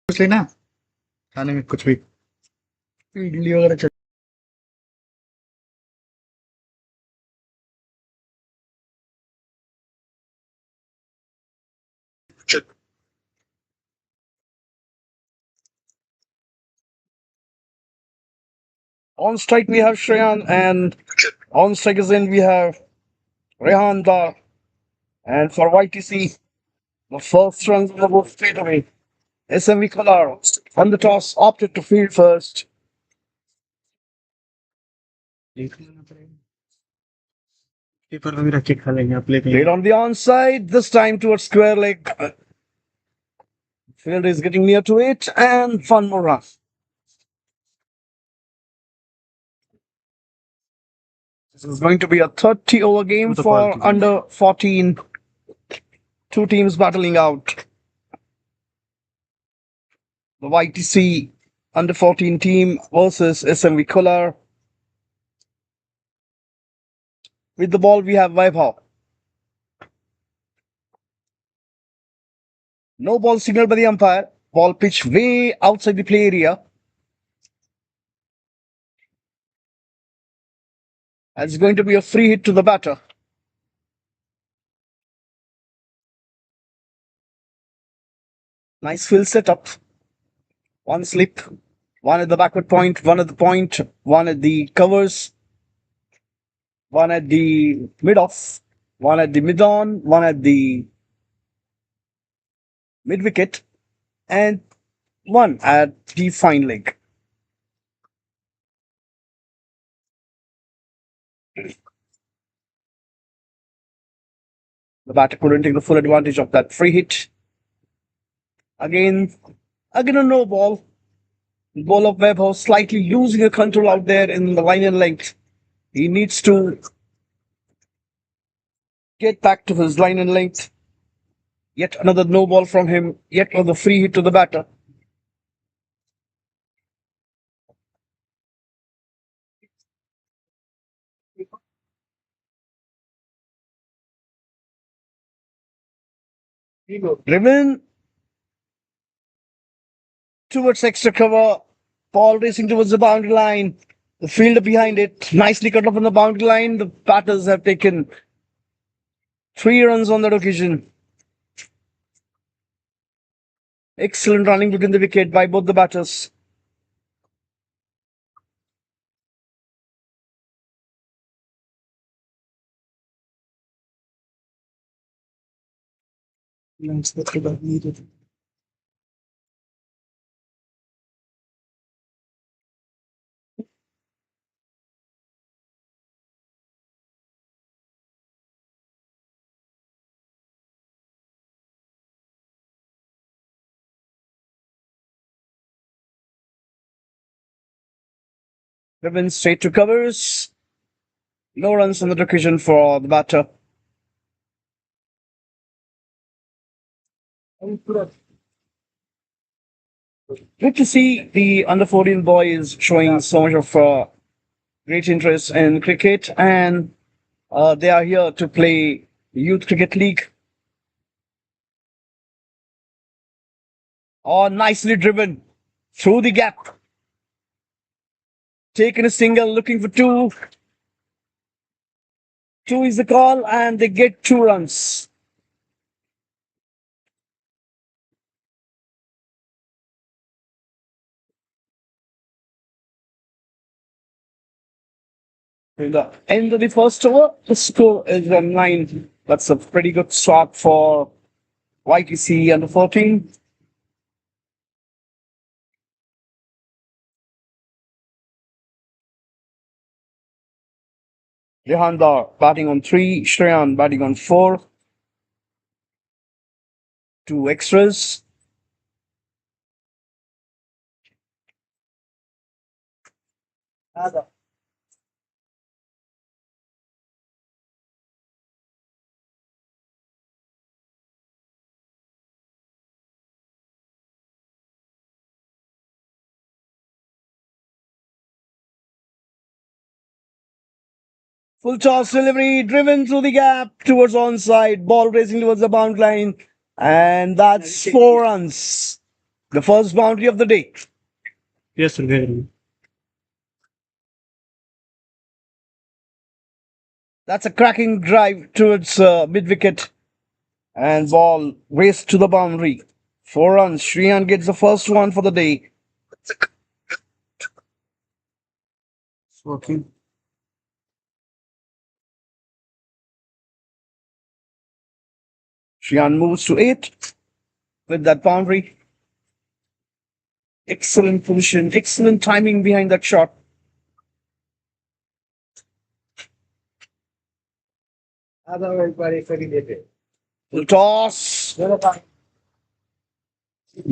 कुछ लेना खाने में कुछ भी इडली वगैरह On strike we have Shreyan, and on strike again we have Rehan Dar. And for YTC, the first runs on the board straight away. SMV Kolar on the toss opted to field first. Paper में भी रख के खा लेंगे आप ले Played on the onside, this time towards square leg. Field is getting near to it, and one more run. This is going to be a 30 over game for under 14. Two teams battling out. The YTC under 14 team versus SMV Kolar. With the ball, we have Vaibhav. No ball signal by the umpire. Ball pitched way outside the play area. And it's going to be a free hit to the batter. Nice field setup. One slip, one at the backward point, one at the point, one at the covers, one at the mid-off, one at the mid-on, one at the mid-wicket, and one at the fine leg. The batter couldn't take the full advantage of that free hit. Again a no ball. The ball of Webber slightly losing a control out there in the line and length. He needs to get back to his line and length. Yet another no ball from him. Yet another free hit to the batter. Driven towards extra cover. Ball racing towards the boundary line. The fielder behind it. Nicely cut off on the boundary line. The batters have taken 3 runs on that occasion. Excellent running between the wicket by both the batters. needed. Driven straight to covers. No runs on the occasion for the batter. Good to see the under 14 boys showing so much of great interest in cricket, and they are here to play Youth Cricket League. Oh, nicely driven through the gap. Taking a single, looking for two. Two is the call, and they get 2 runs. In the end of the first over, the score is 9. That's a pretty good start for YTC under 14. Jehandar batting on 3, Shreyan batting on 4. 2 extras. Full toss delivery, driven through the gap towards onside, ball racing towards the boundary line, and that's 4 runs. The first boundary of the day. Yes, sir. Very. That's a cracking drive towards mid wicket, and ball raced to the boundary. 4 runs. Shriyan gets the first one for the day. It's working. Shriyan moves to 8 with that boundary. Excellent position, excellent timing behind that shot. Full toss. The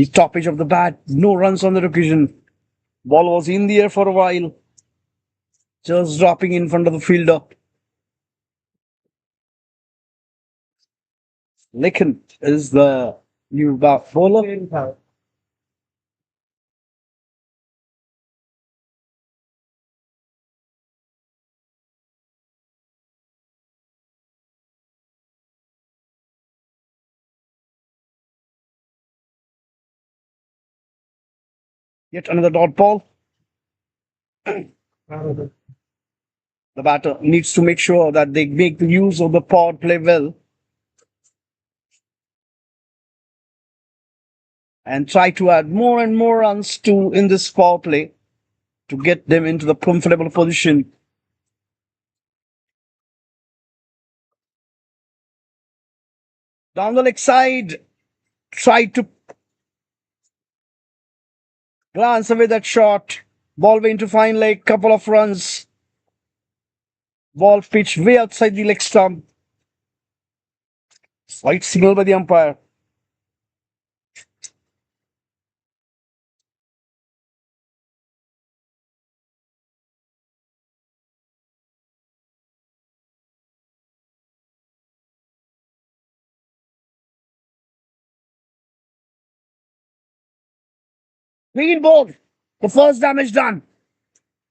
stoppage of the bat. No runs on the occasion. Ball was in the air for a while. Just dropping in front of the fielder. Lakin is the new bowler. Yet another dot ball. The batter needs to make sure that they make the use of the power play well and try to add more and more runs to in this power play to get them into the comfortable position. Down the leg side, try to glance away that shot. Ball way into fine leg, couple of runs. Ball pitched way outside the leg stump. Slight signal by the umpire. Clean ball. The first damage done.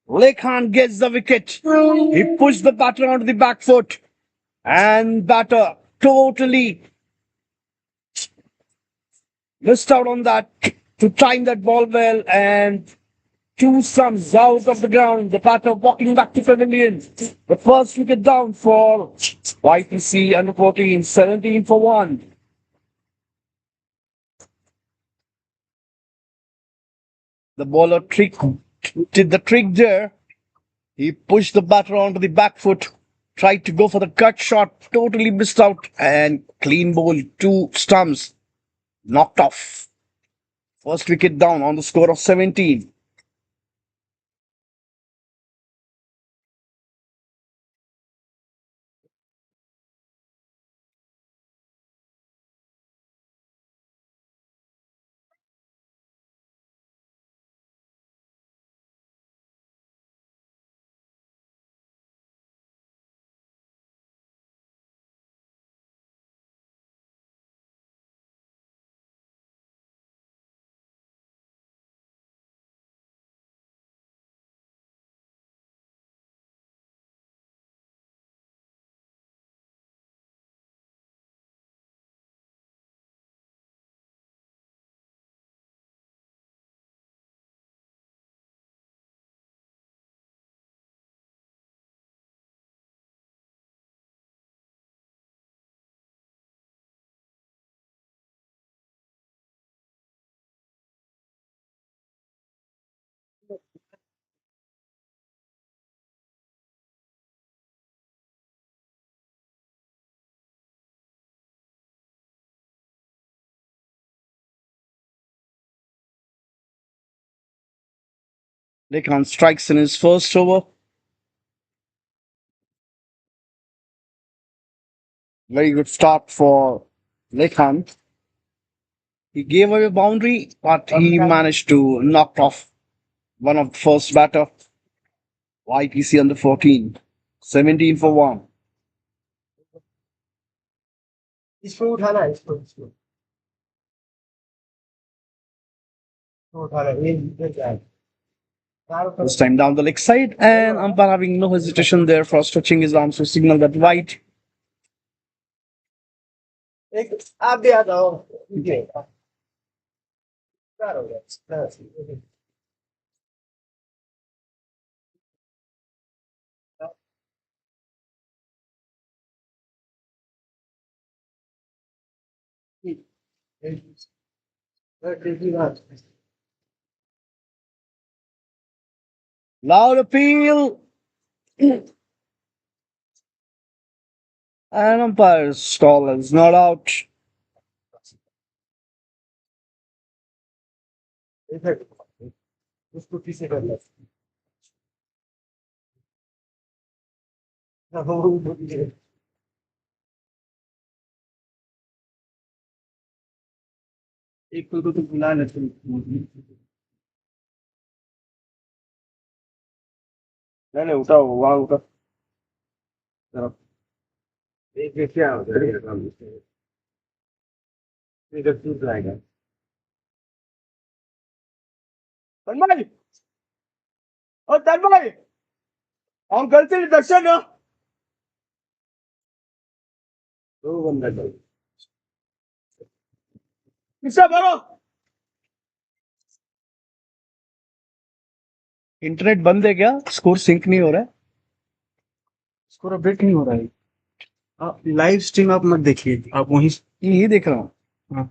Lekhan gets the wicket. He pushed the batter onto the back foot. And batter totally missed out on that to time that ball well and 2 stumps out of the ground. The batter walking back to pavilion. The first wicket down for YPC under 14, 17 for 1. The bowler did the trick there. He pushed the batter onto the back foot, tried to go for the cut shot, totally missed out, and clean bowl, 2 stumps, knocked off. First wicket down on the score of 17. Lekhan strikes in his first over. Very good start for Lekhan. He gave away a boundary, but he managed to knock off one of the first batter. YPC under 14, 17 for 1. इसमें उठाना है इसको उठाना है ये नीचे जाए This time down the leg side, and umpire having no hesitation there for stretching his arms to signal that white. एक आप भी आ जाओ Claro, claro, sí. Sí, es- Loud appeal and umpire's call is not out. उसको पीछे कर लो हाँ, वो बोल रही है। एक को तो बुला लेते हैं। नहीं नहीं उठाओ वहां उठा जरा एक क्या हो जाएगा काम इधर टूट जाएगा तन्मय और तन्मय हम गलती से दर्शन दो बंदा चल पीछे भरो इंटरनेट बंद है क्या स्कोर सिंक नहीं हो रहा है स्कोर अपडेट नहीं हो रहा है आप लाइव स्ट्रीम आप मत देखिए आप वहीं यही देख रहा हूँ हाँ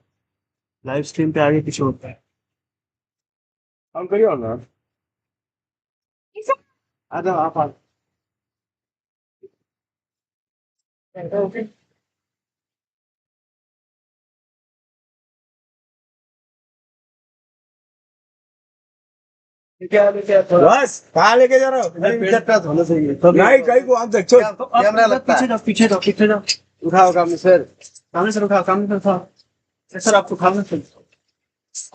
लाइव स्ट्रीम पे आगे पीछे होता है हम करिए ना आ जाओ आप आ क्या बस कहाँ लेके जा रहा हो होना चाहिए नहीं कहीं को आप देखो कैमरा लगता है पीछे जाओ उठाओ सामने से उठाओ सामने से उठाओ सर आपको सामने से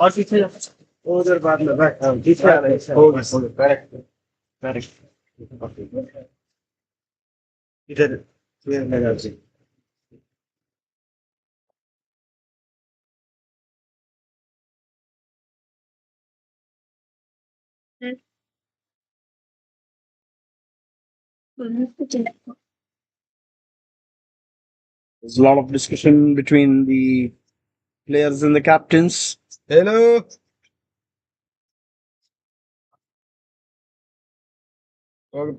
और पीछे जाओ उधर बाद में बैठ पीछे आ रहे हैं हो गया करेक्ट करेक्ट इधर फिर लगा जी There's a lot of discussion between the players and the captains. Hello और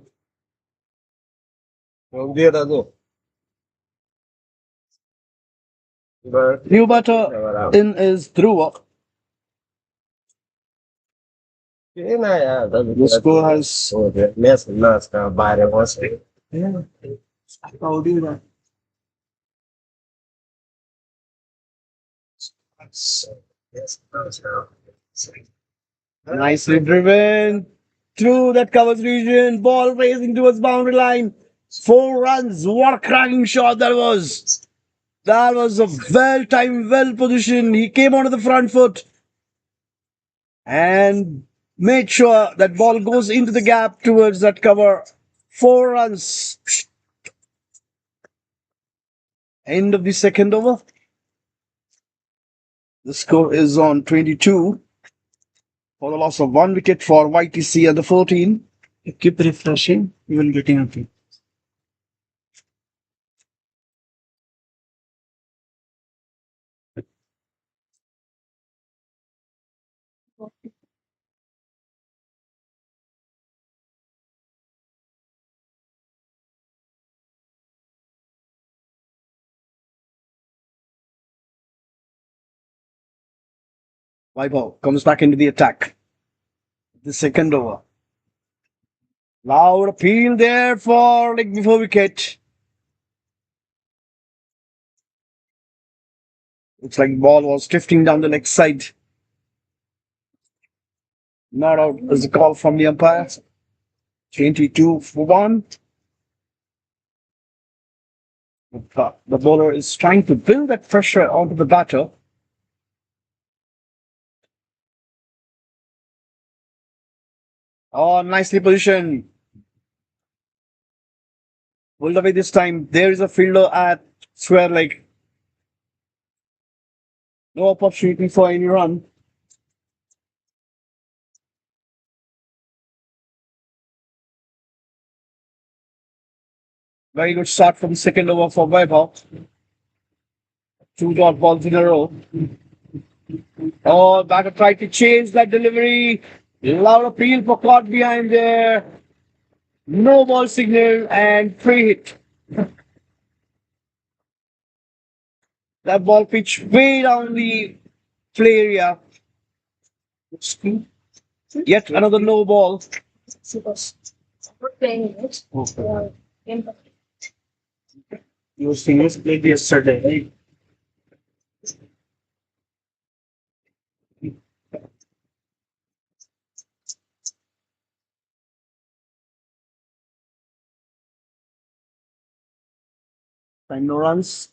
रोक दिया था तो New batter in is Dhruva. ये ना यार The score has मैं सुनना इसका बारे में से audio nicely driven through that covers region. Ball racing towards boundary line. 4 runs. What a cracking shot that was. That was a well timed, well positioned. He came onto the front foot and made sure that ball goes into the gap towards that cover. 4 runs. End of the second over. The score is on 22 for the loss of 1 wicket for YTC under 14. keep refreshing you will getting a pin Vaibhav comes back into the attack. The second over. Loud appeal there for leg before wicket. Looks like the ball was drifting down the leg side. Not out as a call from the umpire. 22 for 1. The bowler is trying to build that pressure onto the batter. Oh, nicely positioned. Pulled away this time. There is a fielder at square leg. No opportunity for any run. Very good start from the second over for Vaibhav. 2 dot balls in a row. Oh, batter tried to chase that delivery. Loud appeal for caught behind there. No ball signal and free hit. That ball pitched way down the play area. Yet another no ball. Your seniors played yesterday, right? And no runs.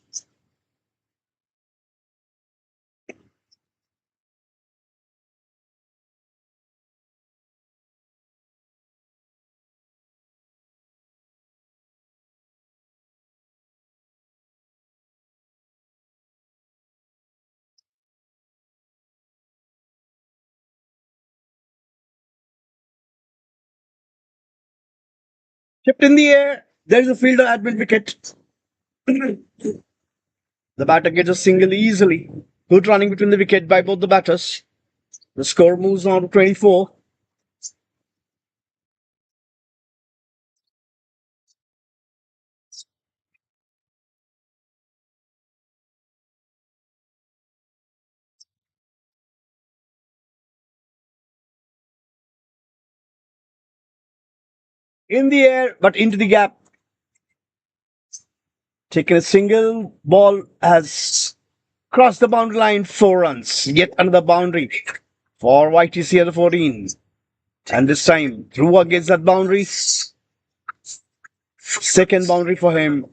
Chipped in the air. There is a fielder at mid wicket. The batter gets a single easily. Good running between the wicket by both the batters. The score moves on to 24. In the air, but into the gap. Taken a single. Ball has crossed the boundary line. 4 runs. Yet another boundary for YTC at the 14. And this time, through against that boundary. Second boundary for him.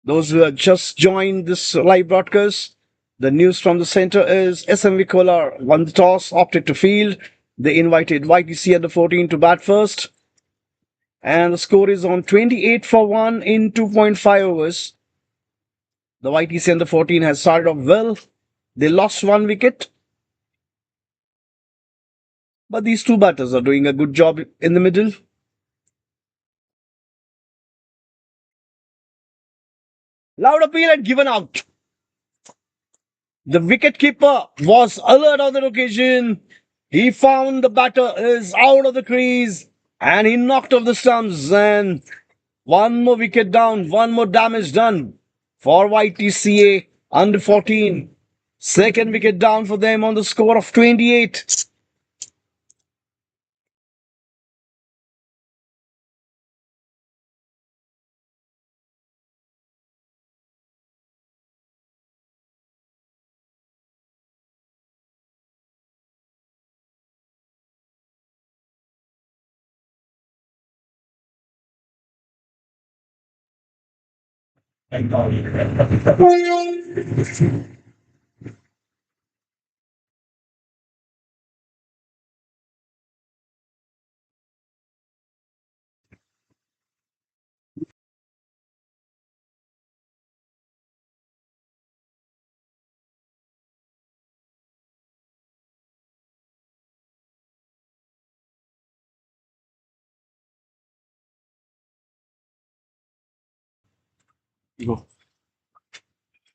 Those who have just joined this live broadcast, the news from the center is SMV Kolar won the toss, opted to field. They invited YTC at the 14 to bat first. And the score is on 28 for 1 in 2.5 overs. The YTC and the 14 has started off well. They lost 1 wicket. But these two batters are doing a good job in the middle. Loud appeal and given out. The wicketkeeper was alert on that occasion. He found the batter is out of the crease and he knocked off the stumps. And one more wicket down, one more damage done for YTCA under 14. Second wicket down for them on the score of 28.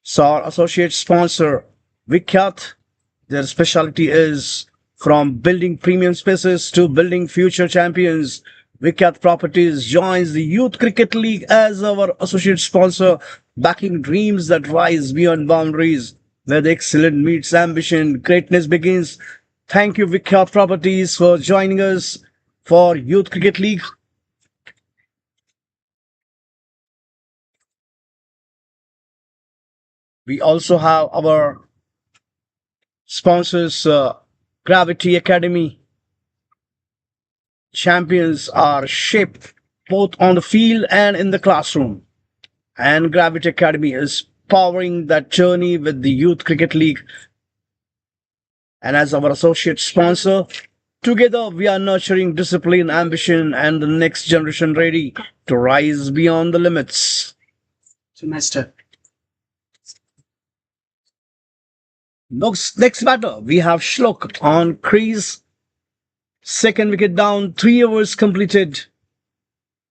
So our associate sponsor, Vikyat, their specialty is from building premium spaces to building future champions. Vikyat Properties joins the Youth Cricket League as our associate sponsor, backing dreams that rise beyond boundaries. Where the excellent meets ambition, greatness begins. Thank you, Vikyat Properties, for joining us for Youth Cricket League. We also have our sponsors, Gravity Academy. Champions are shaped both on the field and in the classroom. And Gravity Academy is powering that journey with the Youth Cricket League. And as our associate sponsor, together we are nurturing discipline, ambition, and the next generation ready to rise beyond the limits. Semester. Next batter, we have Shlok on crease. Second wicket down, 3 overs completed.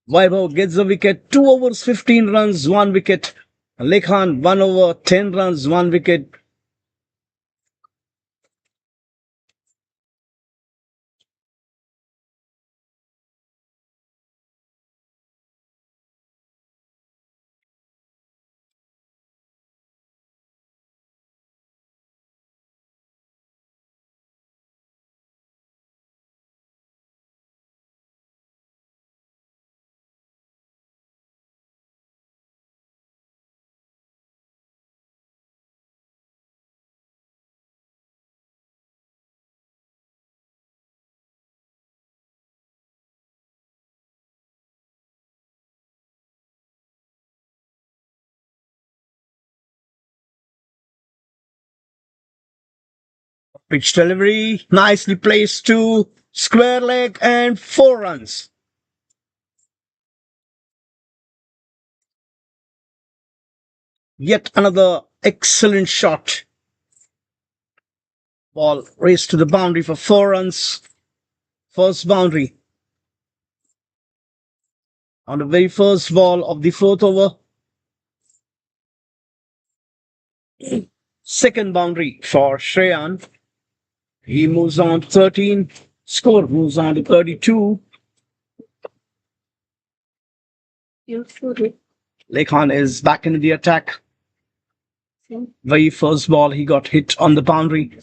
Vaibhav gets the wicket, 2 overs, 15 runs, 1 wicket. Lekhan 1 over 10 runs, 1 wicket. Pitch delivery, nicely placed to square leg and 4 runs. Yet another excellent shot. Ball raced to the boundary for 4 runs. First boundary. On the very first ball of the 4th over. Second boundary for Shreyan. He moves on to 13. Score moves on to 32. Lekhan is back into the attack. Very first ball, he got hit on the boundary.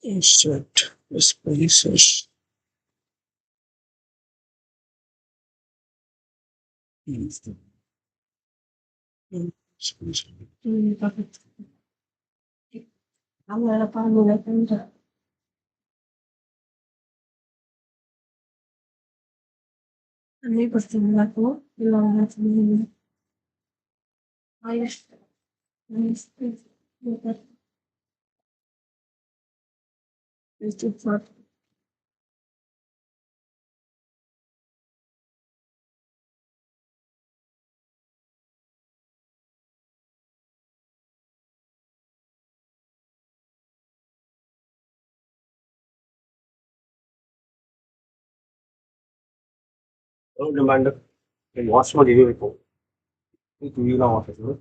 Insert spaces. Reminder in what's what you report. You know what it is.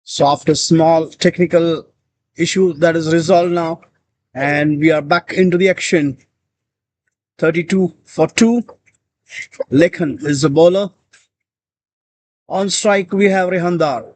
So after small technical issue that is resolved now, and we are back into the action. 32 for 2. Lekhan is the bowler. On strike we have Rehandar.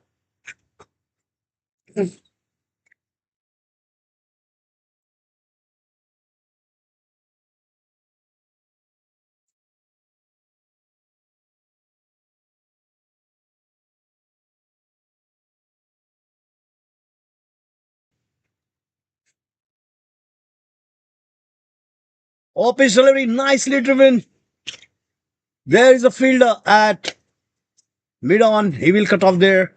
Off pitch delivery, nicely driven. There is a fielder at mid on. He will cut off there.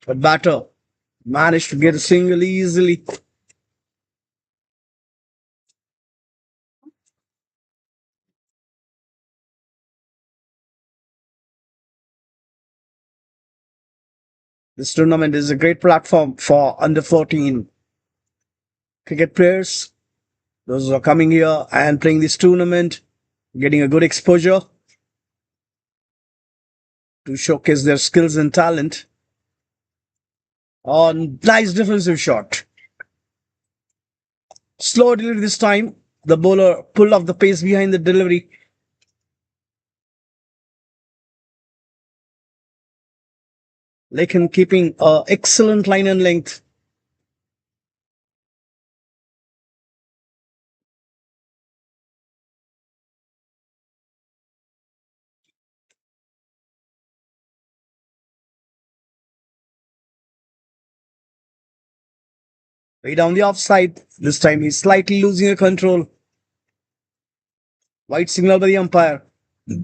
But batter managed to get a single easily. This tournament is a great platform for under 14 cricket players. Those who are coming here and playing this tournament, getting a good exposure to showcase their skills and talent. On nice defensive shot. Slow delivery this time. The bowler pulled off the pace behind the delivery. Lekhan keeping an excellent line and length. Way down the offside. This time he's slightly losing the control. White signal by the umpire. The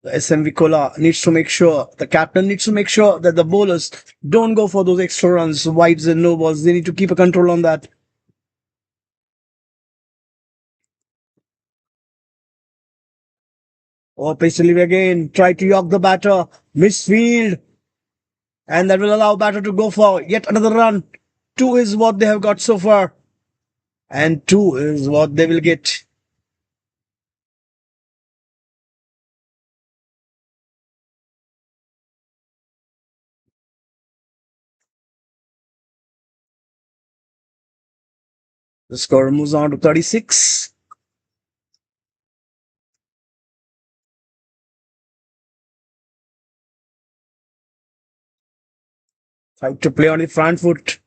SMV Kolar needs to make sure, the captain needs to make sure that the bowlers don't go for those extra runs, wides and no balls. They need to keep a control on that. Oh, pitch delivery again. Try to york the batter. Misfield. And that will allow batter to go for yet another run. 2 is what they have got so far. And 2 is what they will get. The score moves on to 36. Tried to play on the front foot.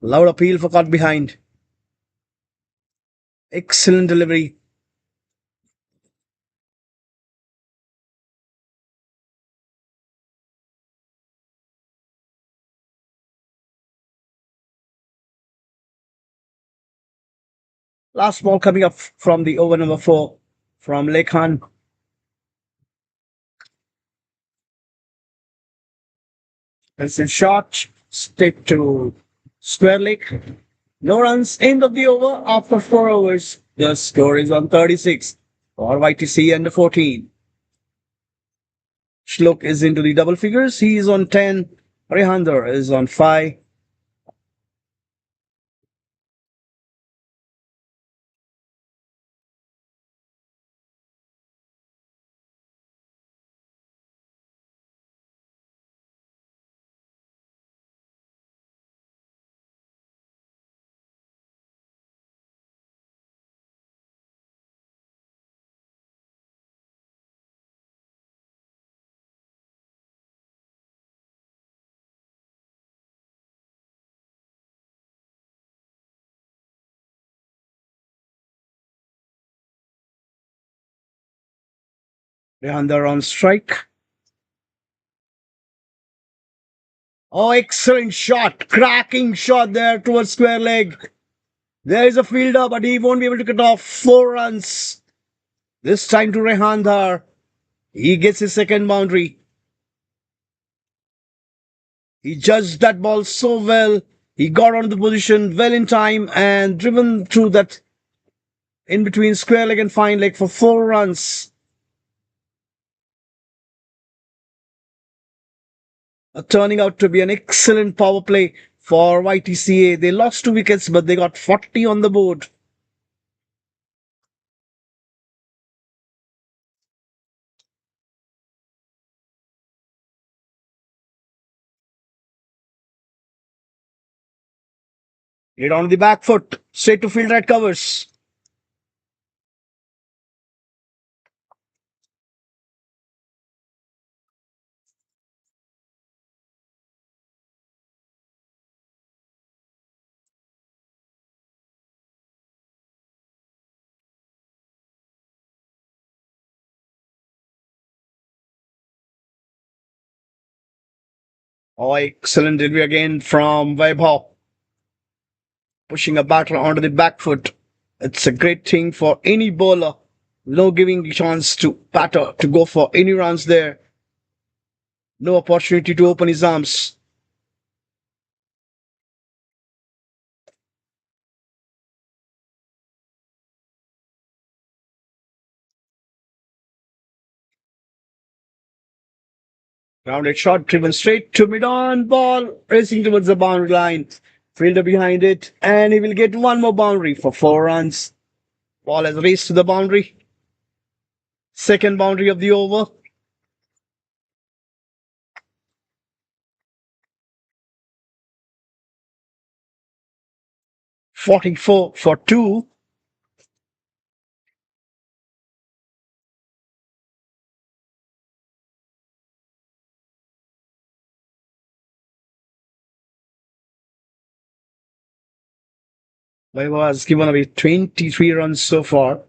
Loud appeal for caught behind. Excellent delivery. Last ball coming up from the over number 4 from Lekhan. It's a shot, stick to square leg. No runs, end of the over after 4 overs. The score is on 36 for YTC under 14. Shlok is into the double figures. He is on 10. Rehandar is on 5. Rehandar on strike. Oh, excellent shot. Cracking shot there towards square leg. There is a fielder, but he won't be able to get off. 4 runs. This time to Rehandar. He gets his second boundary. He judged that ball so well. He got onto the position well in time and driven through that in between square leg and fine leg for 4 runs. Turning out to be an excellent power play for YTCA. They lost 2 wickets, but they got 40 on the board. Hit on the back foot. Straight to field, right covers. Oh, excellent delivery again from Vaibhav. Pushing a batter onto the back foot. It's a great thing for any bowler. No giving chance to batter to go for any runs there. No opportunity to open his arms. Grounded shot driven straight to mid on. Ball racing towards the boundary line. Fielder behind it. And he will get one more boundary for 4 runs. Ball has raced to the boundary. Second boundary of the over. "44 for 2. Vaibhav has given away 23 runs so far.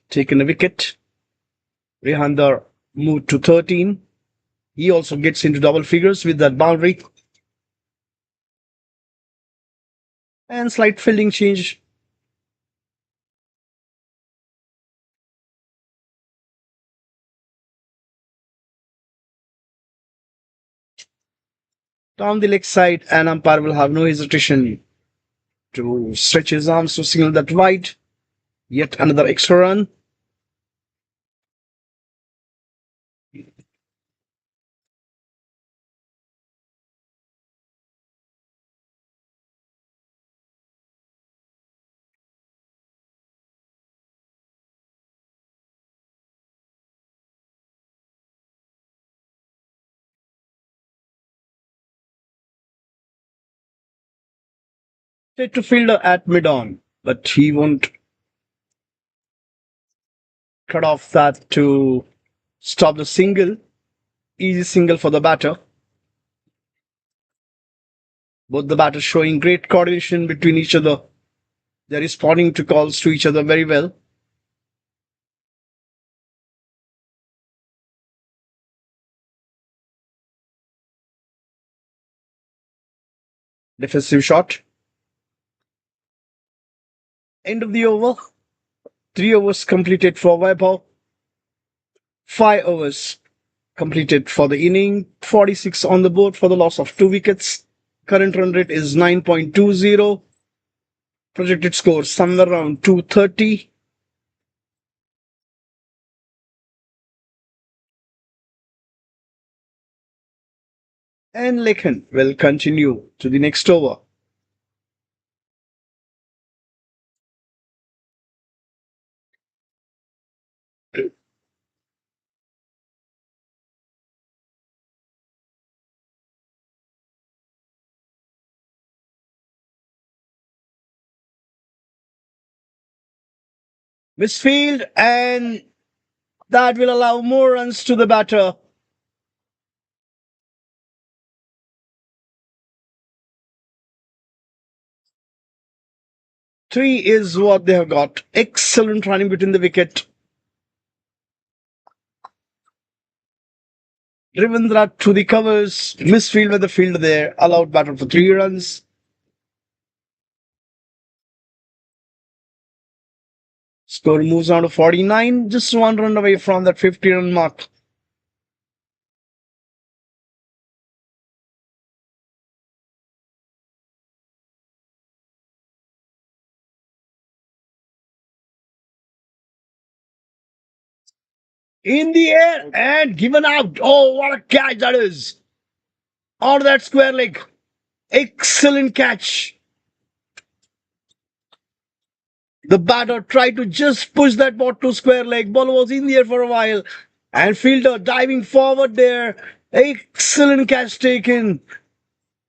Taken a wicket. Rehander moved to 13. He also gets into double figures with that boundary. And slight fielding change. Down the leg side, and umpire will have no hesitation to stretch his arms to signal that wide. Yet another extra run. Straight to fielder at mid on, but he won't cut off that to stop the single. Easy single for the batter. Both the batters showing great coordination between each other. They're responding to calls to each other very well. Defensive shot. End of the over. 3 overs completed for Vaibhav. 5 overs completed for the inning. 46 on the board for the loss of 2 wickets. Current run rate is 9.20. Projected score somewhere around 230. And Lekhan will continue to the next over. Misfield, and that will allow more runs to the batter. Three is what they have got. Excellent running between the wicket. Driven that to the covers. Misfield with the fielder there. Allowed batter for 3 runs. Score moves on to 49. Just 1 run away from that 50-run mark. In the air and given out. Oh, what a catch that is. On that square leg. Excellent catch. The batter tried to just push that ball to square leg. Ball was in the air for a while. And fielder diving forward there. Excellent catch taken.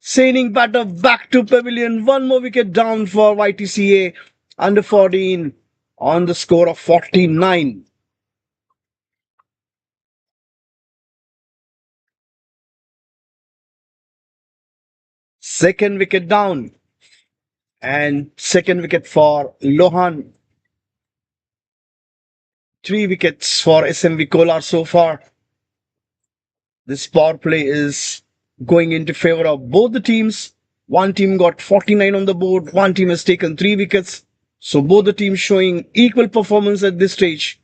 Sailing batter back to pavilion. One more wicket down for YTCA under 14 on the score of 49. Second wicket down. And second wicket for Lohan. 3 wickets for SMV Kolar so far. This power play is going into favor of both the teams. One team got 49 on the board. One team has taken 3 wickets. So both the teams showing equal performance at this stage.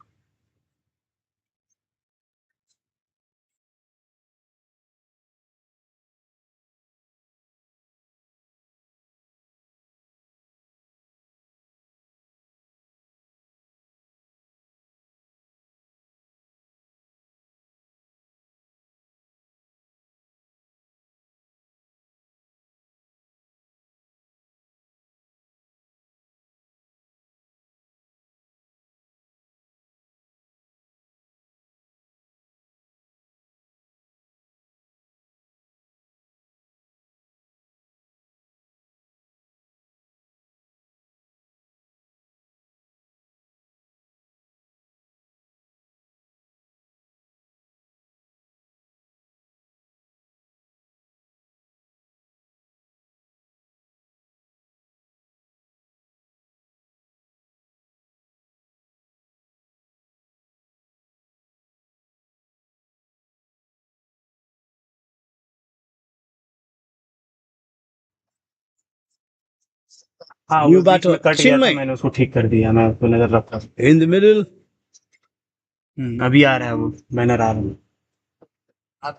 हाँ New वो बीच में batter cut गया था Chinmay मैंने उसको ठीक कर दिया मैं उसको नजर रखा in the middle. अभी आ रहा है वो बैनर आ रहा है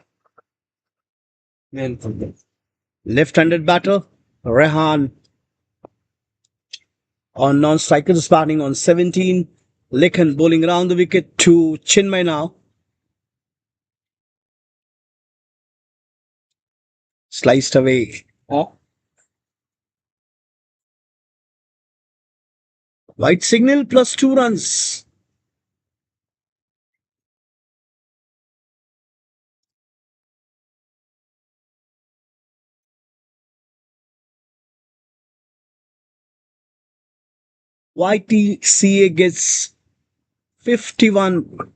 बिल्कुल Left-handed batter Rehan on non-strikers batting on 17. Lekhan bowling around the wicket to Chinmay now. Sliced away. White signal plus 2 runs. YTCA gets 51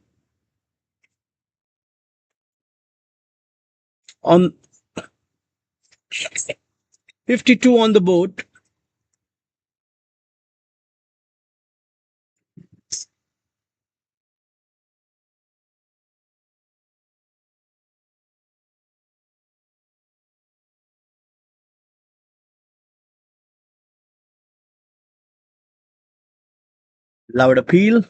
on 52 on the board. Loud appeal.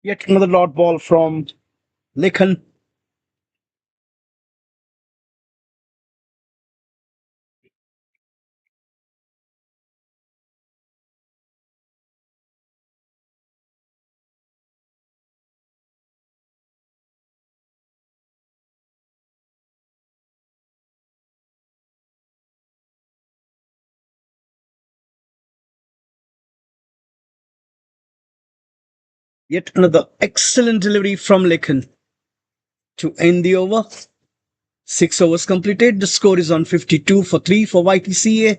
Yet another dot ball from Lekhan. Yet another excellent delivery from Lekhan to end the over. 6 overs completed. The score is on 52 for 3 for YTCA.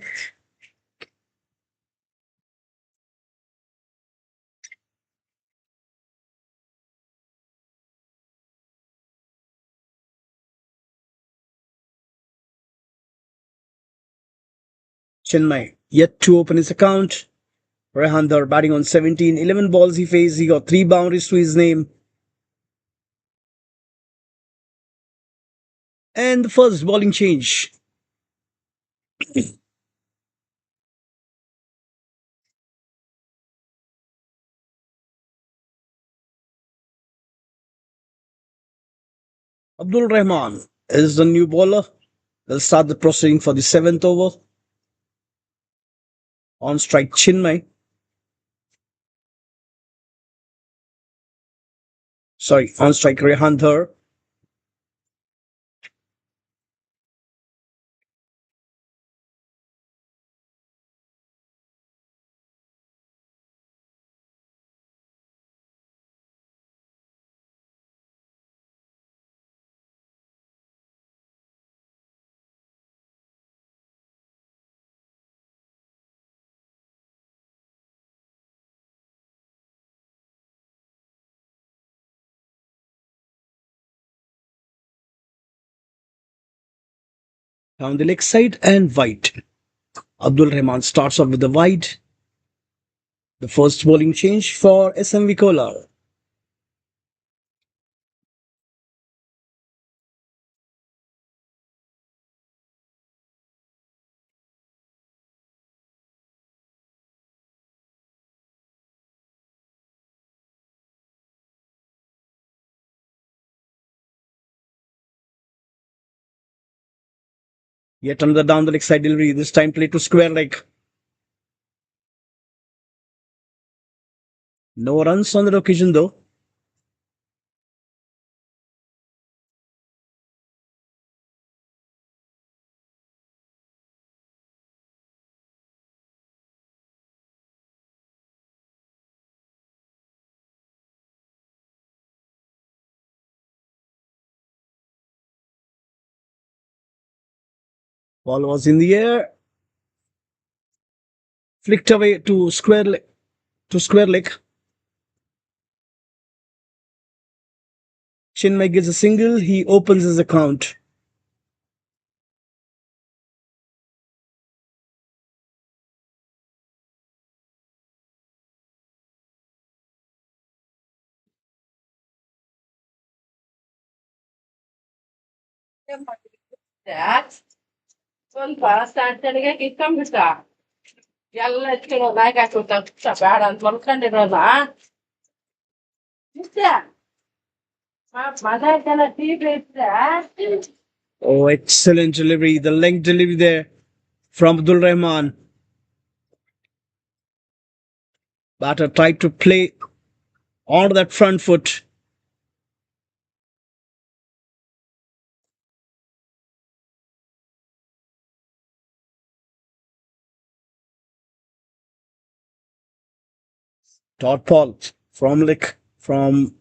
Chinmay yet to open his account. Rehandar batting on 17. 11 balls he faced. He got 3 boundaries to his name. And the first bowling change. Abdul Rahman is the new bowler. They'll start the proceeding for the 7th over. On strike Chinmay. Sorry, on strike Rehan Dhar. Down the leg side and wide. Abdul Rahman starts off with the wide. The first bowling change for SMV Kolar. Yet another down the leg side delivery. This time played to square leg. No runs on that occasion though. Ball was in the air. Flicked away to square leg. Chinmay gets a single. He opens his account. ಸ್ವಲ್ಪ ಸ್ಟಾರ್ಟರ್ಗೆ ಕಿತ್ಕೊಂಡ್ಬಿಟ್ಟ ಎಲ್ಲ ಎತ್ಕೊಂಡು ನಾಯಿಗೆ ಹಾಕ್ಬಿಟ್ಟ ಬೇಡ ಅಂತ ಮಲ್ಕೊಂಡಿರೋದ ಮನೆಗೆಲ್ಲ TV ಇದ್ರೆ Oh, excellent delivery. The length delivery there from Abdul Rahman. Batter tried to play on that front foot. Dot ball from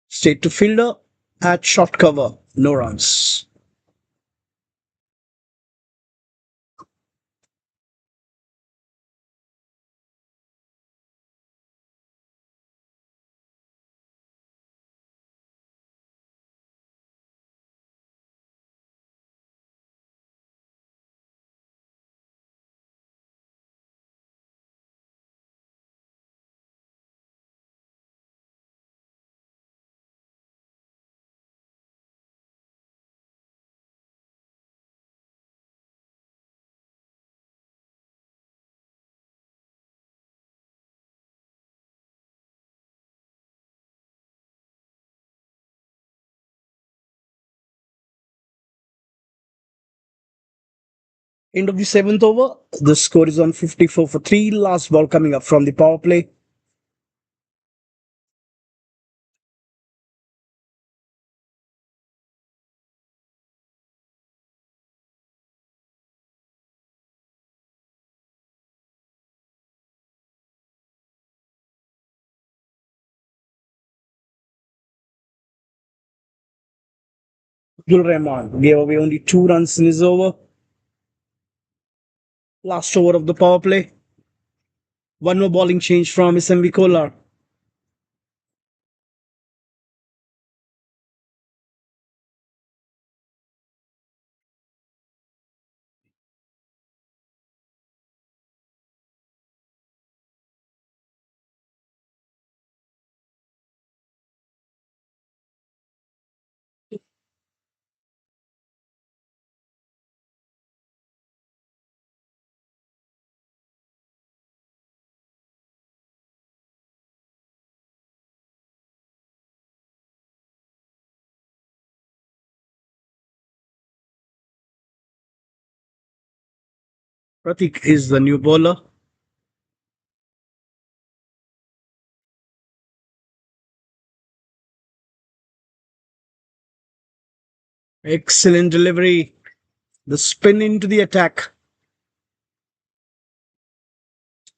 straight to fielder at short cover. No runs. End of the seventh over. The score is on 54 for 3. Last ball coming up from the power play. Abdul Rahman gave away only 2 runs in his over. Last over of the power play. One more bowling change from SMV Kolar. Pratik is the new bowler. Excellent delivery. The spin into the attack.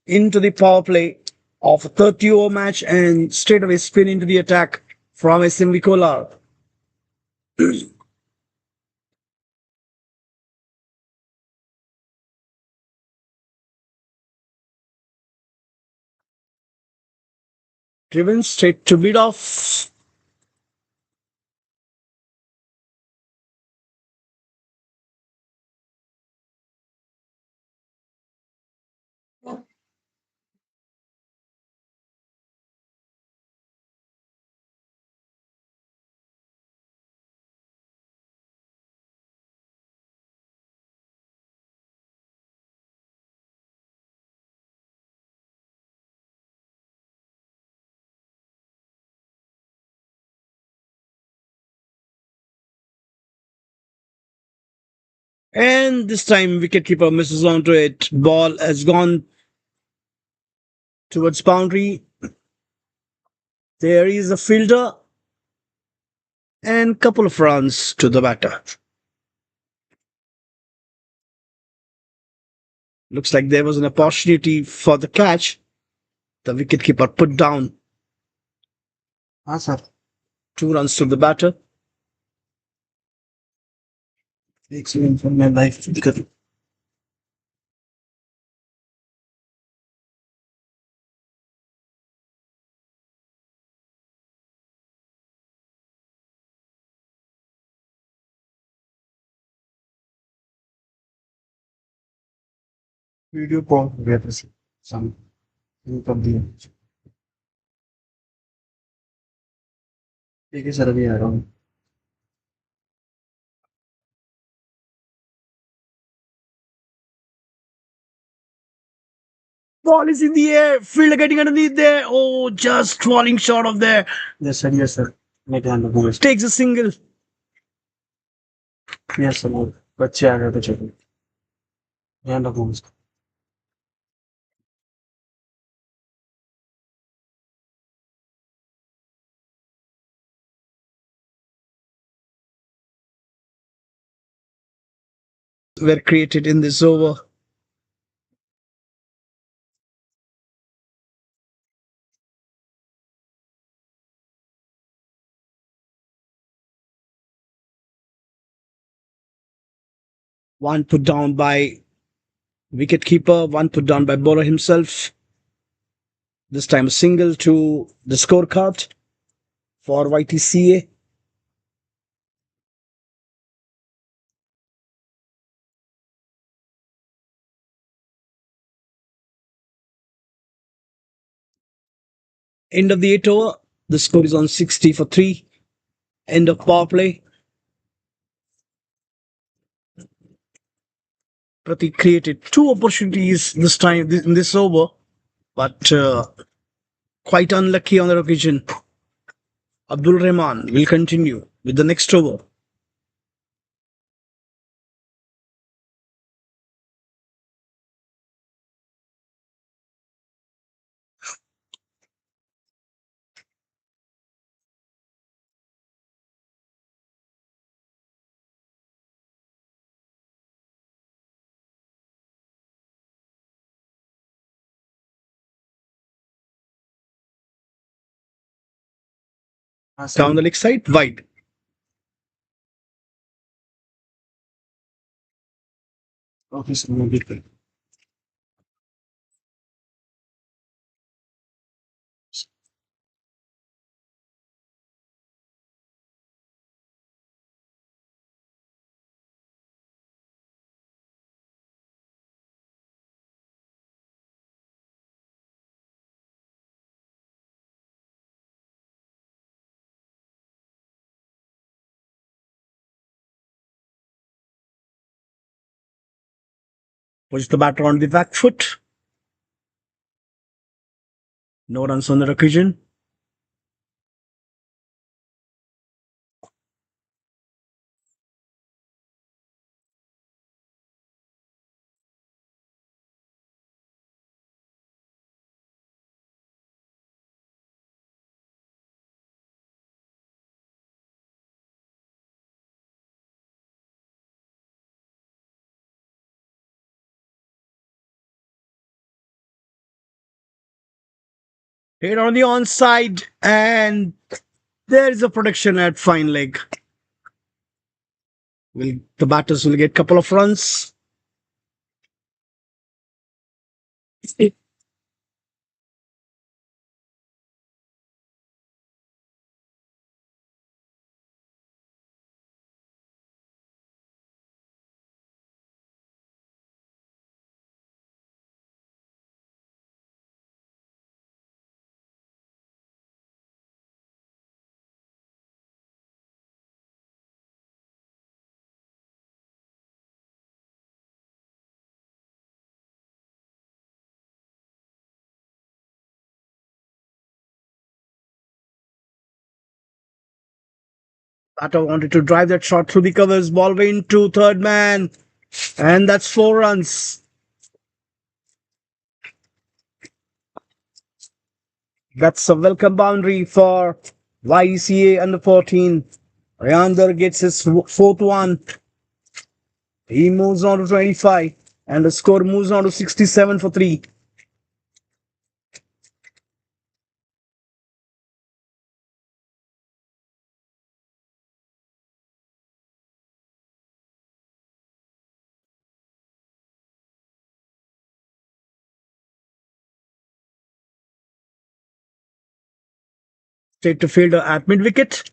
Into the power play of a 30-over match and straight away spin into the attack from SMV Kolar. Driven straight to mid off. And this time wicketkeeper misses onto it. Ball has gone towards boundary. There is a fielder and couple of runs to the batter. Looks like there was an opportunity for the catch. The wicketkeeper put down sir. 2 runs to the batter. Experience from my life. Because video call where this some inconvenience. ठीक है sir अभी आ रहा हूँ. Ball is in the air. Fielder getting underneath there. Oh, just falling short of there. Yes sir, yes sir. मैं ध्यान रखूंगा. Takes a single. Yes sir. बच्चे आ गए तो चलो. ध्यान रखूंगा इसका. Were created in this over. One put down by wicketkeeper, one put down by bowler himself. This time a single to the scorecard for YTCA. End of the 8th over. The score is on 60 for 3. End of power play. Pratik created 2 opportunities this time in this over, but quite unlucky on that occasion. Abdul Rahman will continue with the next over. हाँ sir. Down the leg side, wide. Okay sir मैं भी कर. Push the batter on the back foot. No runs on the occasion. Hit on the onside, and there is a protection at fine leg. The batters will get a couple of runs. Batter wanted to drive that shot through the covers. Ball way into third man, and that's 4 runs. That's a welcome boundary for YCA under 14. Rayandar gets his fourth one. He moves on to 25, and the score moves on to 67 for 3. Straight to fielder at mid wicket.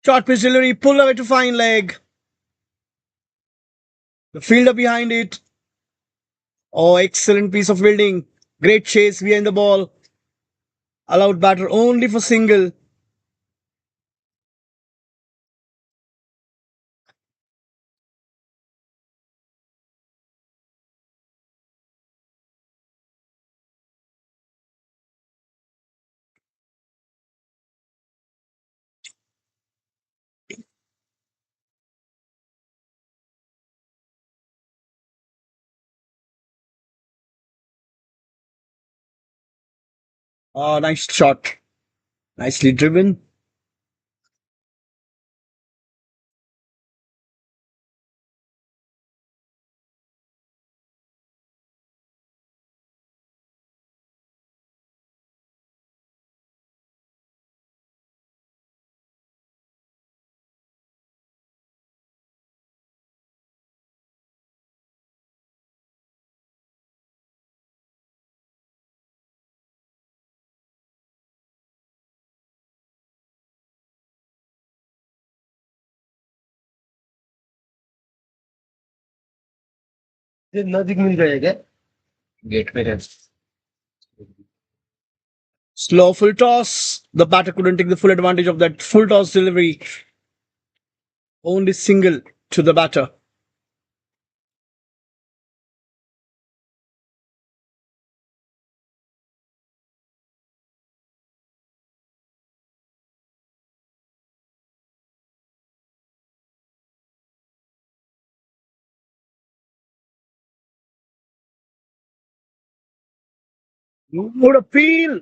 Short pitch delivery, pull away to fine leg. The fielder behind it. Oh, excellent piece of fielding. Great chase behind the ball. Allowed batter only for single. Oh, nice shot. Nicely driven. ये नजदीक मिल जाएगा gate पे है Slow full toss. The batter couldn't take the full advantage of that full toss delivery. Only single to the batter. Would appeal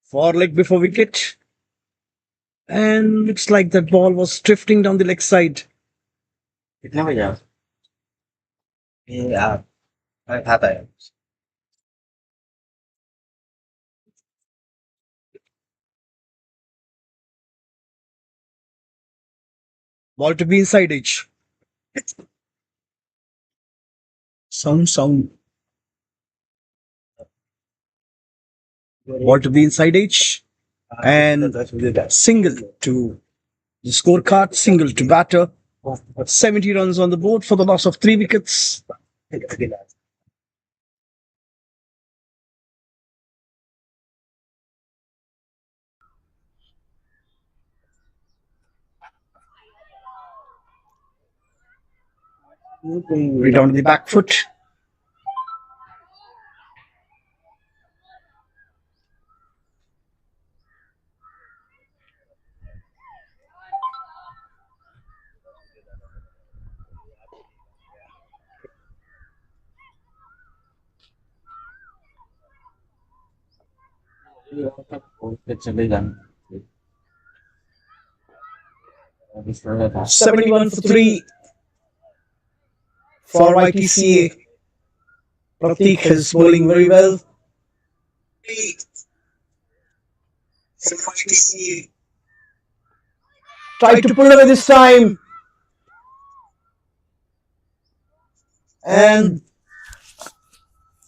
for leg before wicket. And looks like that ball was drifting down the leg side. कितने बजे आप ये आप खाता है Ball to be inside edge. Sound. Ball to the inside edge. And single to the scorecard, single to batter. 70 runs on the board for the loss of 3 wickets. Right on the back foot. चले जाना 71 for 3 for YTCA. Pratik is bowling very well. Tried to pull away this time. And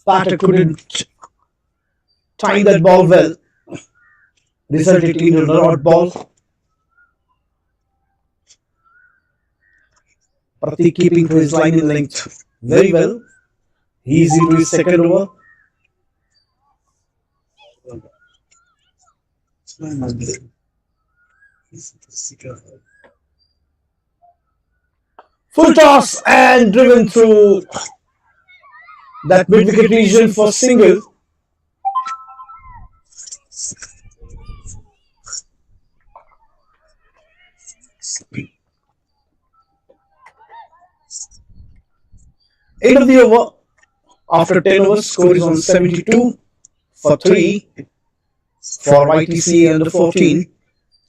batter couldn't time that ball well. Resulted in a rod ball. Pratik keeping to his line in length very well. He's into his second over. Full toss and driven through that mid-wicket region for single. End of the over. After 10 overs, score is on 72 for 3 for YTC under 14.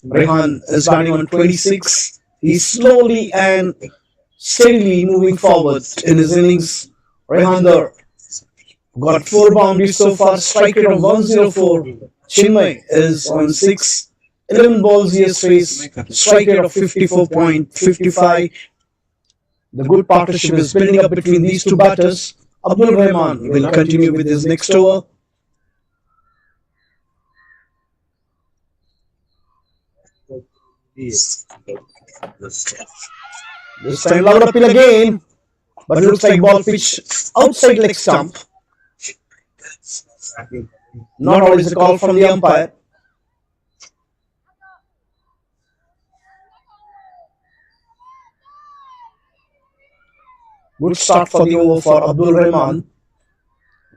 Rehan is batting on 26. He's slowly and steadily moving forward in his innings. Rehan got 4 boundaries so far, strike rate of 104. Chinmay is on 6. 11 balls he has faced, strike rate of 54.55. The good partnership is building up between these two batters. Abdul Rahman will continue with his next over. This time loud appeal again, but looks like ball pitch outside leg stump. Not always a call from the umpire. Good start for the over for Abdul Rahman.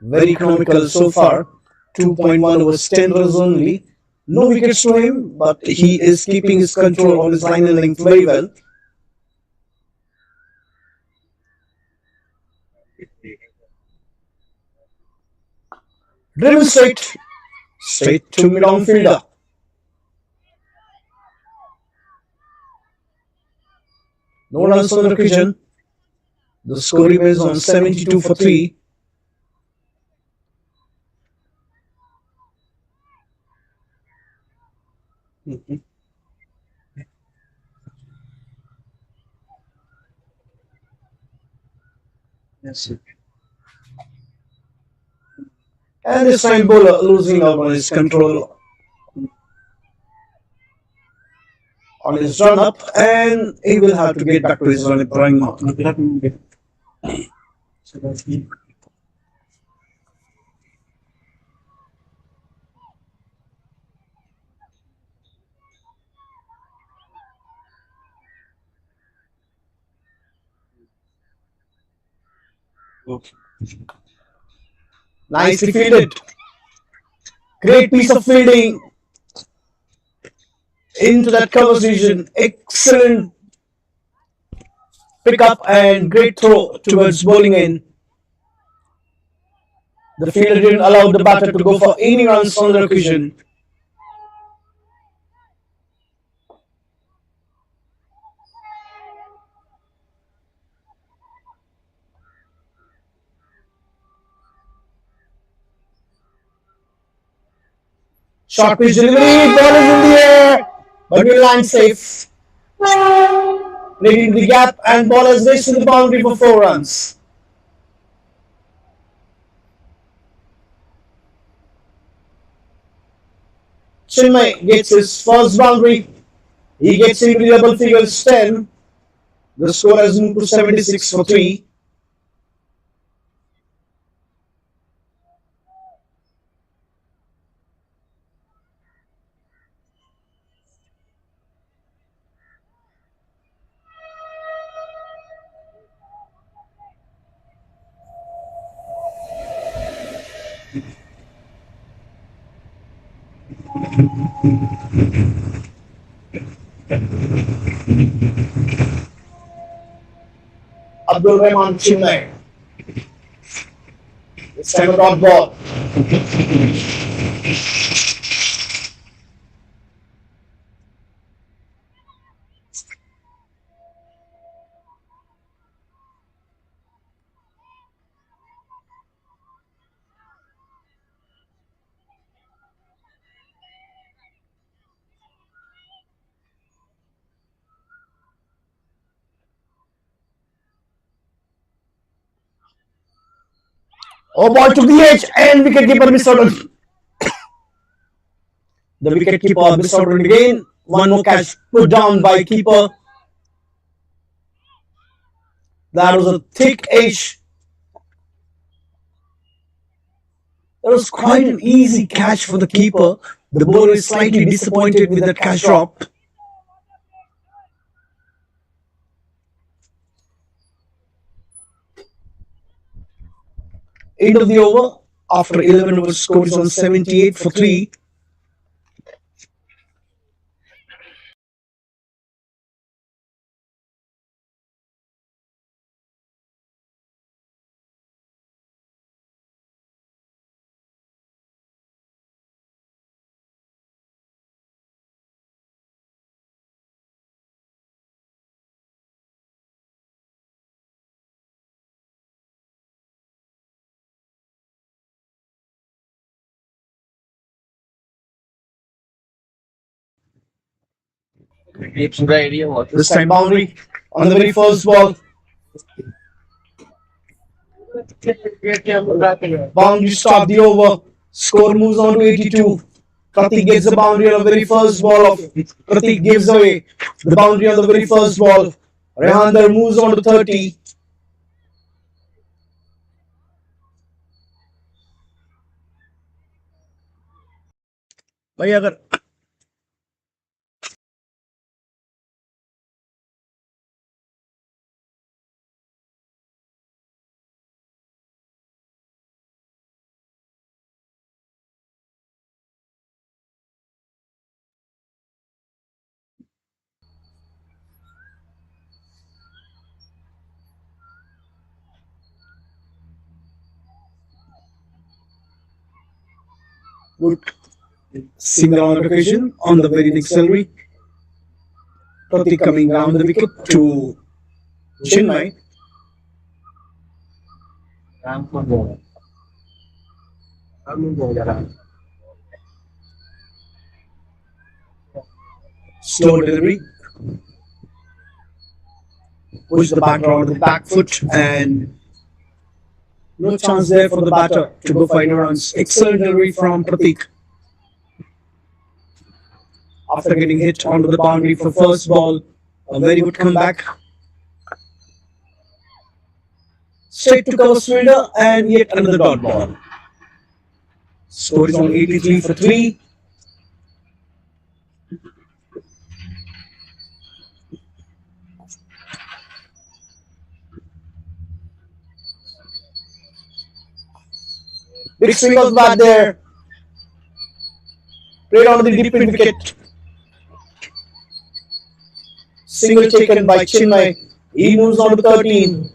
Very economical so far. 2.1 overs, 10 runs only. No wickets to him, but he is keeping his control on his line and length very well. Driven straight to mid-on fielder. No runs on the occasion. The score remains on 72 for 3. Yes. And this time bowler losing out on his control on his run up, and he will have to get back to his run drawing mark. Nicely fielded. Great piece of fielding into that covers region. Excellent pick up and great throw towards bowling in. The fielder didn't allow the batter to go for any runs on the occasion. Short pitch delivery, ball is in the air, but will land safe. Leading the gap, and ball has raced to the boundary for 4 runs. Chinmay gets his first boundary. He gets into the double figures 10. The score has moved to 76 for 3. Abdul Rahman Chinmay. This time a dot ball. Oh, ball took the edge and wicketkeeper missed out on. The wicketkeeper missed out on it again. One more catch put down by keeper. That was a thick edge. That was quite an easy catch for the keeper. The bowler is slightly disappointed with that catch drop. End of the over. After 11 overs, score is on 78 for 3. This time boundary on the very first ball. Boundary stop the over. Score moves on to 82. Pratik gets the boundary on the very first ball of Pratik gives away the boundary on the very first ball. Rehander moves on to 30. भाई अगर good single on occasion on the very next celery. Pratik coming down the wicket to Chinmay. Slow delivery. Push the batter on the back foot and no chance there for the batter to go for any runs. Excellent delivery from Pratik. After getting hit onto the boundary for first ball, a very good comeback. Straight to cover fielder and yet another dot ball. Score is on 83 for 3. Big swing of the bat there. Played onto the deep mid wicket. Single taken by Chinmay. He moves on to 13.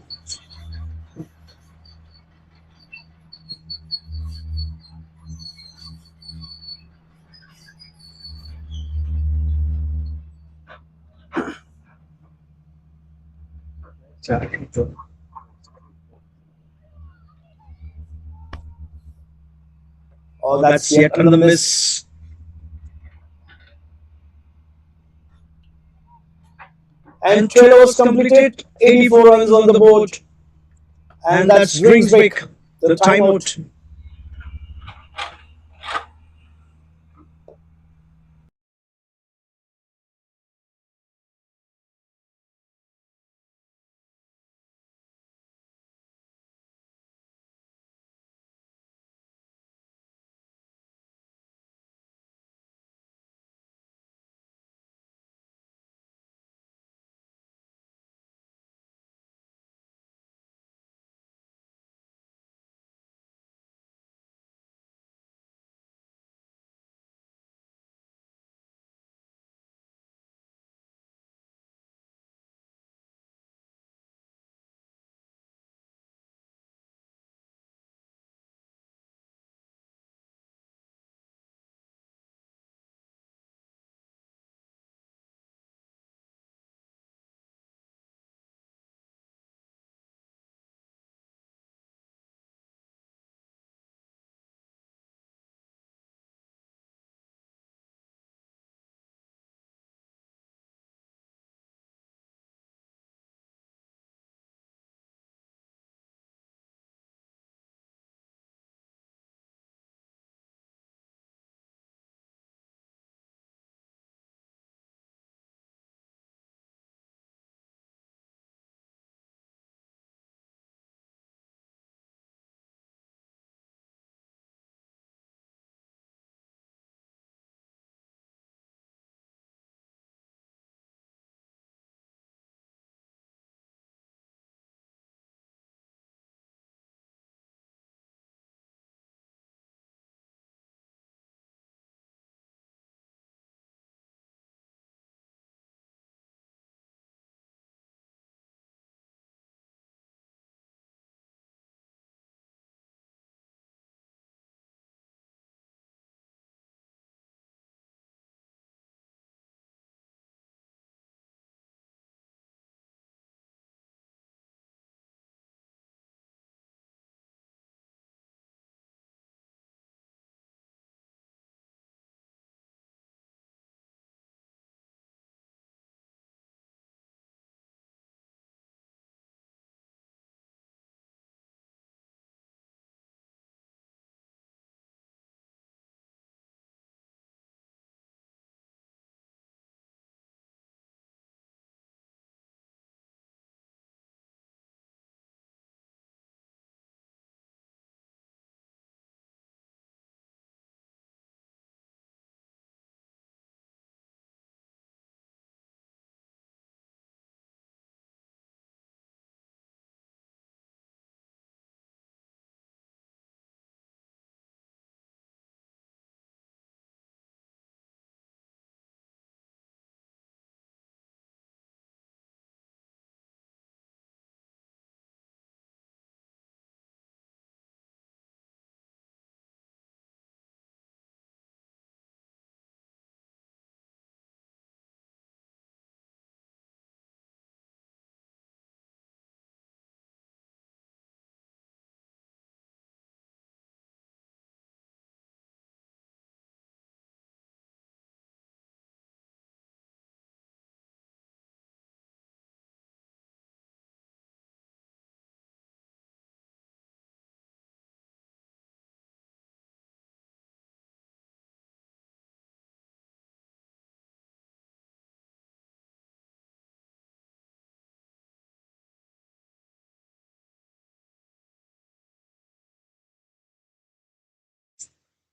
Oh, that's yet another miss. And 12 overs completed, 84 runs on the board. And that's brings back the timeout.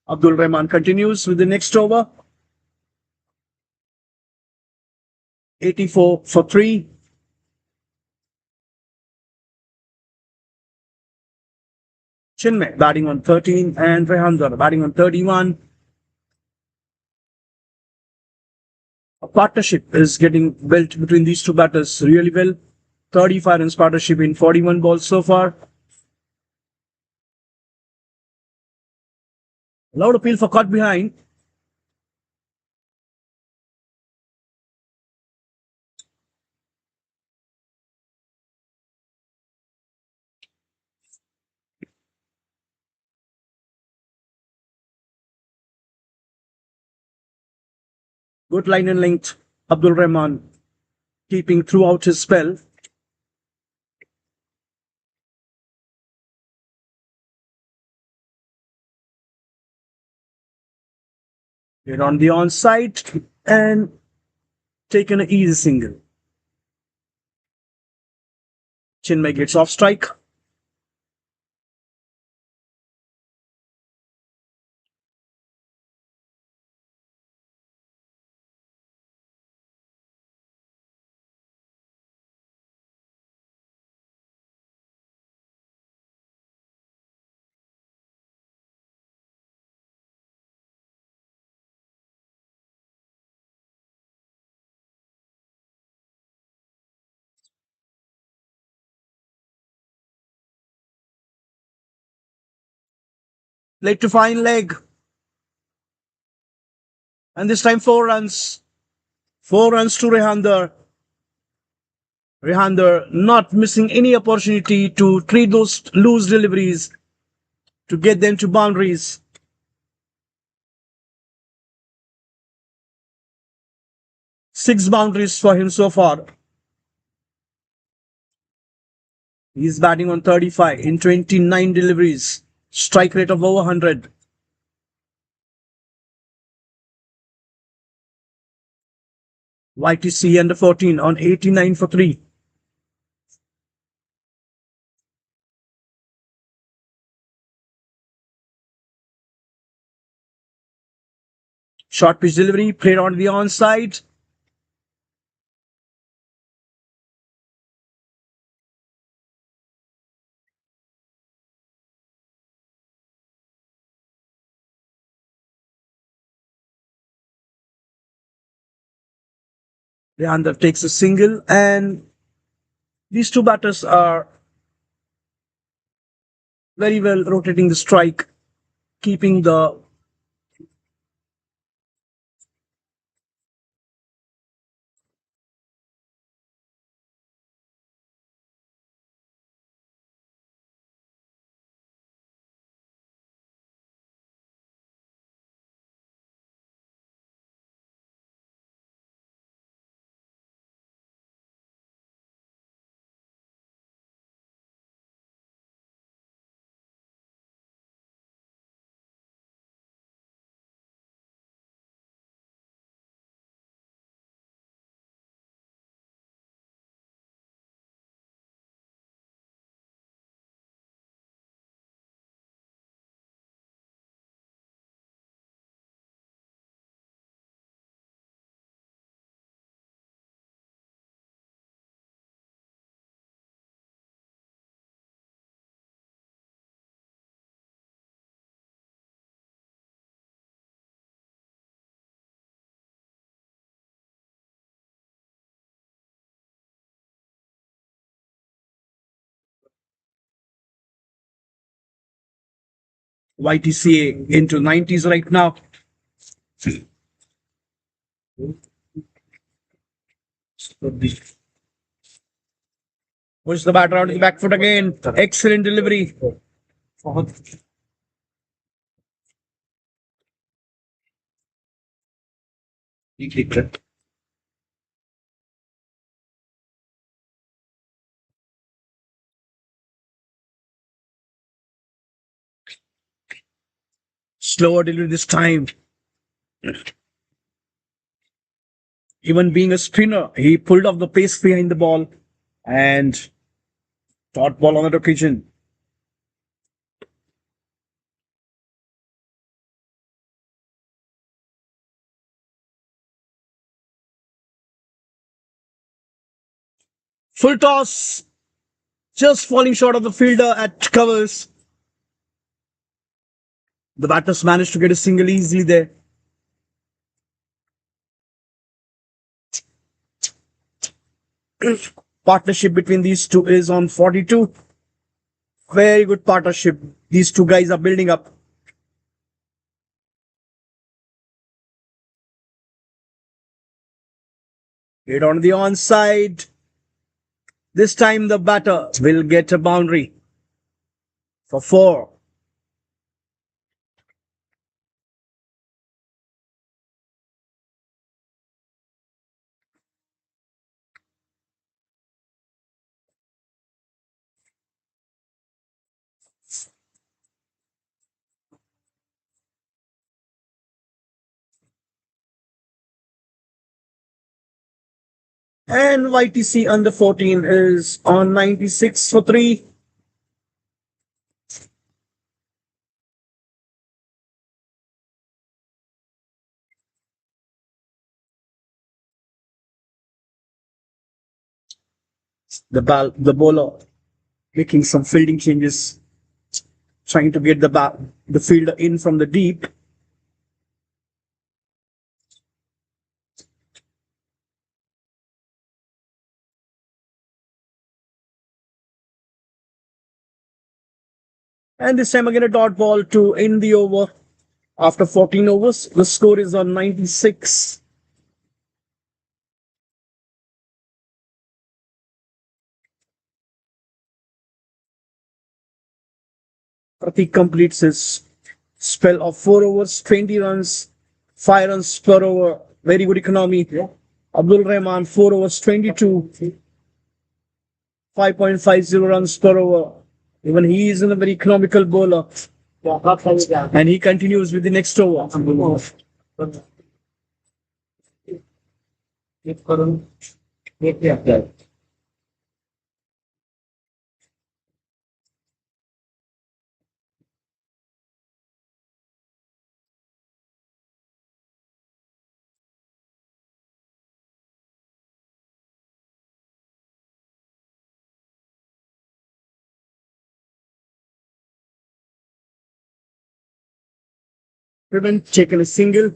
Abdul Rahman continues with the next over. 84 for 3. Chinmay batting on 13 and Rehandar batting on 31. A partnership is getting built between these two batters really well. 35 runs partnership in 41 balls so far. Loud appeal for caught behind. Good line and length. Abdul Rahman keeping throughout his spell. Get on the onside and taken an easy single. Chinmay gets off strike. Late to fine leg. And this time 4 runs. 4 runs to Rehandar. Rehandar not missing any opportunity to treat those loose deliveries to get them to boundaries. Six boundaries for him so far. He's batting on 35 in 29 deliveries. Strike rate of over 100. YTC under 14 on 89 for 3. Short pitch delivery played on the onside. Rehandar takes a single, and these two batters are very well rotating the strike, keeping the YTCA into 90s right now. Push the batter out of the back foot again. Excellent delivery. Slower delivery this time. Even being a spinner, he pulled off the pace behind the ball and dot ball on that occasion. Full toss, just falling short of the fielder at covers. The batters managed to get a single easily there. Partnership between these two is on 42. Very good partnership. These two guys are building up. Hit on the onside. This time the batter will get a boundary for 4. And YTC under 14 is on 96 for 3. The bowler making some fielding changes, trying to get the fielder in from the deep. And this time again a dot ball to end the over. After 14 overs, the score is on 96. Pratik completes his spell of 4 overs, 20 runs, 5 runs per over. Very good economy. Abdul Rahman, 4 overs, 22, 5.50 runs per over. Even he is in a very economical bowler. And he continues with the next over. Prevent taken a single.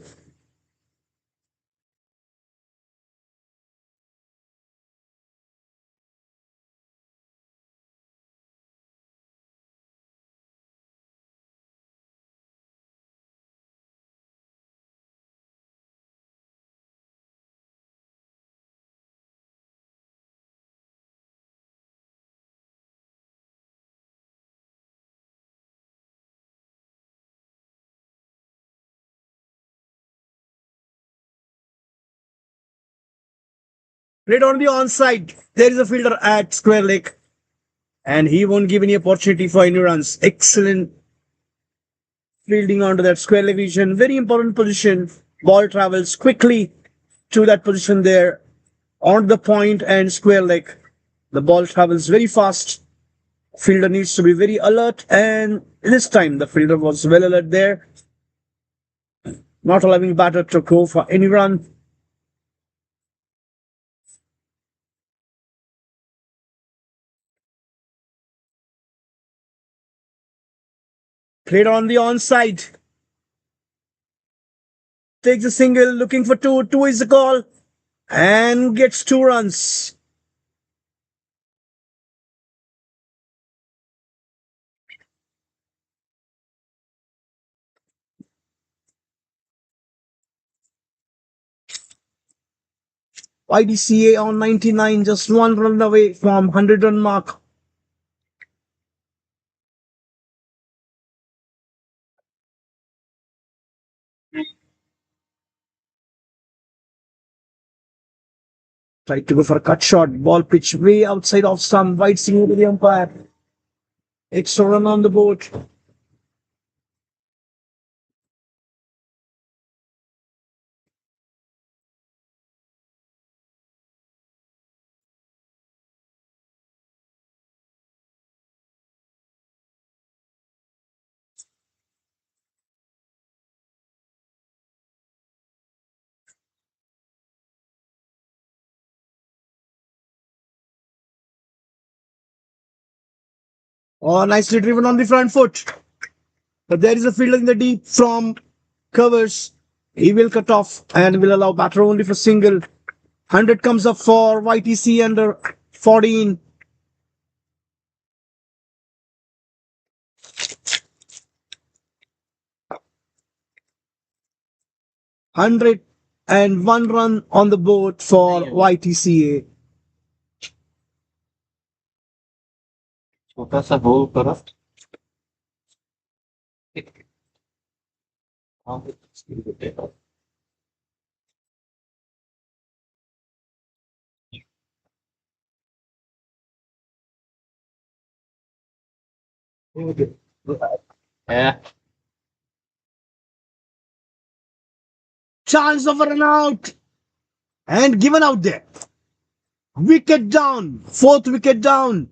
Played on the onside. There is a fielder at square leg. And he won't give any opportunity for any runs. Excellent fielding onto that square leg region. Very important position. Ball travels quickly to that position there. On the point and square leg. The ball travels very fast. Fielder needs to be very alert. And this time the fielder was well alert there. Not allowing batter to go for any run. Played on the onside. Takes a single, looking for 2. 2 is the call. And gets 2 runs. YDCA on 99, just 1 run away from 100 run mark. Tried to go for a cut shot. Ball pitch way outside off stump. Wide single to the umpire. Extra run on the board. Oh, nicely driven on the front foot. But there is a fielder in the deep from covers. He will cut off and will allow batter only for single. 100 comes up for YTC under 14. Hundred and one run on the board for YTCA. छोटा सा whole करो yeah. Chance of a run out and given out there. Wicket down, fourth wicket down.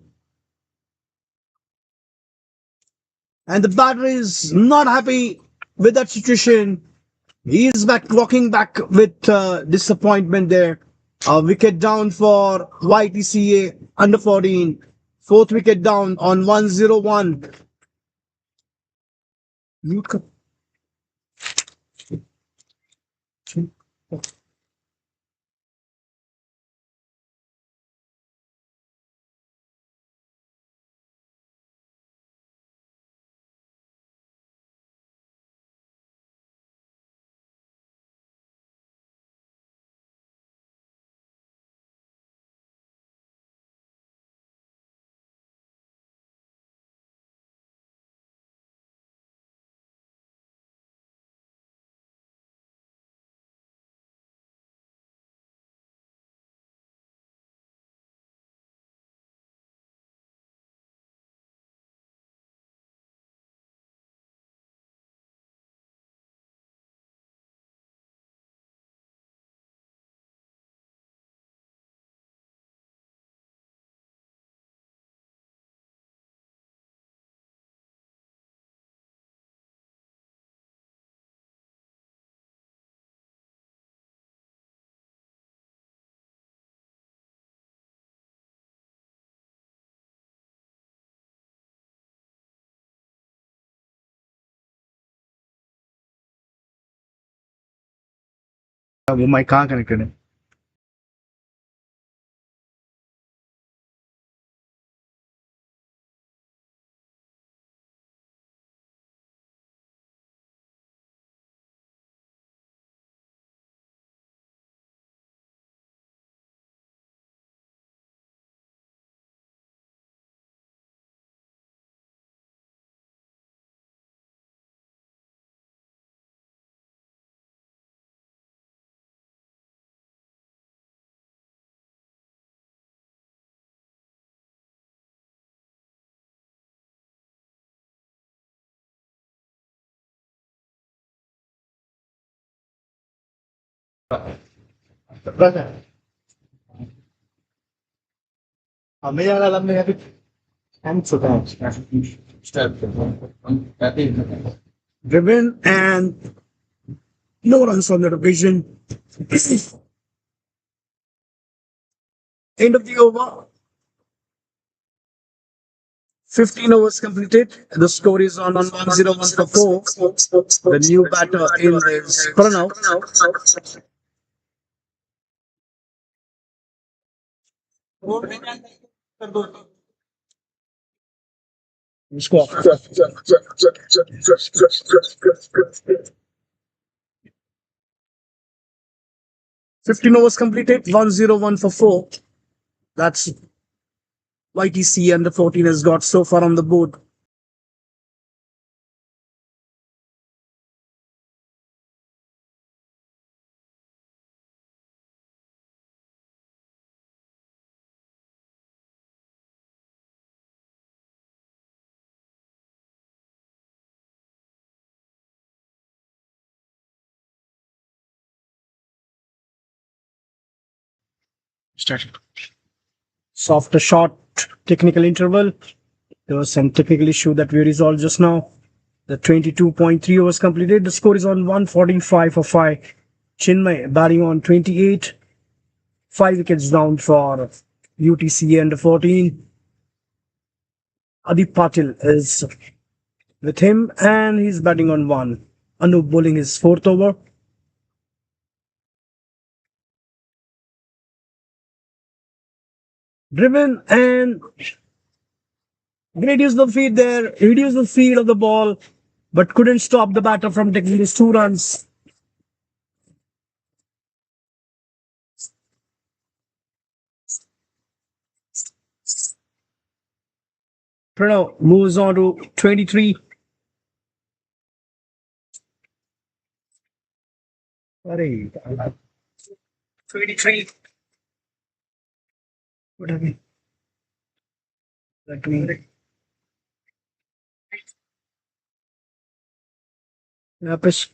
And the batter is not happy with that situation. He is back walking back with disappointment there. A wicket down for YTCA under 14. Fourth wicket down on 101. वो mic कहाँ connected है? हमें यार अलग में अभी हम छोटा Driven and no runs on the division. End of the over. 15 overs completed. The score is on 101 for 4. The new batter in is Pranav. Score. 15 overs completed. 101 for 4. That's YTC under 14 has got so far on the board. Started. So after short technical interval, there was some technical issue that we resolved just now. The 22.3 overs completed. The score is on 145 for 5. Chinmay batting on 28. 5 wickets down for UTC under 14. Adip Patil is with him and he's batting on 1. Anup bowling his 4th over. Driven and reduced the feed there, reduced the speed of the ball, but couldn't stop the batter from taking these 2 runs. Pranav moves on to 23. Arey, 23. What have we? That we. Yapis.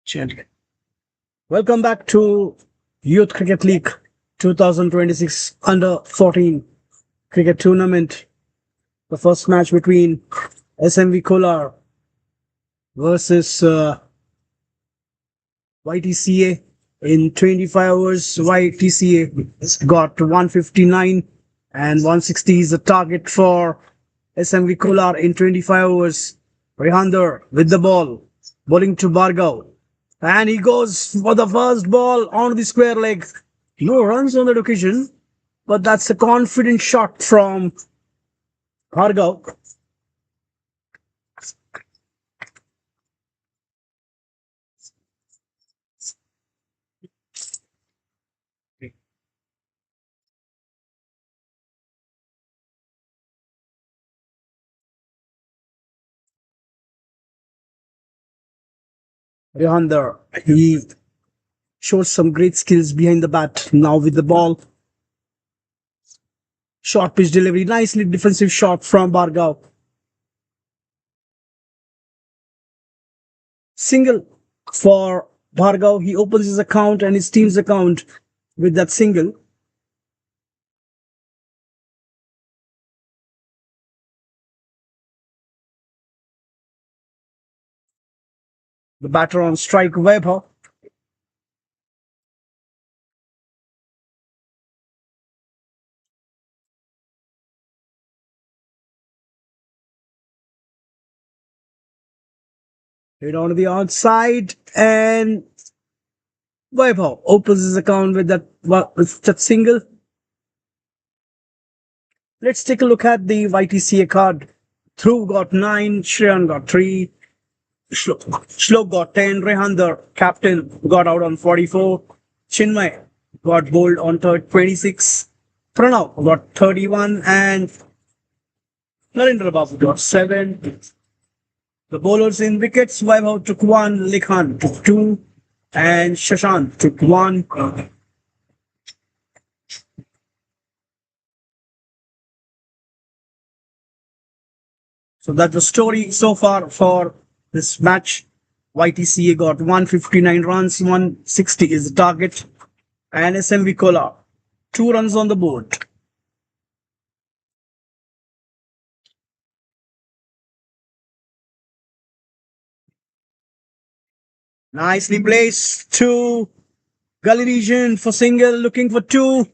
Gently. Welcome back to Youth Cricket League 2026 Under 14 Cricket Tournament. The first match between SMV Kolar versus YTCA. In 25 hours, YTCA got 159 and 160 is the target for SMV Kolar in 25 hours. Rehander with the ball, bowling to Bhargav. And he goes for the first ball on the square leg. No runs on that occasion, but that's a confident shot from Bhargav. Rehander, he shows some great skills behind the bat. Now with the ball, short pitch delivery, nicely defensive shot from Bhargav. Single for Bhargav. He opens his account and his team's account with that single. The batter on strike, Weber. Hit on the outside and Weber opens his account with that single. Let's take a look at the YTCA card. Dhruv got 9, Shreyan got 3, Shlok got 10, Rehander, captain, got out on 44, Chinmay got bowled on 26, Pranav got 31, and Narendra Babu got 7. The bowlers in wickets, Vaibhav took 1, Likhan took 2, and Shashank took 1. So that's the story so far for this match. YTCA got 159 runs, 160 is the target, and SMV Kolar 2 runs on the board. Nicely placed to gully region for single, looking for 2,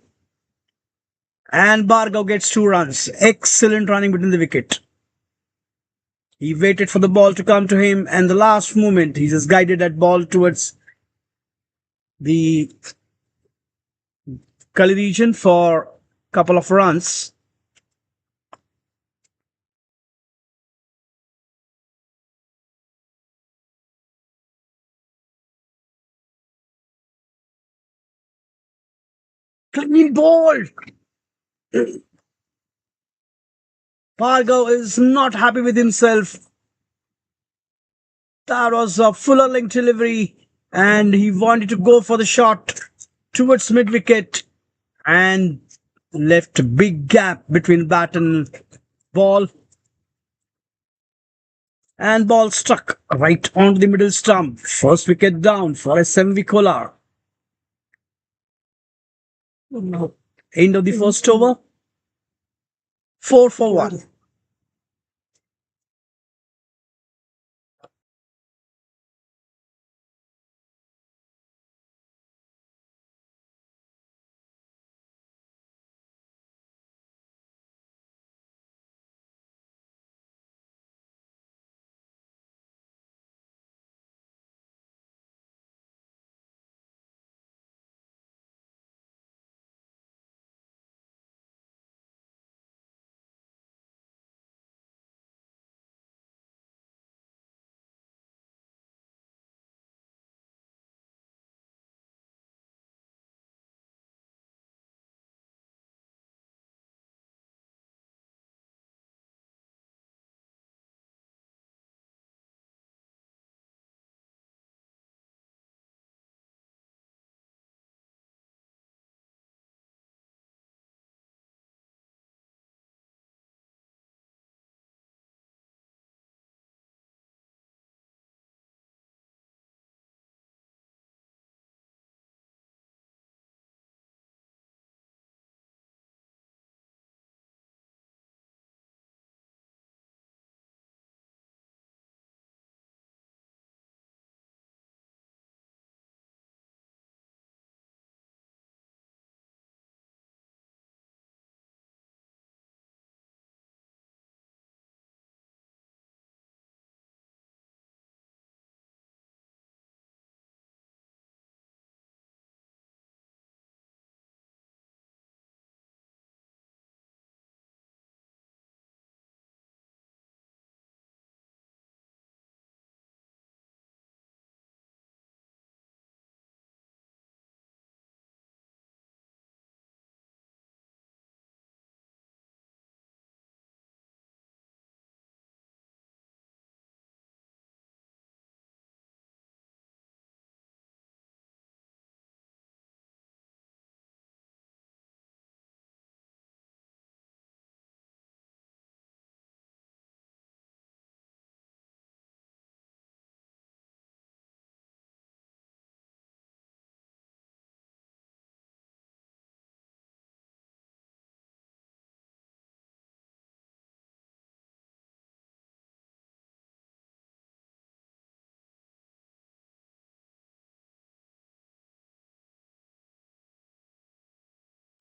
and Bhargav gets 2 runs. Excellent running between the wicket. He waited for the ball to come to him, and the last moment he just guided that ball towards the gully region for a couple of runs. Clean ball. Bhargav is not happy with himself. That was a fuller length delivery, and he wanted to go for the shot towards mid wicket and left a big gap between bat and ball. And ball struck right onto the middle stump. First wicket down for SMV Kolar. End of the first over. 4 for 1.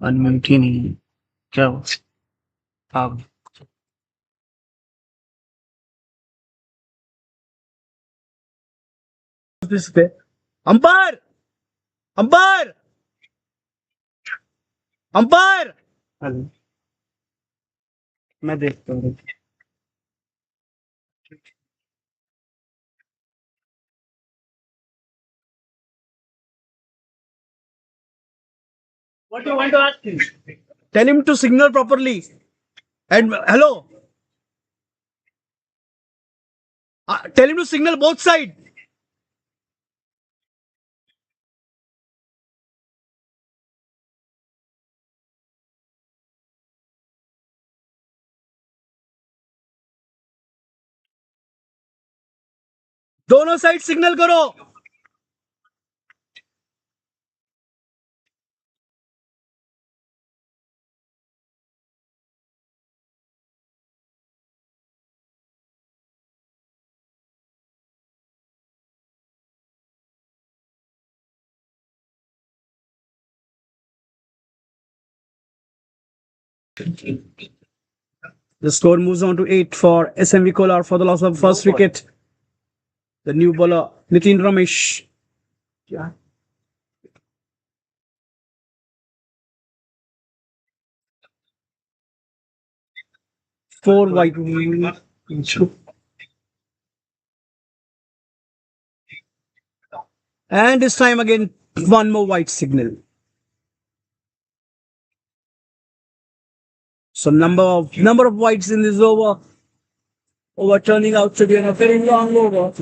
Unmute ही नहीं है क्या हुआ? अब इस पे umpire umpire umpire hello मैं देखता हूँ What do you want to ask him? Tell him to signal properly. And hello. Tell him to signal both sides. दोनों साइड सिग्नल करो. The score moves on to 8 for SMV Kolar for the loss of first wicket. The new bowler Nitin Ramesh. Yeah. Four wide. And this time again, one more white signal. So number of whites in this over turning out to be a very long over.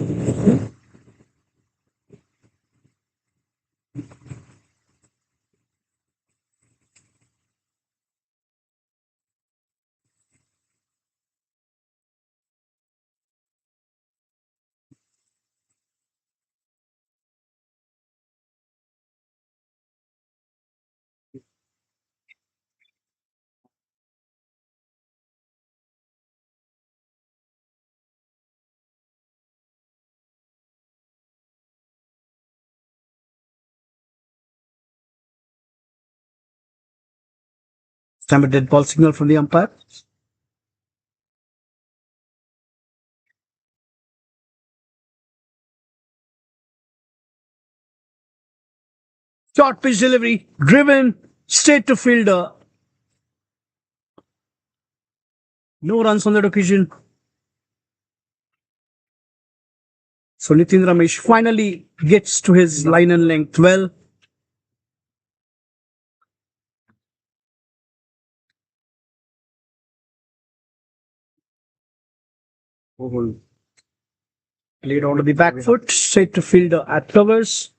Time a dead ball signal from the umpire. Short pitch delivery, driven straight to fielder. No runs on that occasion. So Nitin Ramesh finally gets to his line and length well. Played onto the back foot, straight to fielder at covers.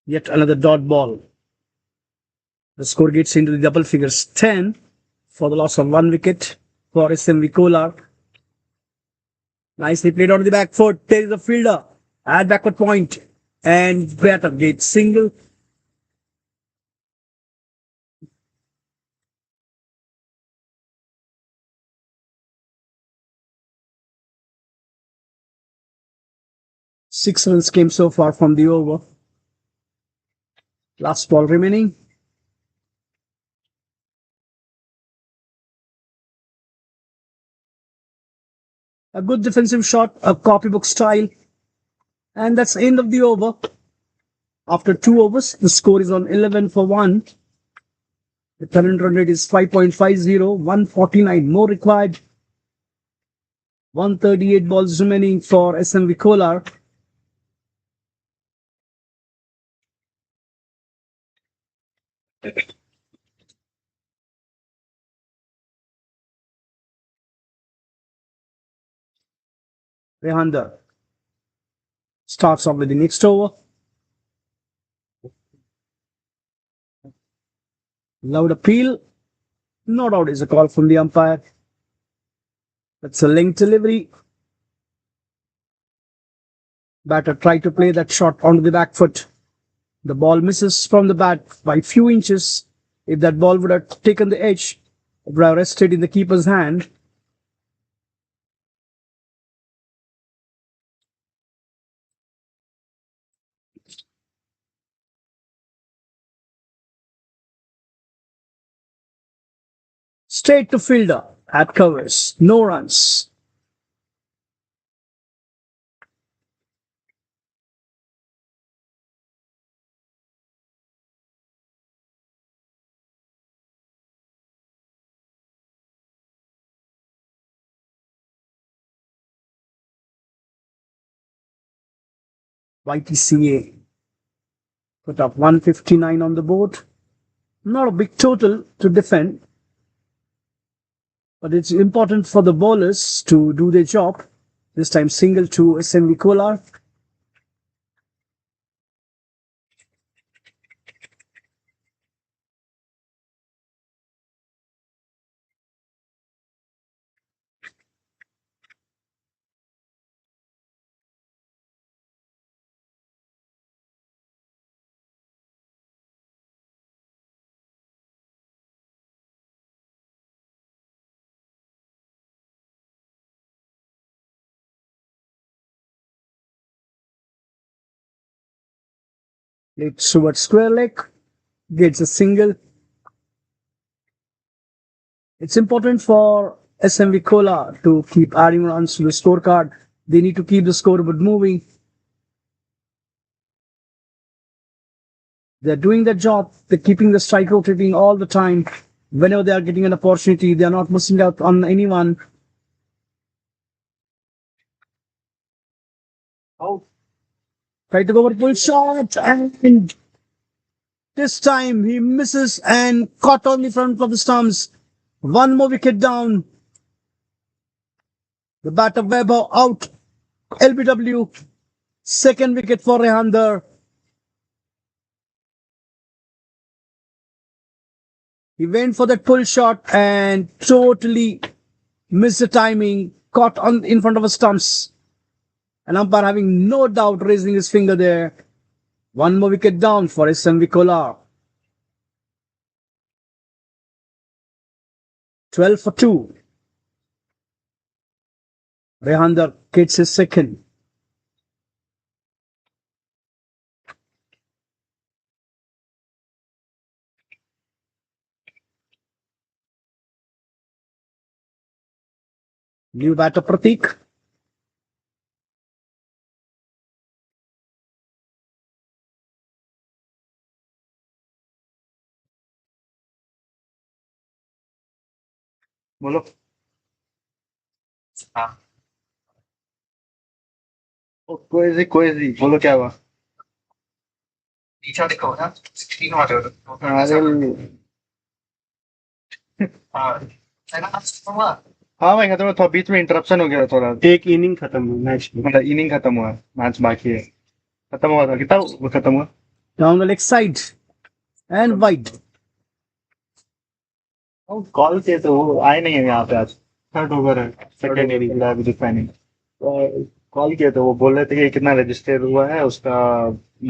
Yet another dot ball. The score gets into the double figures 10 for the loss of one wicket for SMV Kolar. Nicely played onto the back foot. There is a fielder at backward point and batter gets single. Six runs came so far from the over. Last ball remaining. A good defensive shot, a copybook style. And that's the end of the over. After 2 overs, the score is on 11 for 1. The current run rate is 5.50, 149 more required. 138 balls remaining for SMV Kolar. Rehander starts off with the next over. Loud appeal. Not out is a call from the umpire. That's a length delivery. Batter tried to play that shot onto the back foot. The ball misses from the bat by few inches. If that ball would have taken the edge, it would have rested in the keeper's hand. Straight to fielder at covers. No runs. YTCA put up 159 on the board. Not a big total to defend, but it's important for the bowlers to do their job. This time single to SMV Kolar. Leads towards square leg. Gets a single. It's important for SMV Kolar to keep adding runs to the scorecard. They need to keep the scoreboard moving. They're doing their job. They're keeping the strike rotating all the time. Whenever they are getting an opportunity, they are not missing out on anyone. Out. Try to go for full shot, and this time he misses and caught on the front of the stumps. One more wicket down. The batter Weber out. LBW. Second wicket for Rehander. He went for that pull shot and totally missed the timing. Caught on in front of the stumps. An umpire having no doubt raising his finger there. One more wicket down for SMV Kolar. 12 for 2. Rehander gets his second. New batter Pratik. बोलो हाँ ओ कोई बोलो क्या हुआ पीछा देखो ना 16 वाले अरे हाँ है ना हुआ हाँ भाई खत्म हुआ बीच में इंटरप्शन हो गया थोड़ा एक इनिंग खत्म हुआ मैच में। मतलब इनिंग खत्म हुआ मैच बाकी है खत्म हुआ था कितना वो खत्म हुआ Down the leg side. And wide. Call किए तो वो आए नहीं है यहाँ पे आज थर्ड ओवर है सेकंड इनिंग अभी डिफाइनिंग कॉल किए तो वो बोल रहे थे कि कितना रजिस्टर हुआ है उसका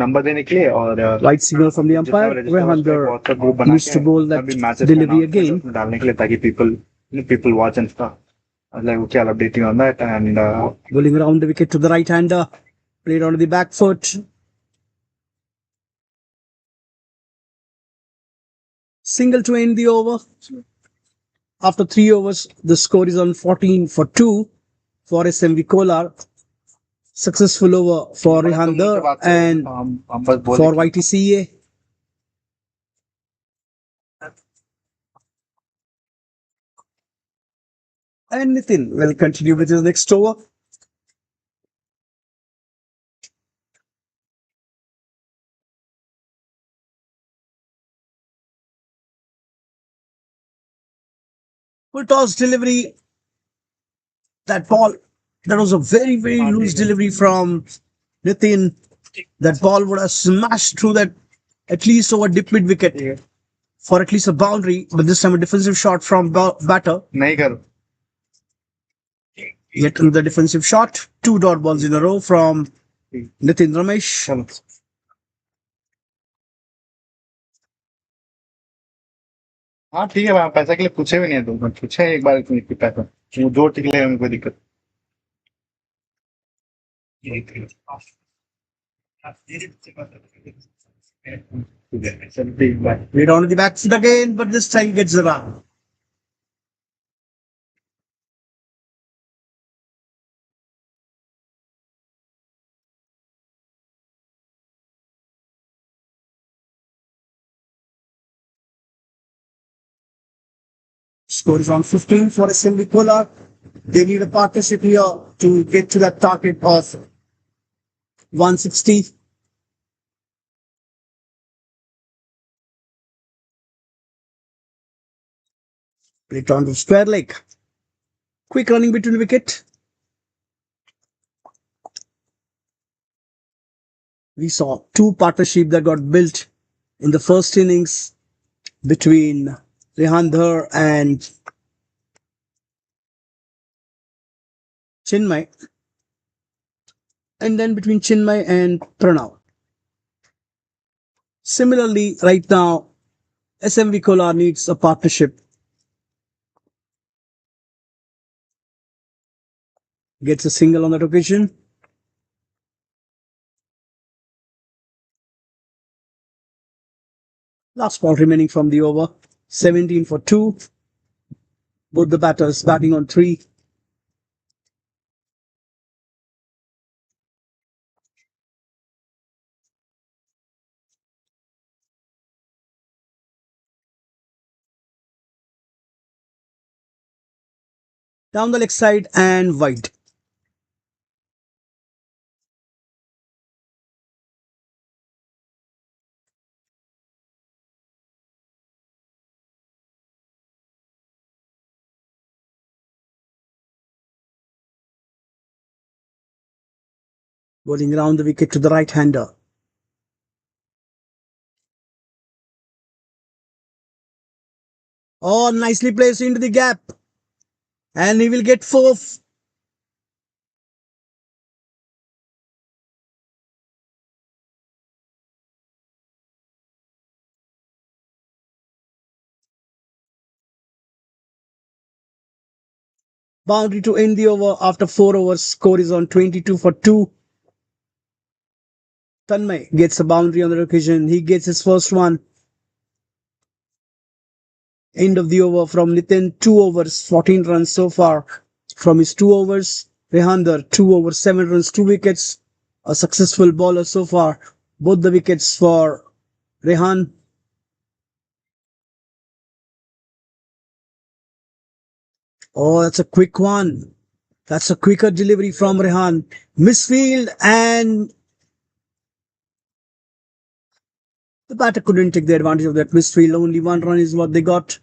नंबर देने के लिए और White signal from the umpire. Rehander needs to bowl that delivery again. डालने के लिए ताकि people watch and stuff. Like okay, I'll update you on that and Bowling around the wicket to the right hander. Played onto the back foot. Single to end the over. After 3 overs, the score is on 14 for 2 for SMV Kolar. Successful over for Rehander and for YTCA. And Nitin will continue with his next over. Full toss delivery. That ball, that was a very, very loose delivery from Nitin. That ball would have smashed through that at least over dip mid wicket for at least a boundary. But this time a defensive shot from batter. नहीं करो Yet another defensive shot. 2 dot balls in a row from Nitin Ramesh. हाँ ठीक है भाई पैसा के लिए पूछे भी नहीं है तो मैं पूछे एक बार इतनी पैसा वो जो टिकले हमें कोई दिक्कत We're on the back foot again, but this time gets the run. Score is on 15 for SMV Kolar. They need a partnership here to get to that target of 160. Return to square leg. Quick running between wicket. We saw two partnerships that got built in the first innings between Rehan Dhar and Chinmay, and then between Chinmay and Pranav. Similarly, right now, SMV Kolar needs a partnership. Gets a single on that occasion. Last ball remaining from the over. 17 for 2. Both the batters batting on 3. Down the leg side and wide. Bowling around the wicket to the right-hander. Oh, nicely placed into the gap. And he will get 4. Boundary to end the over after 4 overs. Score is on 22 for 2. Tanmay gets a boundary on the occasion. He gets his first one. End of the over from Nitin. 2 overs, 14 runs so far. From his 2 overs, Rehander 2 overs, 7 runs, 2 wickets. A successful bowler so far. Both the wickets for Rehan. Oh, that's a quick one. That's a quicker delivery from Rehan. Misfield, and the batter couldn't take the advantage of that misfield. Only 1 run is what they got.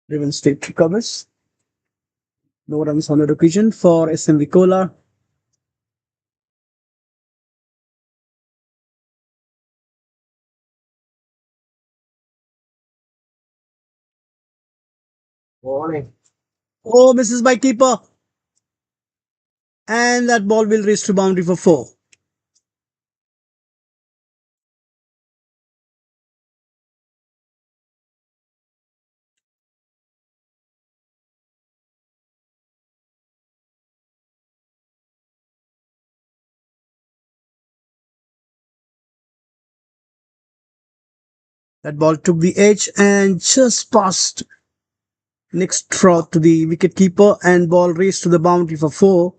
Raven State recovers. No runs on the occasion for SMV Kolar. Oh, misses by keeper. And that ball will race to boundary for 4. That ball took the edge and just passed next throw to the wicket keeper, and ball raced to the boundary for 4.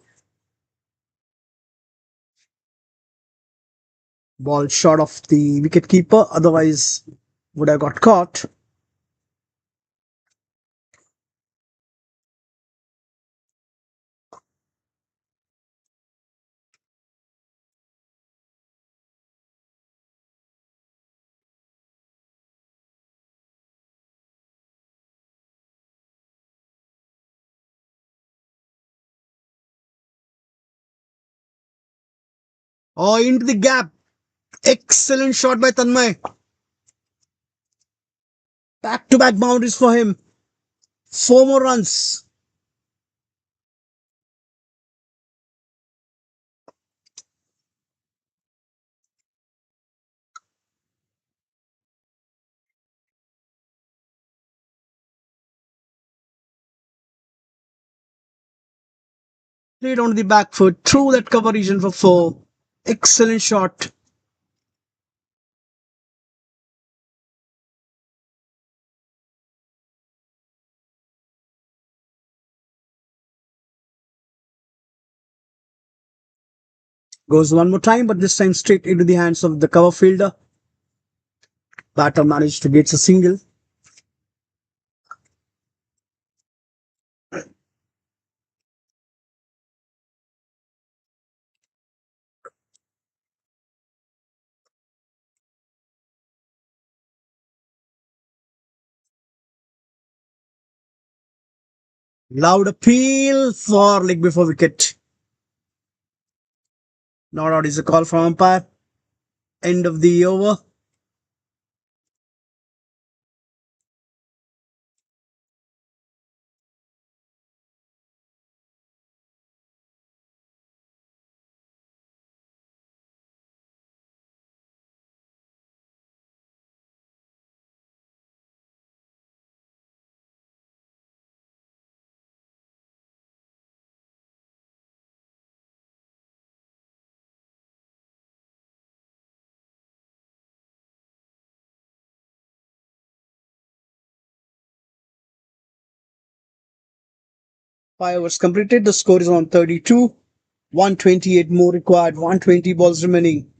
Ball short of the wicket keeper, otherwise would have got caught. Oh, into the gap. Excellent shot by Tanmay. Back-to-back boundaries for him. 4 more runs. Played on the back foot through that cover region for 4. Excellent shot. Goes one more time, but this time straight into the hands of the cover fielder. Batter managed to get a single. Loud appeal for leg before wicket. Not out is a call from umpire. End of the over. Five overs completed. The score is on 32. 128 more required. 120 balls remaining.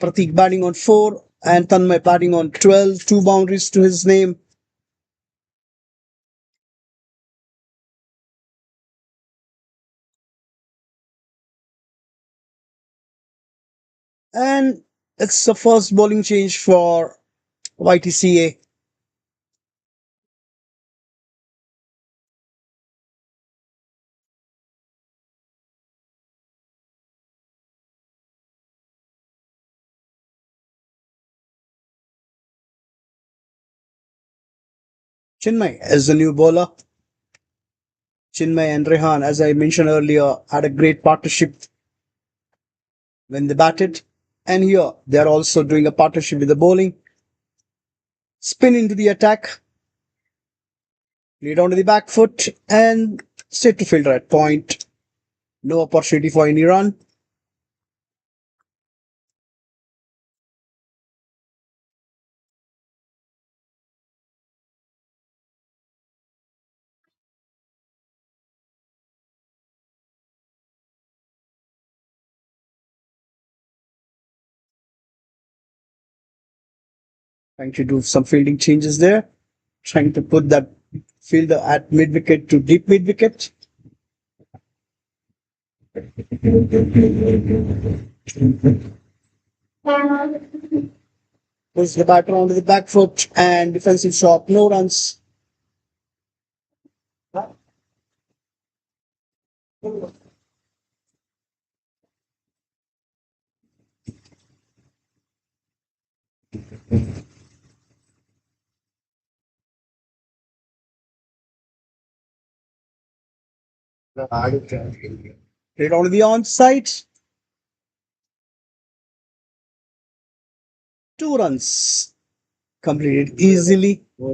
Pratik batting on 4 and Tanmay batting on 12. 2 boundaries to his name. And it's the first bowling change for YTCA. Chinmay is the new bowler. Chinmay and Rehan, as I mentioned earlier, had a great partnership when they batted. And here they are also doing a partnership with the bowling. Spin into the attack. Lead onto the back foot and straight to fielder at point. No opportunity for any run. Trying to do some fielding changes there. Trying to put that fielder at mid wicket to deep mid wicket. Push the batter onto the back foot and defensive shot. No runs. Played onto the onside. 2 runs. Completed easily. All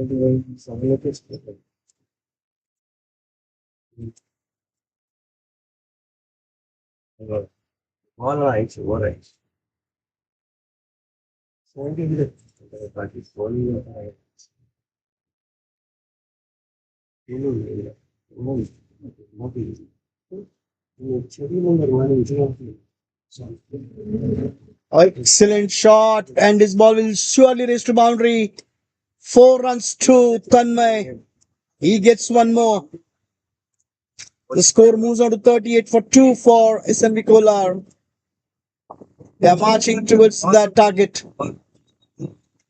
right, all right. Excellent shot, and this ball will surely race to boundary. 4 runs to Tanmay. He gets one more. The score moves on to 38 for 2 for SMV Kolar. They are marching towards that target.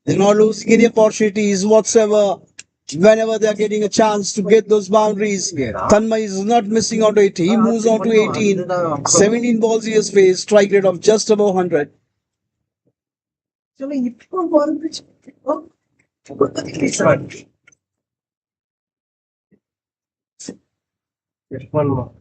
They're not losing any opportunities whatsoever. Whenever they are getting a chance to get those boundaries, Tanmay is not missing out to it. He moves on to 18. 17 balls he has faced, strike rate of just above 100. One more.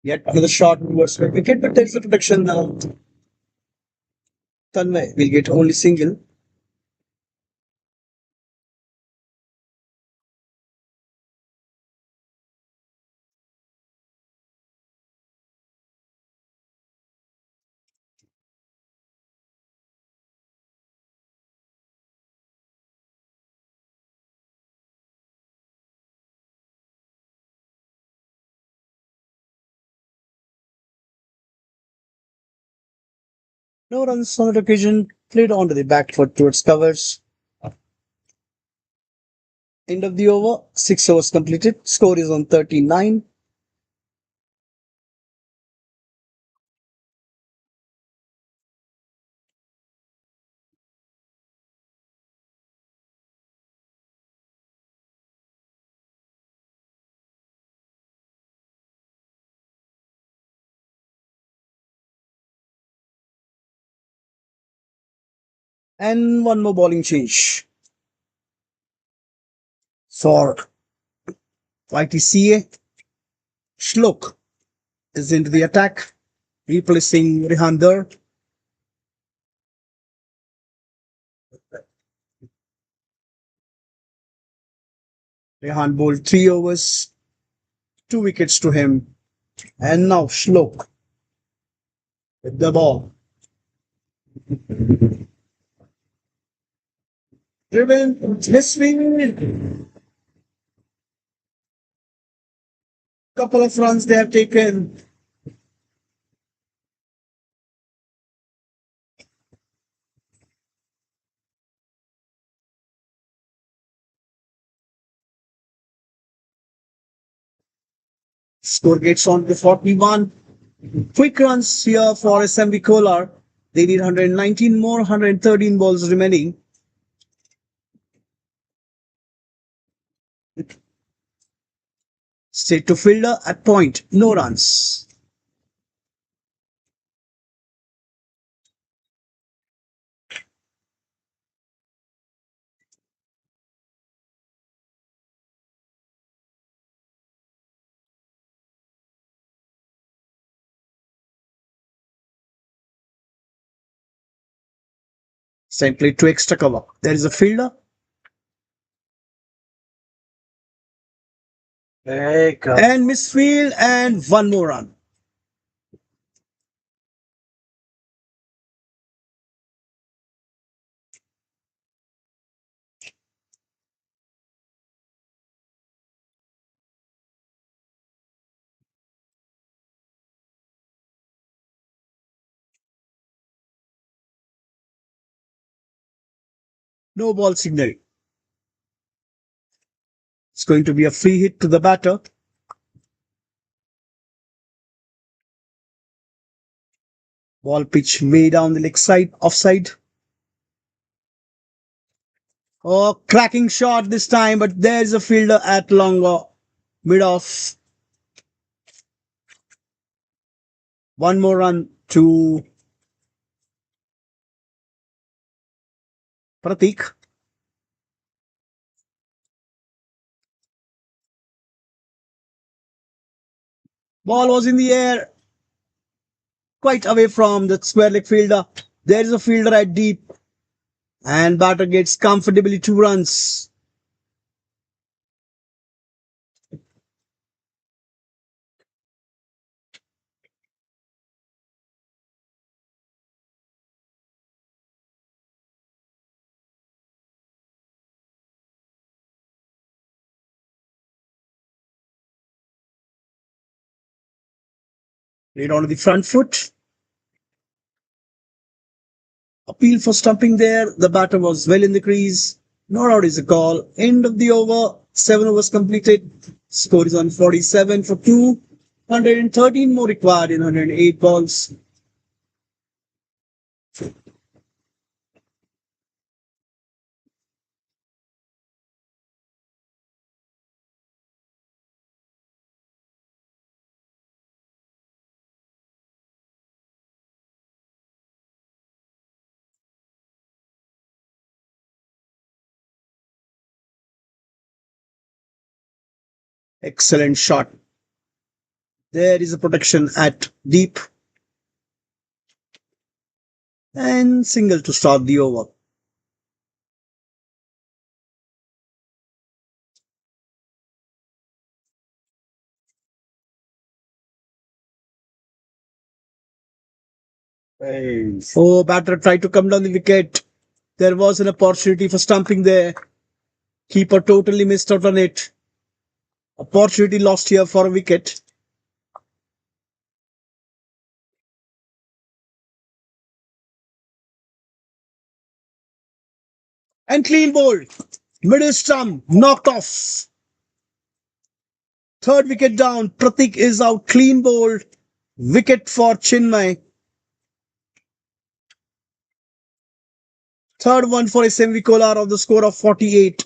Yet another shot towards the wicket, but there's a protection now. Tanmay will get only single. No runs on that occasion. Played onto the back foot towards covers. End of the over. 6 overs completed. Score is on 39. And one more bowling change for YTCA. Shlok is into the attack, replacing Rihander. Rehan bowled 3 overs, 2 wickets to him. And now Shlok with the ball. Driven, missing. Couple of runs they have taken. Score gets on to 41. Quick runs here for SMV Kolar. They need 119 more, 113 balls remaining. Straight to fielder at point, no runs. Simply to extra cover. There is a fielder. And misfield and one more run. No ball signal. It's going to be a free hit to the batter. Ball pitch way down the leg side, offside. Oh, cracking shot this time, but there's a fielder at longer, mid off. One more run to Pratik. Ball was in the air, quite away from the square leg fielder. There is a fielder at deep, and batter gets comfortably 2 runs. Played onto the front foot. Appeal for stumping there. The batter was well in the crease. Not out is a call. End of the over. 7 overs completed. Score is on 47 for 2. 113 more required in 108 balls. Excellent shot. There is a protection at deep. and single to start the over. Oh, batter tried to come down the wicket. There was an opportunity for stumping there. Keeper totally missed out on it. Opportunity lost here for a wicket. And clean bowled. Middle stump knocked off. Third wicket down. Pratik is out. Clean bowled. Wicket for Chinmay. Third one for SMV Kolar of the score of 48.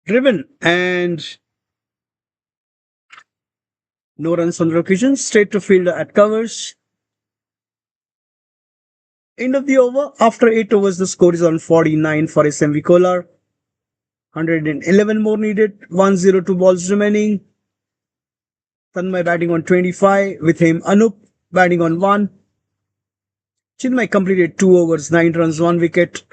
Driven and no runs on the occasion. Straight to field at covers. End of the over. After 8 overs, the score is on 49 for SMV Kolar. 111 more needed. 102 balls remaining. Tanmay batting on 25. With him, Anup batting on 1. Chinmay completed 2 overs, 9 runs, 1 wicket.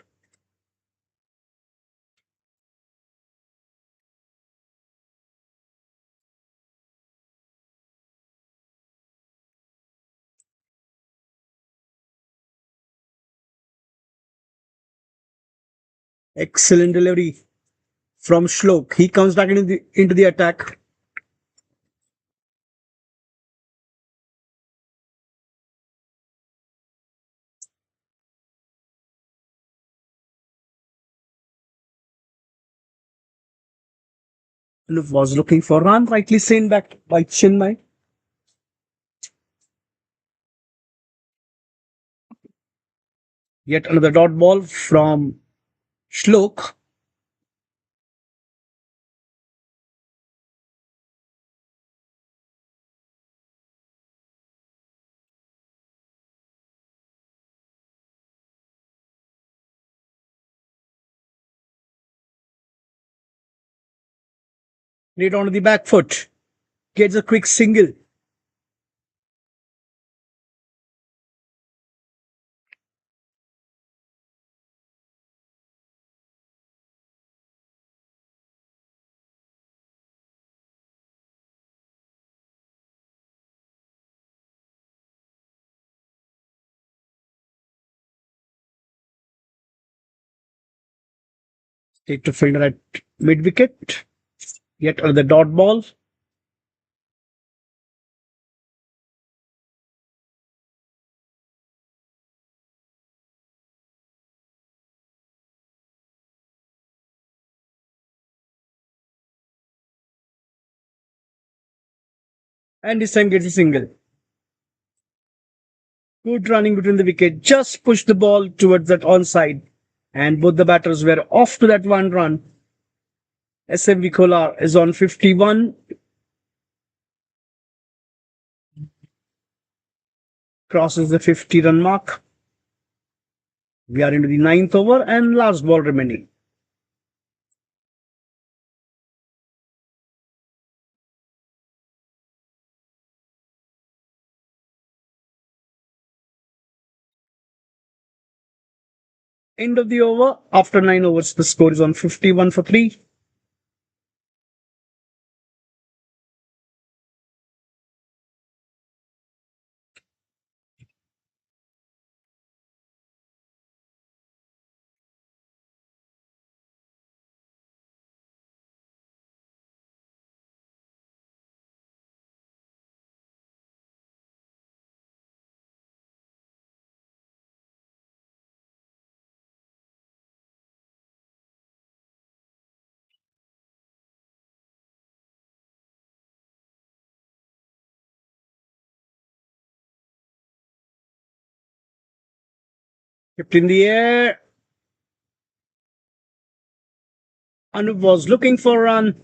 Excellent delivery from Shlok. He comes back into the attack. Anup was looking for run, rightly sent back by Chinmay. Yet another dot ball from Shlok. Played onto the back foot. Gets a quick single. Take to fielder at mid wicket. Yet another dot ball. And this time gets a single. Good running between the wicket. Just pushed the ball towards that onside. And both the batters were off to that one run. SMV Kolar is on 51. Crosses the 50-run mark. We are into the ninth over and last ball remaining. End of the over. After 9 overs, the score is on 51 for 3. Kept in the air. Anup was looking for a run.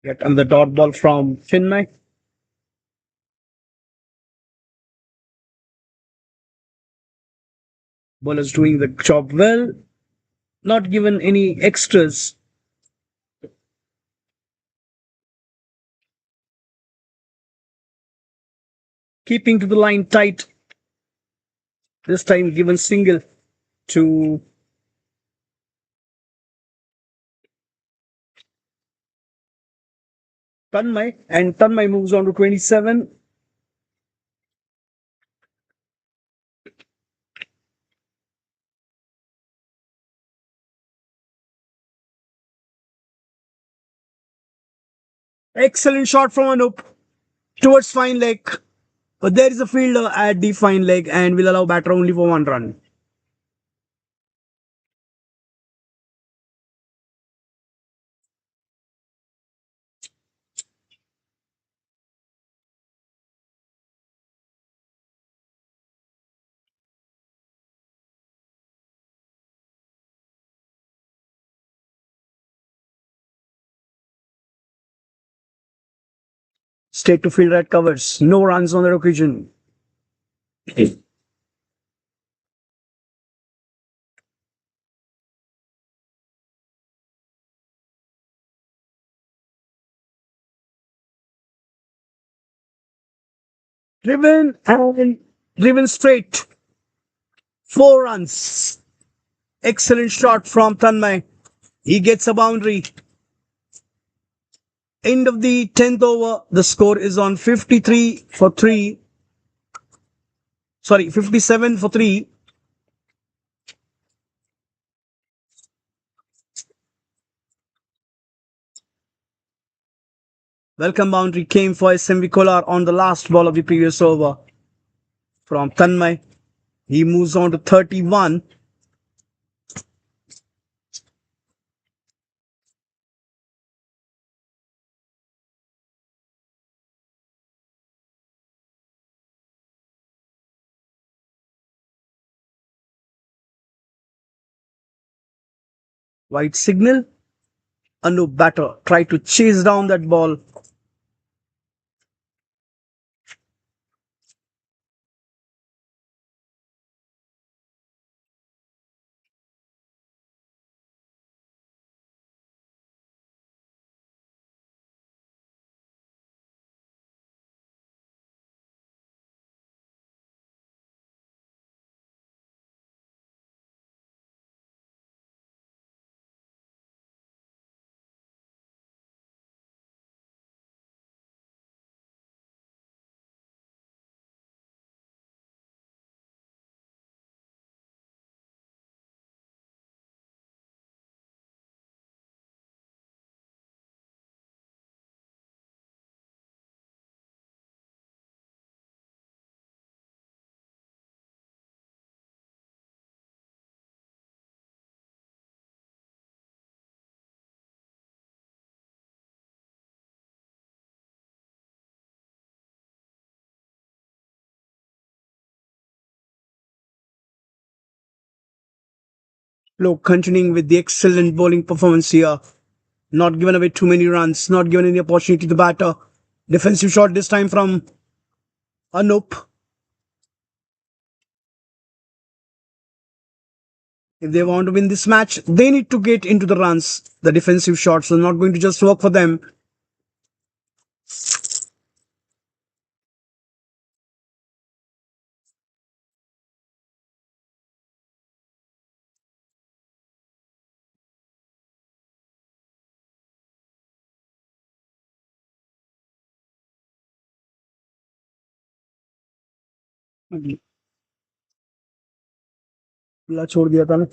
Yet another dot ball from Chinmay. Bowlers doing the job well. Not given any extras. Keeping to the line tight. This time given single to Tanmay. And Tanmay moves on to 27. Excellent shot from Anup towards fine leg. But there is a fielder at the fine leg and will allow batter only for one run. Straight to fielder at covers. No runs on that occasion. Driven and driven straight. 4 runs. Excellent shot from Tanmay. He gets a boundary. End of the 10th over. The score is on 53 for 3. Sorry, 57 for 3. Welcome boundary came for SMV Kolar on the last ball of the previous over from Tanmay. He moves on to 31. White signal. Anup batter tried to chase down that ball. Look, continuing with the excellent bowling performance here. Not given away too many runs, not given any opportunity to the batter. Defensive shot this time from Anup. If they want to win this match, they need to get into the runs. The defensive shots are not going to just work for them. खुला छोड़ दिया था ना.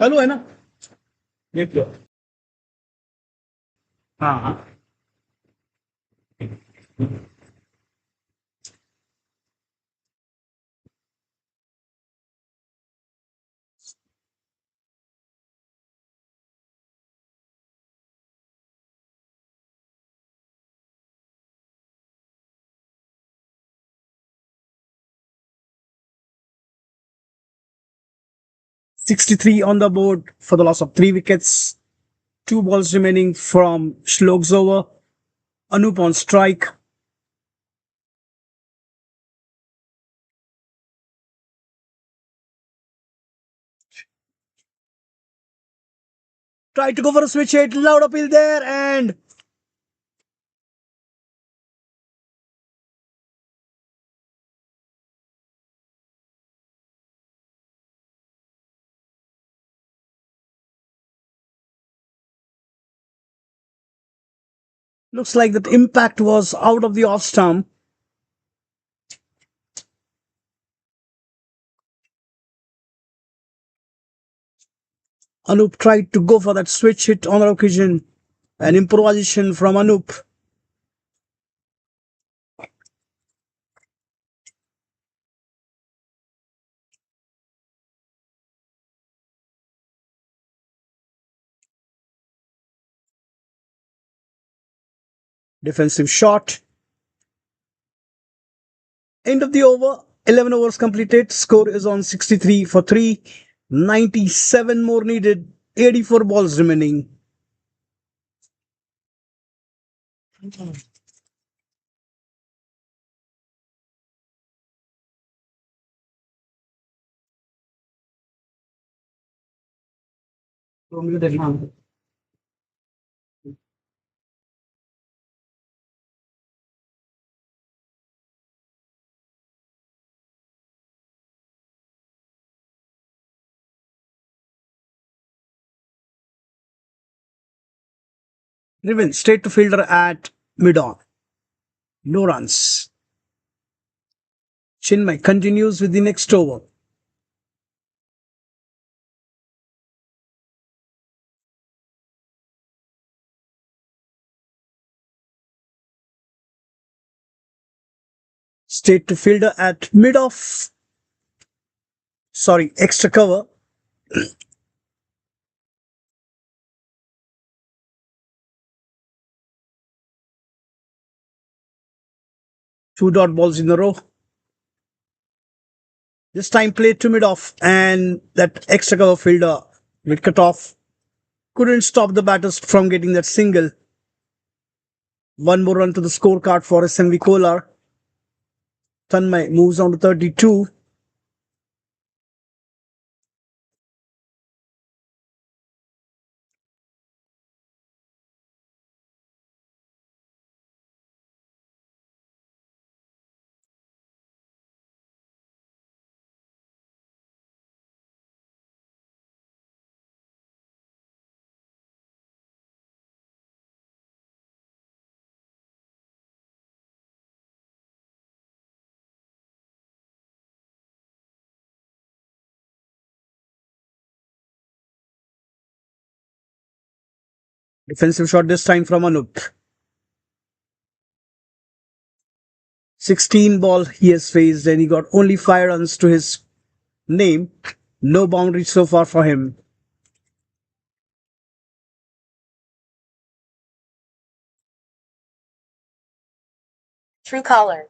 Hello है ना. देख लो. हाँ हाँ. 63 on the board for the loss of 3 wickets. 2 balls remaining from Shlok's over. Anup on strike. Tried to go for a switch hit. Loud appeal there and looks like that impact was out of the off stump. Anup tried to go for that switch hit on the occasion. An improvisation from Anup. Defensive shot. End of the over. 11 overs completed. Score is on 63 for 3. 97 more needed. 84 balls remaining. तो मुझे देखना. Riven straight to fielder at mid-on. No runs. Chinmay continues with the next over. Straight to fielder at mid-off. Sorry, extra cover. Two dot balls in a row. This time played to mid off, and that extra cover fielder with cut off couldn't stop the batters from getting that single. One more run to the scorecard for SMV Kolar. Tanmay moves on to 32. Defensive shot this time from Anup. 16 ball he has faced and he got only 5 runs to his name. No boundaries so far for him. True color.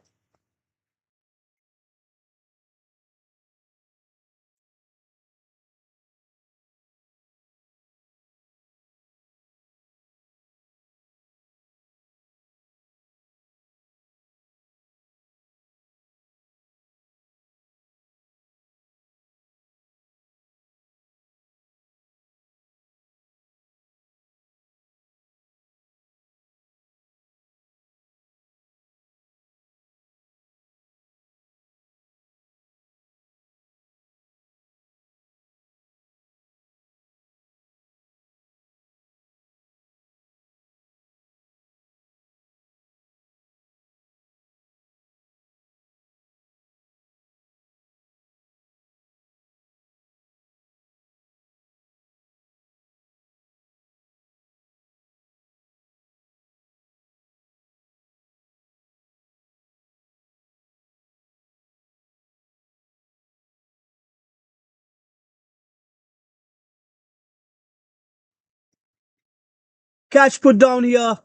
Catch put down here.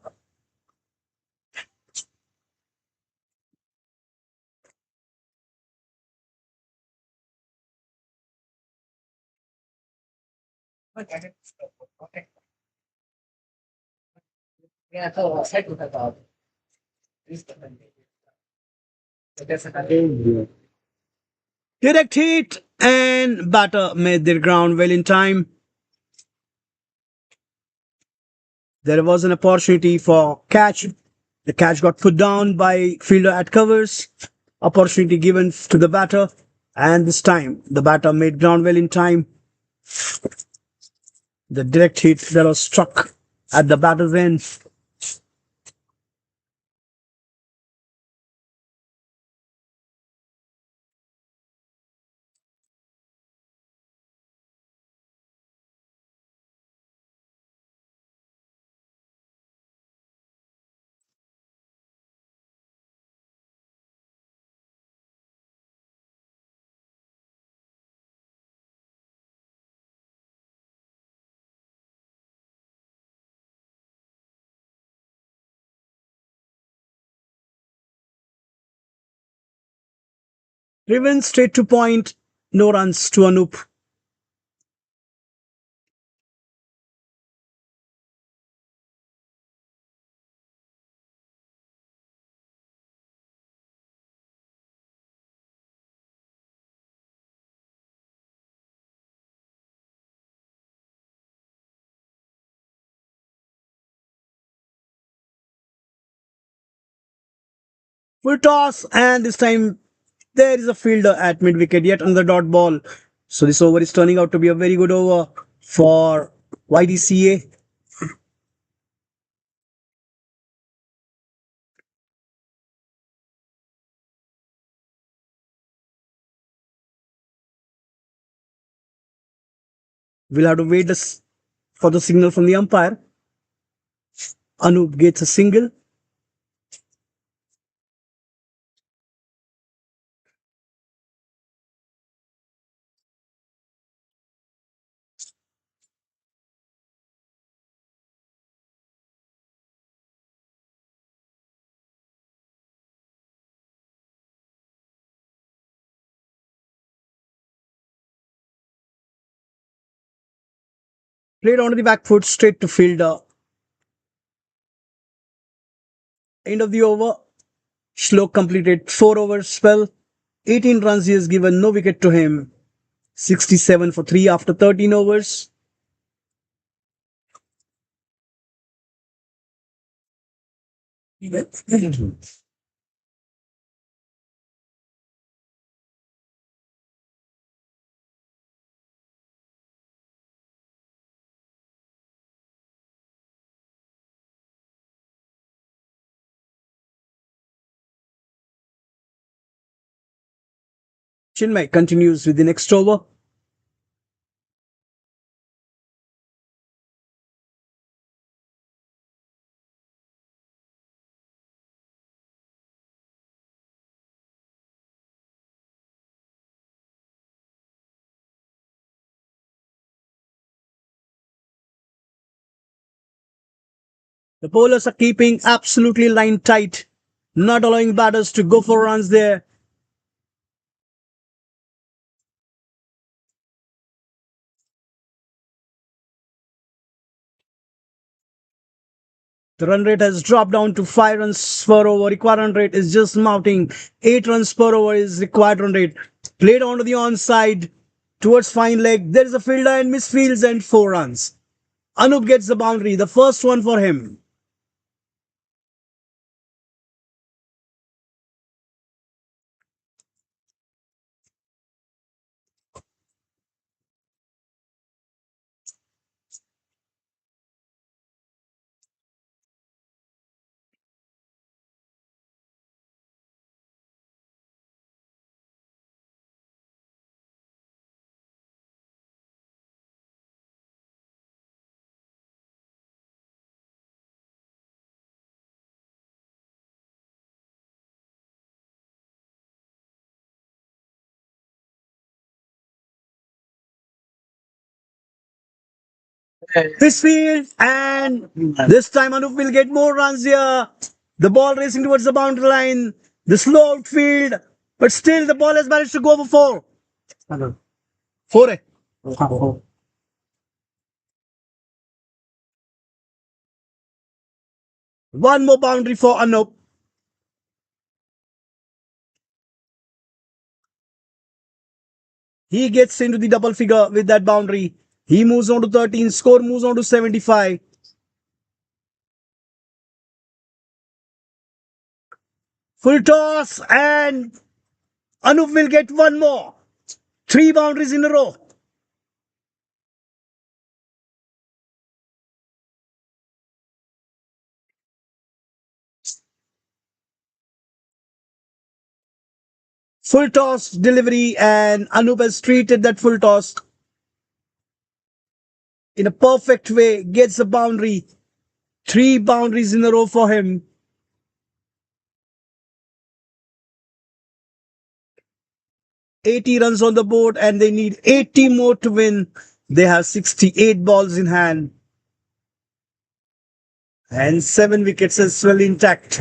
Direct hit and batter made their ground well in time. There was an opportunity for catch. The catch got put down by fielder at covers. Opportunity given to the batter. And this time, the batter made ground well in time. The direct hit that was struck at the batter's end. Driven straight to point. No runs to Anup. Full toss, and this time there is a fielder at mid wicket, yet another dot ball. So this over is turning out to be a very good over for YDCA. We'll have to wait for the signal from the umpire. Anup gets a single. Played onto the back foot, straight to fielder. End of the over. Shlok completed 4 overs spell. 18 runs he has given, no wicket to him. 67 for 3 after 13 overs. Chinmay continues with the next over. The bowlers are keeping absolutely line tight, not allowing batters to go for runs there. The run rate has dropped down to 5 runs per over. Required run rate is just mounting. 8 runs per over is required run rate. Played onto the onside towards fine leg. There is a fielder and misfields and 4 runs. Anup gets the boundary, the first one for him. This field, and this time Anup will get more runs here. The ball racing towards the boundary line. The slow outfield, but still the ball has managed to go for 4. Hello. 4 hai. One more boundary for Anup. He gets into the double figure with that boundary. He moves on to 13. Score moves on to 75. Full toss, and Anup will get one more. 3 boundaries in a row. Full toss delivery, and Anup has treated that full toss in a perfect way. Gets a boundary. 3 boundaries in a row for him. "80 runs on the board, and they need 80 more to win. They have 68 balls in hand. And 7 wickets as well intact.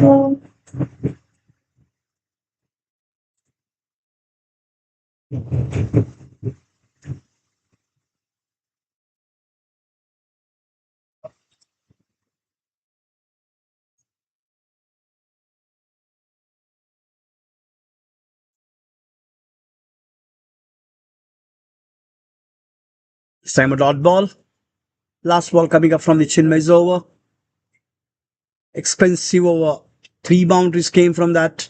This time a dot ball. Last ball coming up from the Chinmay's over. Expensive over. 3 boundaries came from that.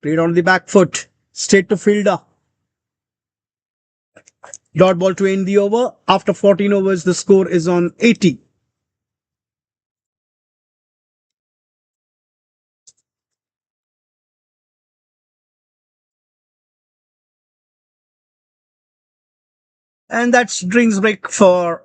Played on the back foot. Straight to fielder. Dot ball to end the over. After 14 overs, the score is on 80. And that's drinks break for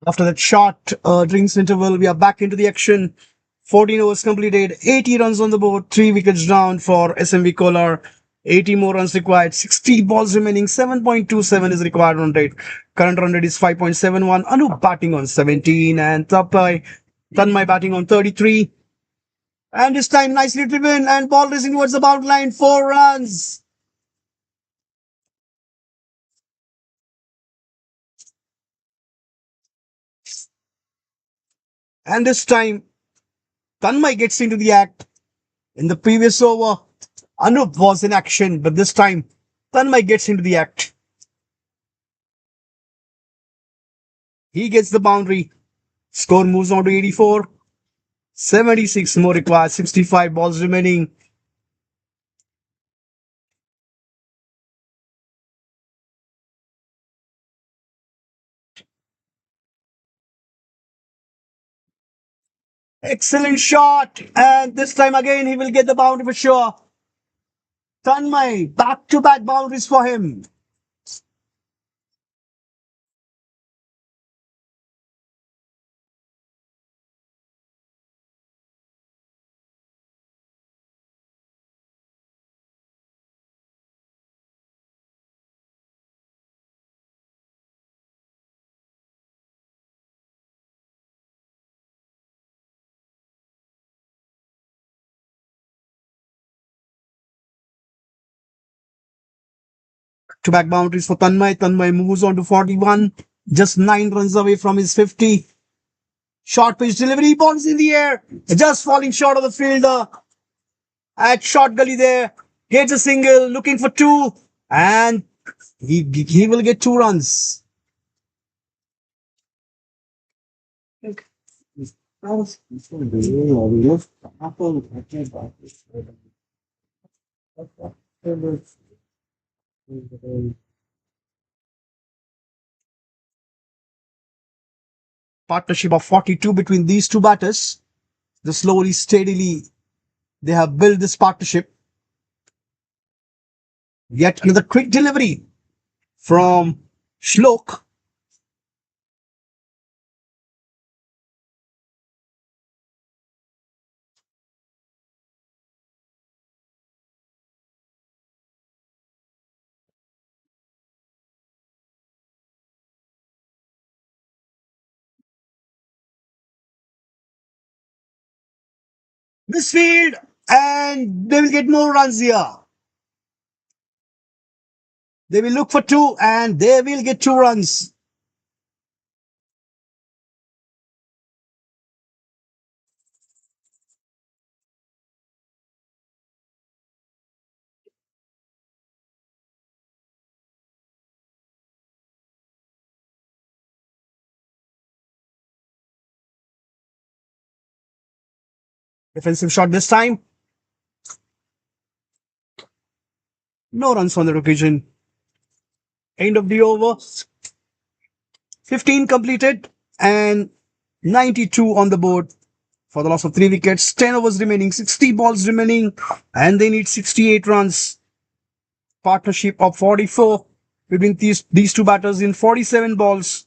After that short drinks interval, we are back into the action. 14 overs completed, 80 runs on the board, 3 wickets down for SMV Kolar. 80 more runs required, 60 balls remaining, 7.27 is required run rate. Current run rate is 5.71. Anu batting on 17 and Tanmay batting on 33. And this time nicely driven and ball racing towards the boundary line, 4 runs. And this time Tanmay gets into the act. In the previous over, Anup was in action, but this time Tanmay gets into the act. He gets the boundary. Score moves on to 84. 76 more required. 65 balls remaining. Excellent shot. And this time again, he will get the boundary for sure. Tanmay, back-to-back boundaries for him. To back boundaries for Tanmay. Tanmay moves on to 41. Just 9 runs away from his 50. Short pitch delivery. Balls in the air. Just falling short of the fielder. At short gully there. Gets a single. Looking for 2. And he will get 2 runs. Partnership of 42 between these two batters. The slowly, steadily, they have built this partnership. Yet another quick delivery from Shlok. Misfield, and they will get more runs here. They will look for 2 and they will get 2 runs. Defensive shot this time. No runs on the occasion. End of the over. 15 completed and 92 on the board for the loss of 3 wickets. 10 overs remaining, 60 balls remaining, and they need 68 runs. Partnership of 44 between these two batters in 47 balls.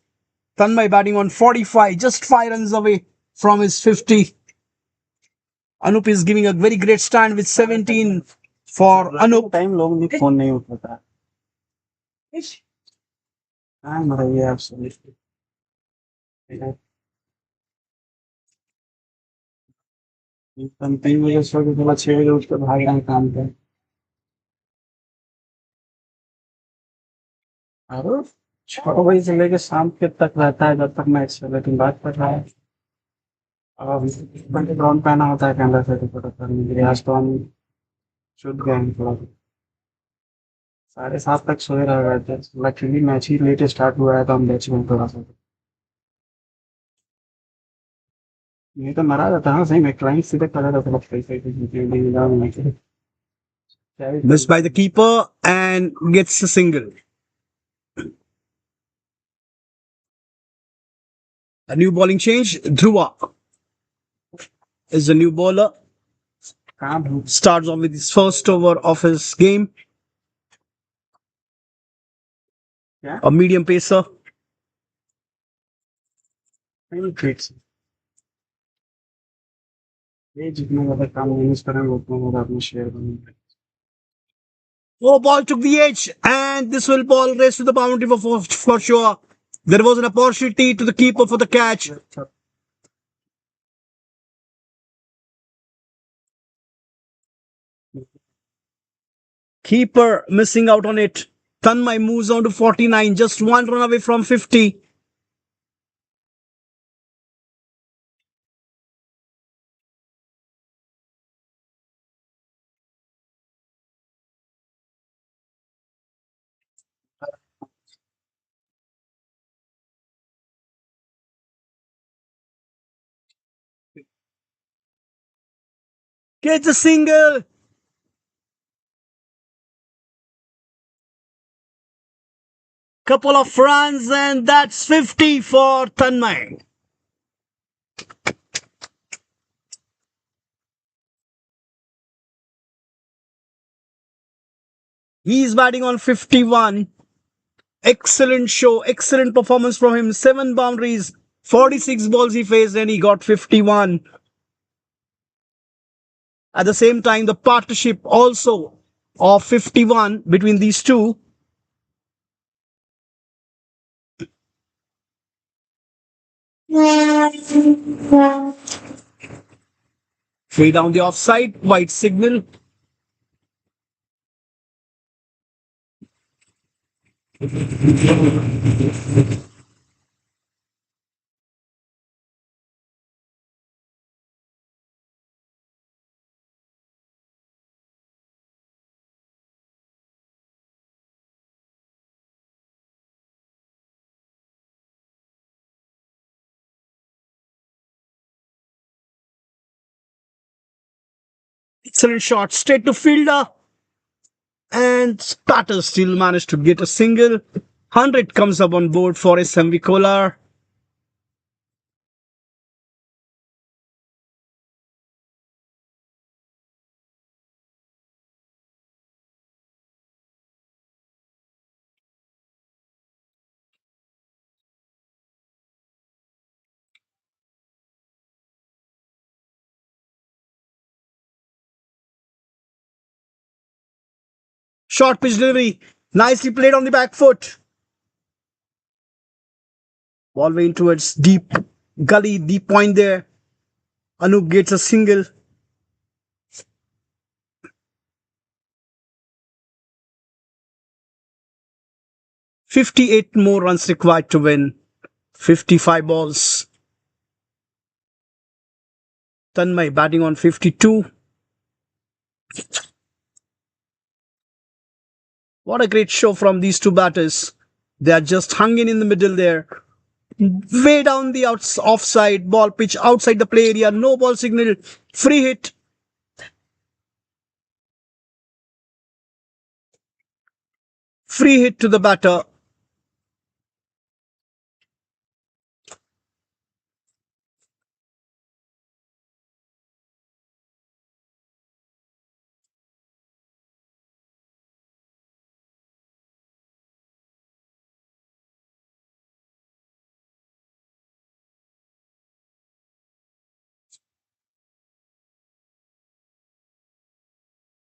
Tanmay batting on 45, just 5 runs away from his 50. Anup is giving a very great stand with 17 for Anup. Time लोग भी phone नहीं उठाता काम रही है आपसे हम 3 बजे सो के थोड़ा 6 बजे उठ कर भाग रहे हैं काम पे और 6 बजे से लेके शाम के तक रहता है जब तक मैच से लेकिन बात कर रहा है अब ड्रोन पहना होता है कैमरा से तो पता करने के लिए आज तो हम छूट गए हैं थोड़ा 7:30 तक सोए रह गए थे लकीली मैच ही लेट स्टार्ट हुआ है तो हम बैच में थोड़ा सा नहीं तो मरा जाता है सही में क्लाइंट सीधे खड़ा रहता है Missed by the keeper and gets a single. A new bowling change. Dhruva is the new bowler. Starts off with his first over of his game. A medium pacer. नहीं ठीक से ये जितना ज़्यादा काम यूज करेंगे उतना ज़्यादा अपने शेयर बनेंगे. Oh, ball took the edge, and this will ball race to the boundary for sure. There was an opportunity to the keeper for the catch. Keeper missing out on it. Tanmay moves on to 49, just one run away from 50. Gets a single. Couple of runs, and that's 50 for Tanmay. He's batting on 51. Excellent show, excellent performance from him. 7 boundaries, 46 balls he faced, and he got 51. At the same time, the partnership also of 51 between these two. Way down the offside, white signal. Excellent shot, straight to fielder. And Spatter still managed to get a single. 100 comes up on board for SMV Kolar. Short pitch delivery. Nicely played on the back foot. Ball went towards deep gully, deep point there. Anup gets a single. "58 more runs required to win. 55 balls. Tanmay batting on 52. What a great show from these two batters. They are just hung in the middle there. Way down the offside, ball pitch outside the play area, no ball signal, free hit. Free hit to the batter.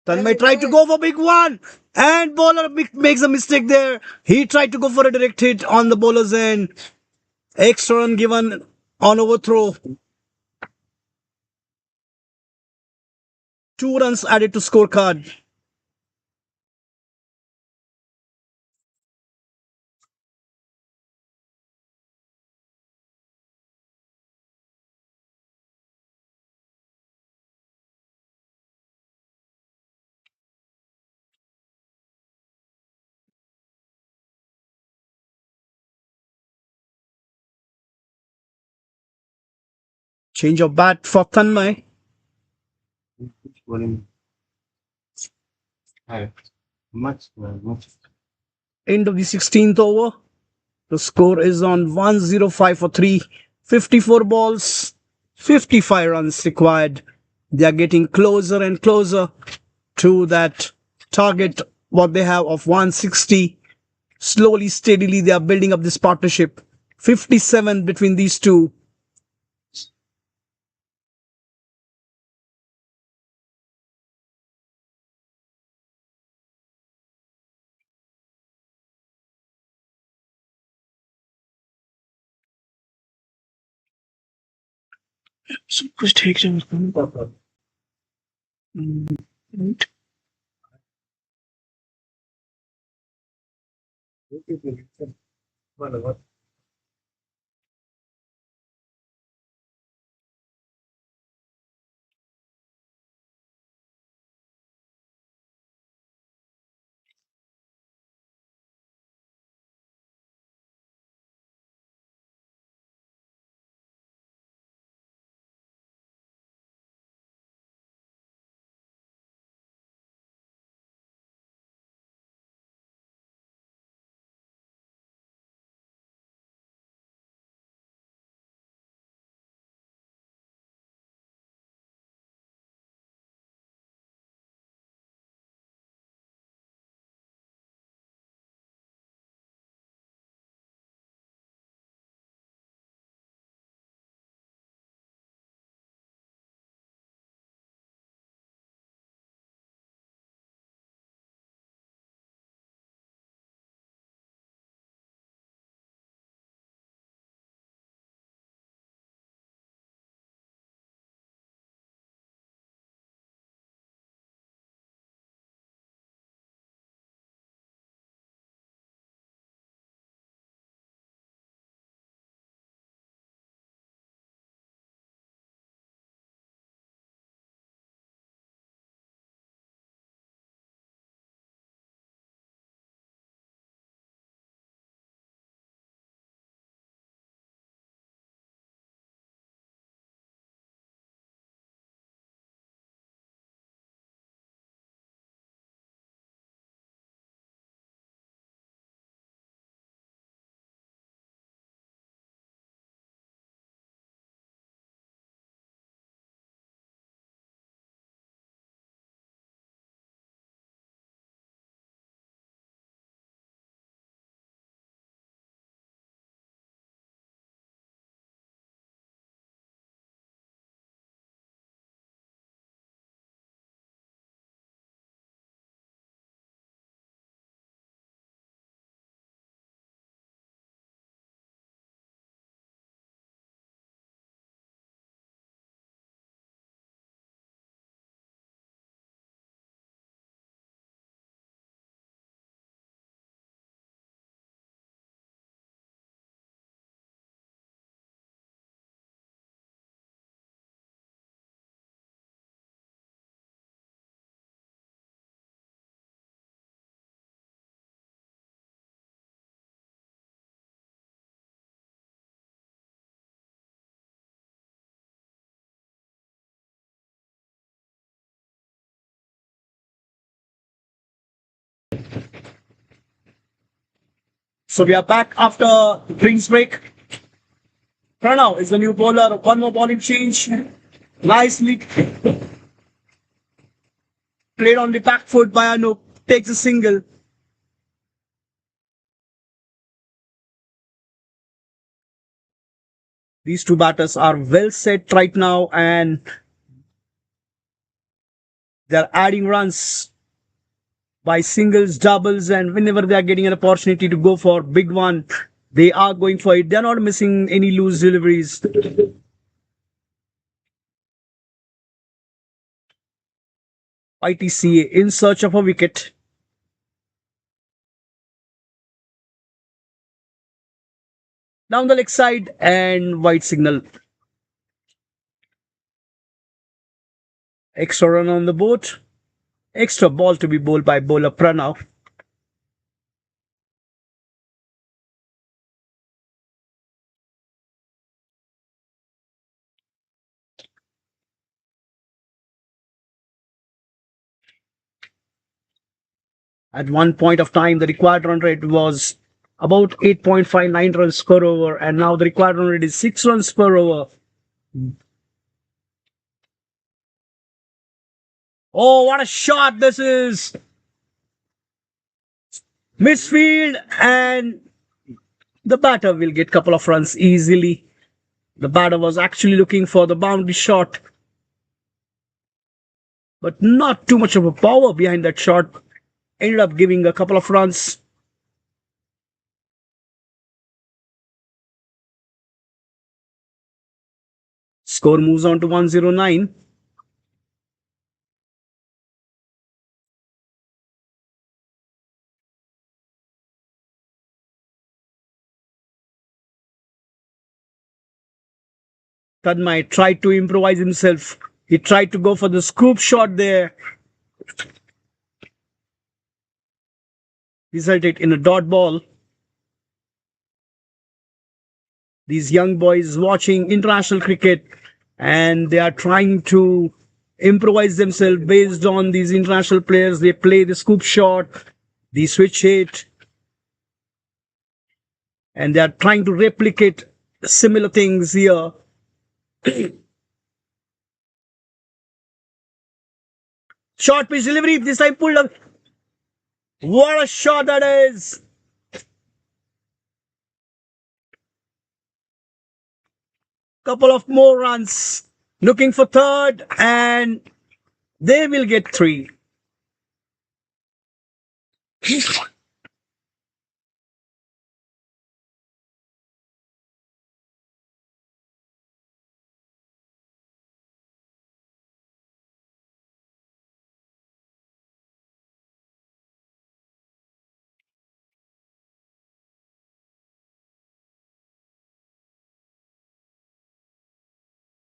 Tanmay tried to go for big one, and bowler makes a mistake there. He tried to go for a direct hit on the bowler's end. Extra run given on overthrow. 2 runs added to scorecard. Change of bat for Tanmay. Bowling. Much. End of the 16th over. The score is on 105 for 3. 54 balls, 55 runs required. They are getting closer and closer to that target, what they have of 160. Slowly, steadily, they are building up this partnership. 57 between these two. सब कुछ ठीक चल So we are back after drinks break. Pranav is the new bowler. One more bowling change. Nicely played on the back foot by Anup. Takes a single. These two batters are well set right now and they're adding runs by singles, doubles, and whenever they are getting an opportunity to go for big one, they are going for it. They're not missing any loose deliveries. ITCA in search of a wicket. Down the leg side and wide signal. Extra run on the board. Extra ball to be bowled by bowler Pranav. At one point of time, the required run rate was about 8.59 runs per over, and now the required run rate is 6 runs per over. Oh, what a shot this is! Misfield, and the batter will get a couple of runs easily. The batter was actually looking for the boundary shot, but not too much of a power behind that shot. Ended up giving a couple of runs. Score moves on to 109. Tadmai tried to improvise himself. He tried to go for the scoop shot there. Resulted in a dot ball. These young boys watching international cricket and they are trying to improvise themselves based on these international players. They play the scoop shot, the switch hit, and they are trying to replicate similar things here. Short pitch delivery, this time pulled up. What a shot that is! Couple of more runs. Looking for third, and they will get three.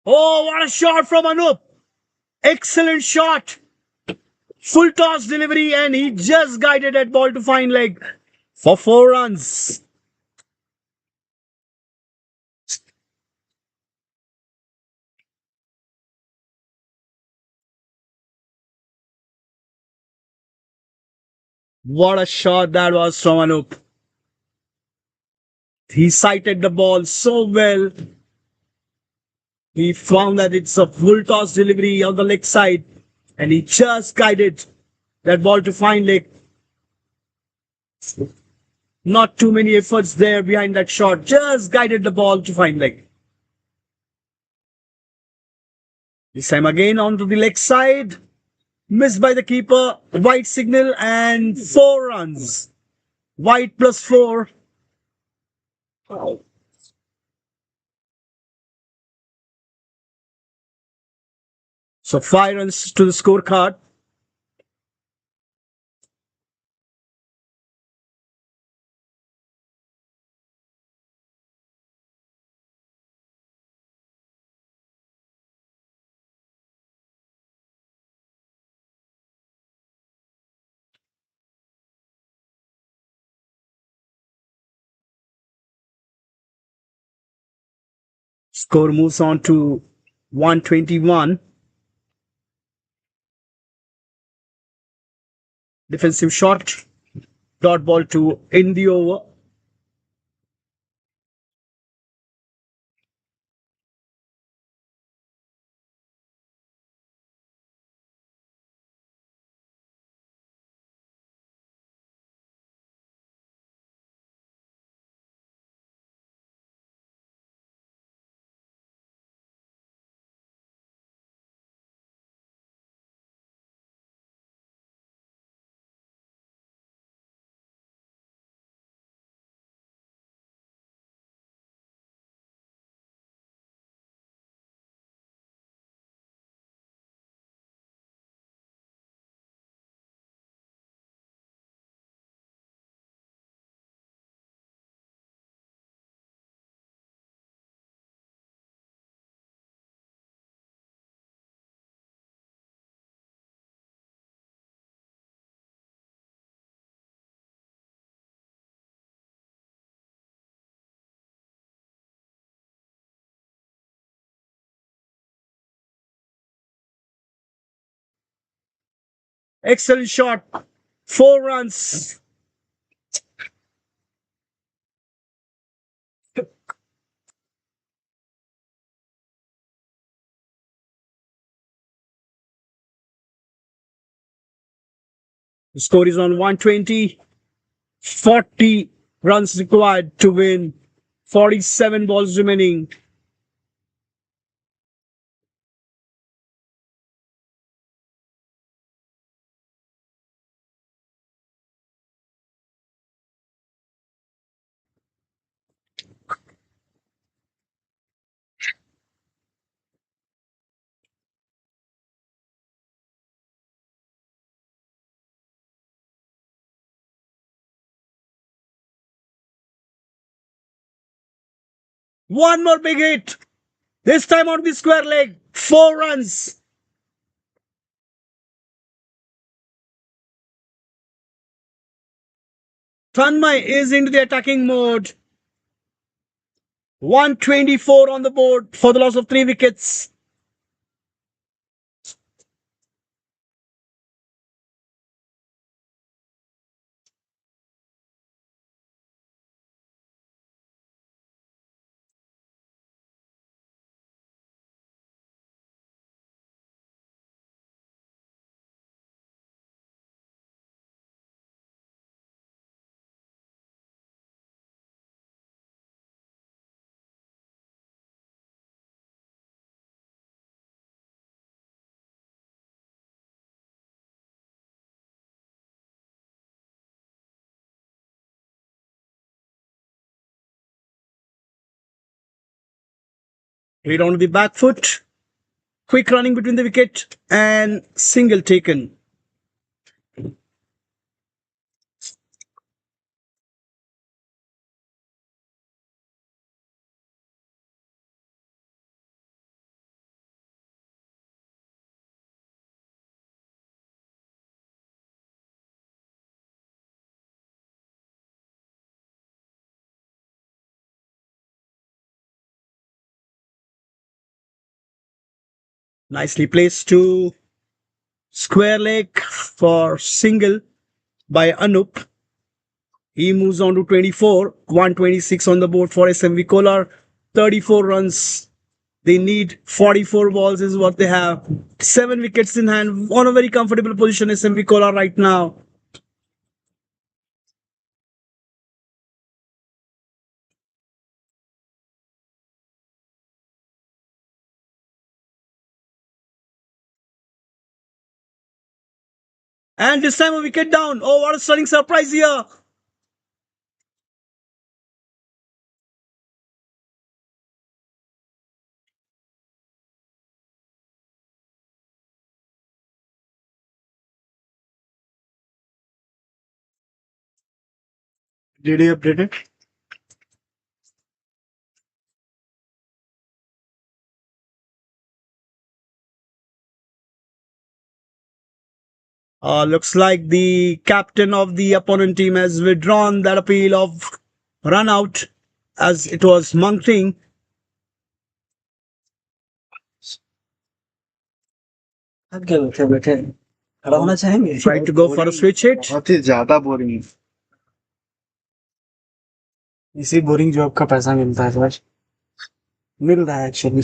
Oh, what a shot from Anup! Excellent shot. Full toss delivery, and he just guided that ball to fine leg for 4 runs. What a shot that was from Anup. He sighted the ball so well. He found that it's a full toss delivery on the leg side, and he just guided that ball to fine leg. Not too many efforts there behind that shot. Just guided the ball to fine leg. This time again onto the leg side. Missed by the keeper. White signal and 4 runs. White plus 4. So 5 runs to the scorecard. Score moves on to 121. Defensive shot. Dot ball to end the over. Excellent shot. 4 runs. The score is on 120. 40 runs required to win. 47 balls remaining. One more big hit. This time on the square leg. 4 runs. Tanmay is into the attacking mode. 124 on the board for the loss of 3 wickets. Read on the back foot. Quick running between the wicket and single taken. Nicely placed to square leg for single by Anup. He moves on to 24, 126 on the board for SMV Kolar. 34 runs. They need 44 balls is what they have. 7 wickets in hand. On a very comfortable position SMV Kolar right now. And this time a wicket down. Oh, what a stunning surprise here. Did he update it? Looks like the captain of the opponent team has withdrawn that appeal of run out as it was Monkting. थक गए बैठे बैठे खड़ा होना चाहेंगे Tried to go for a switch hit. बहुत ही ज्यादा boring है। इसी बोरिंग जॉब का पैसा मिलता है बस मिल रहा है एक्चुअली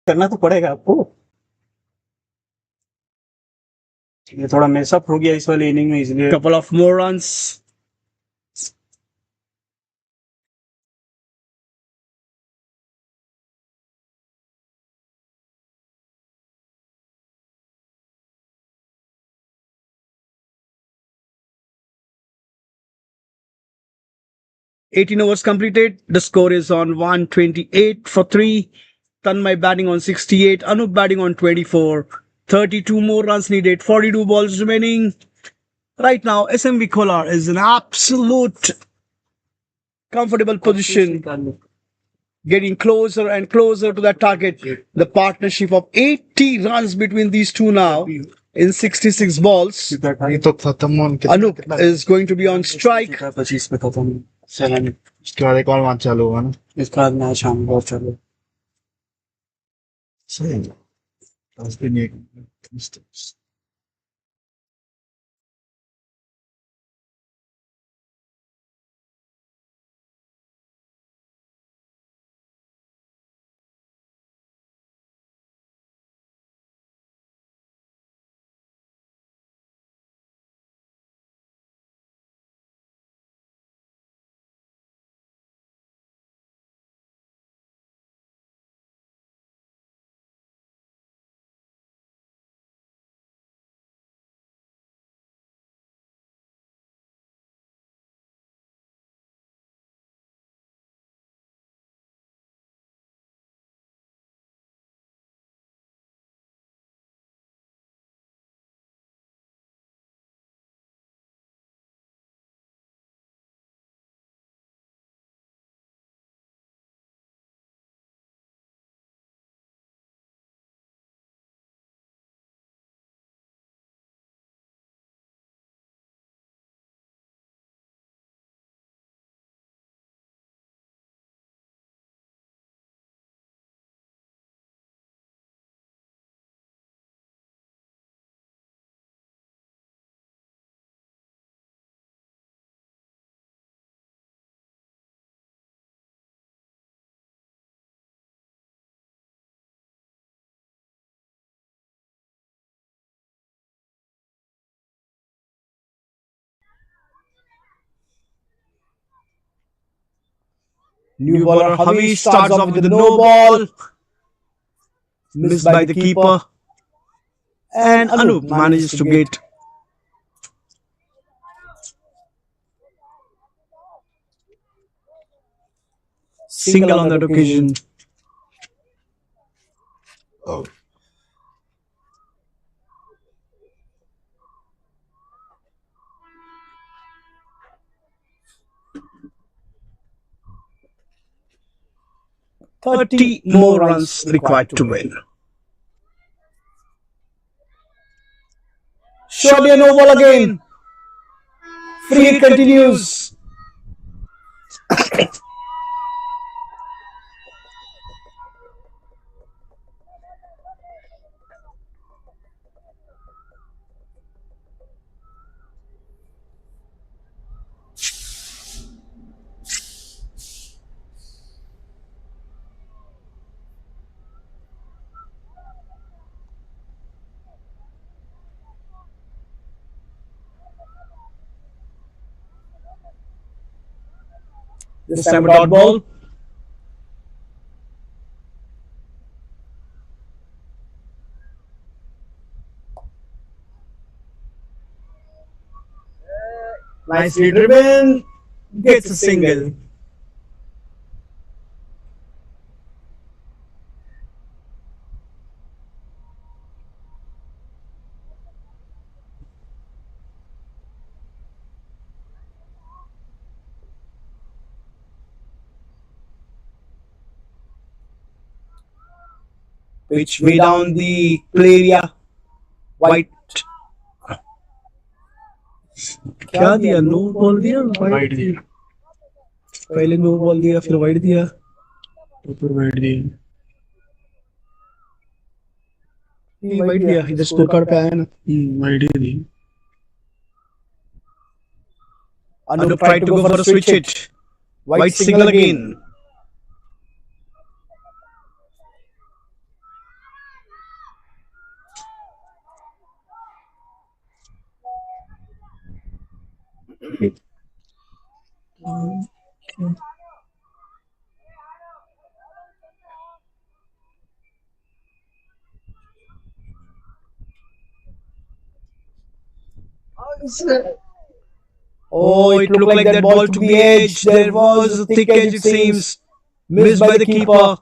करना तो पड़ेगा आपको ये थोड़ा मेसअप हो गया इस वाली इनिंग में इसलिए Couple of more runs. $18 overs completed. The score is on 128 for 3. Tanmay batting on 68. Anup batting on 24. 32 more runs needed. 42 balls remaining. Right now, SMV Kolar is in absolute comfortable position, getting closer and closer to that target. The partnership of 80 runs between these two now in 66 balls. ये तो खत्म होने के Anup is going to be on strike. 25 पे खत्म seven इसके बाद एक और मैच चालू होगा ना। इसके बाद मैच हम बहुत चलो सही है। आज भी नहीं New bowler Havish starts off with a no ball, missed by the keeper, and Anup manages to get single on that occasion. Oh. 30 more runs required to win. Surely a no ball again. Free hit continues. This time a dot ball. Nicely driven. Gets a single. Pitch way down the play area. White. क्या दिया? No ball दिया, wide दिया. पहले no ball दिया, फिर wide दिया, तो फिर वाइड दिया. नहीं, वाइड दिया. इधर स्कोर कार्ड पे आया ना. वाइड ही दिया. Anup tried to go for a switch hit. White single again. Oh, it looked like that ball to the edge. There was a thick edge, it seems. Missed by the keeper.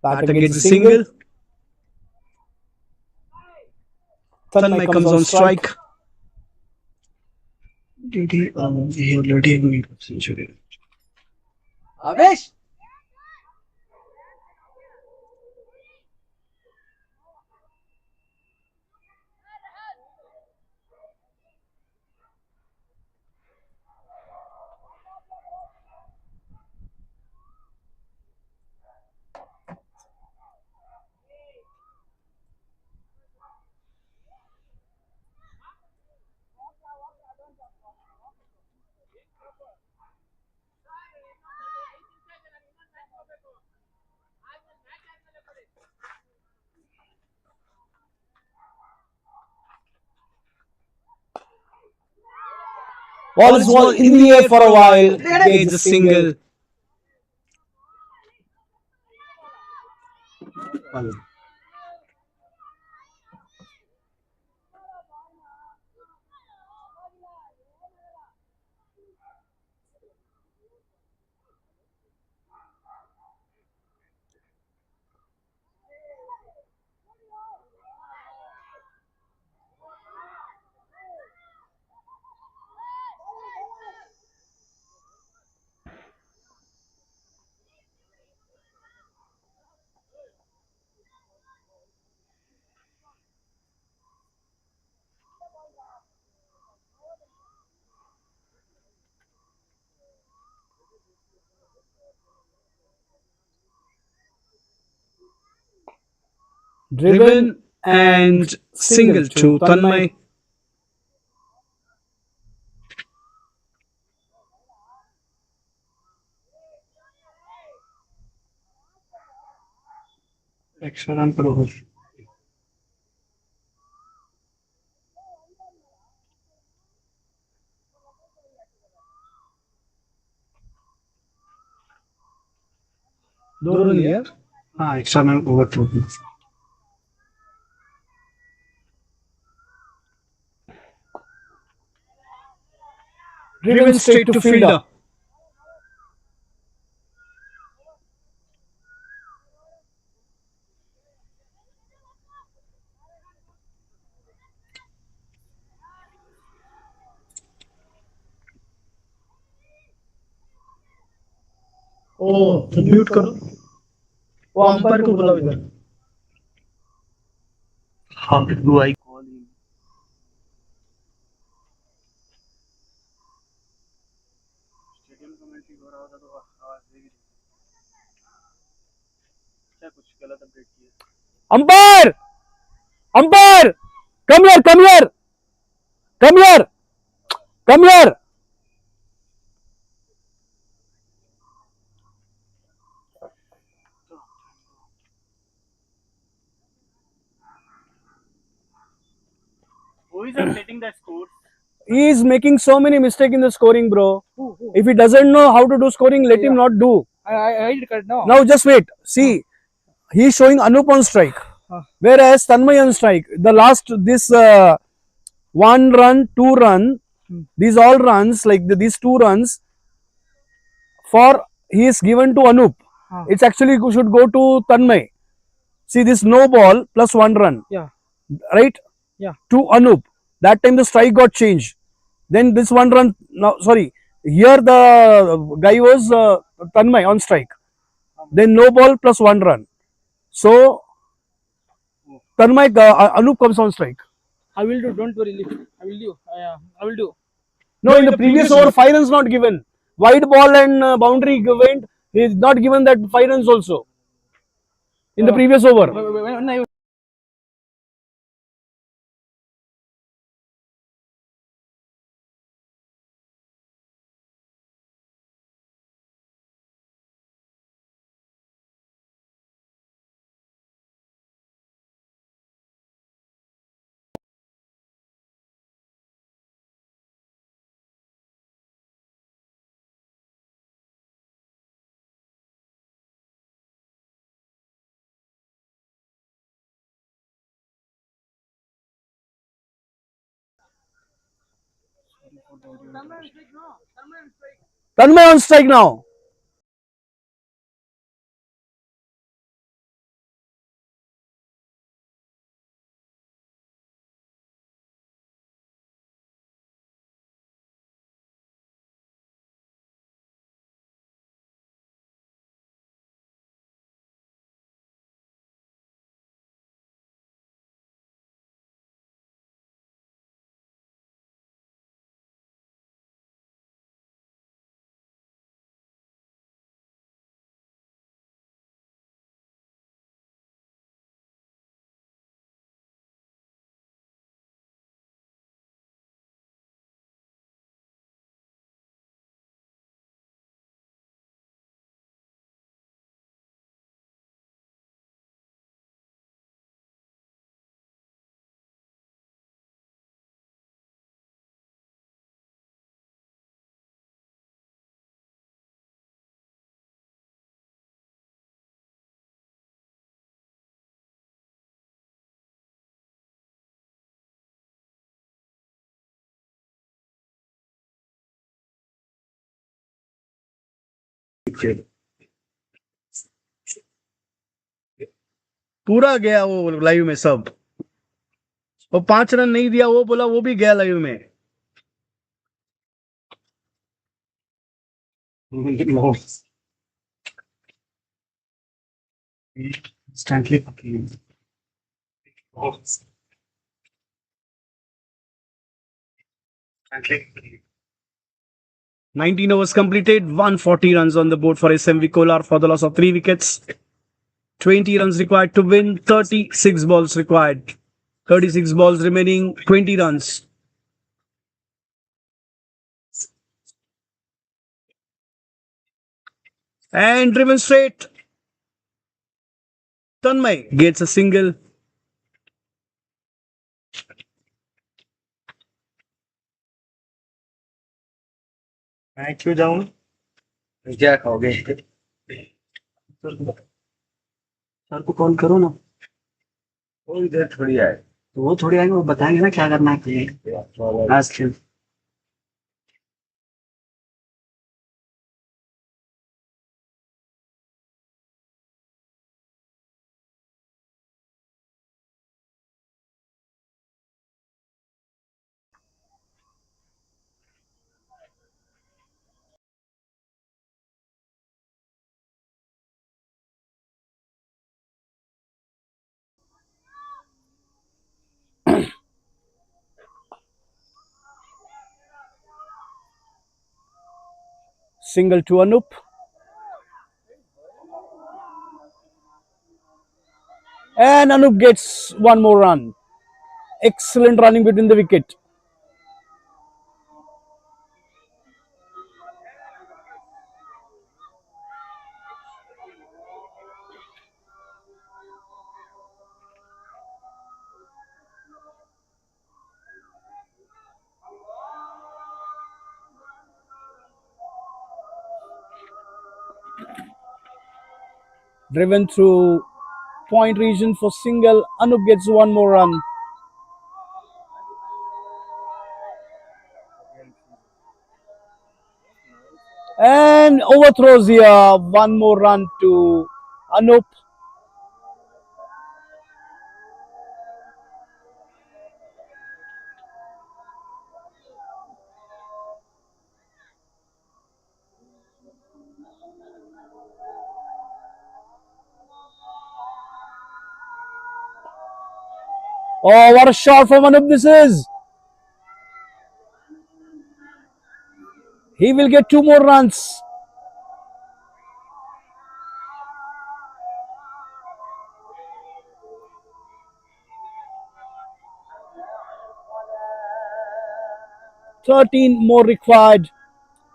Batter gets a single. Tanmay comes on strike. Did he already made a century? Avesh! Ball is in the air for a while. Gets a single. Driven and single to Tanmay. Extra run per over. दो run लिया। हाँ extra में over throw. Driven straight to fielder. ओ mute करो, वो umpire को बुलाओ इधर। How do I call him? Stadium commentary हो रहा होता तो आवाज देगी। क्या कुछ गलत अपडेट किया? Umpire! Umpire! Come here! Come here! Come here! Come here! Who is updating the score? He is making so many mistakes in the scoring, bro. If he doesn't know how to do scoring, let him not do. I did correct now. Now just wait. See, he is showing Anup on strike, whereas Tanmay on strike. The last this 1 run, 2 run, these all runs like these 2 runs for he is given to Anup. It's actually should go to Tanmay. See this no ball plus 1 run. Yeah. Right? Yeah. To Anup. That time the strike got changed. Then this 1 run. Now sorry. Here the guy was Tanmay on strike. Then no ball plus 1 run. So Tanmay Anup comes on strike. I will do. Don't worry. I will do. I will do. No, in the previous over 5 runs not given. Wide ball and boundary went. He is not given that 5 runs also. In the previous over. When I Tanmay on strike now. पूरा गया वो live में सब। वो 5 run नहीं दिया, वो बोला वो भी गया लाइव में। Instantly fucking. 19 overs completed, 140 runs on the board for SMV Kolar for the loss of 3 wickets. 20 runs required to win, 36 balls required. 36 balls remaining, 20 runs. And driven straight. Tanmay gets a single. मैं क्यों जाऊं? क्या खाओगे? Sir को call करो ना। वो इधर थोड़ी आए। तो वो थोड़ी आएंगे, वो बताएंगे ना क्या करना है आज के। Single to Anup. And Anup gets one more run. Excellent running between the wicket. Driven through point region for single. Anup gets one more run. And overthrows here. One more run to Anup. Oh, what a shot from Anup this is. He will get two more runs. Thirteen more required.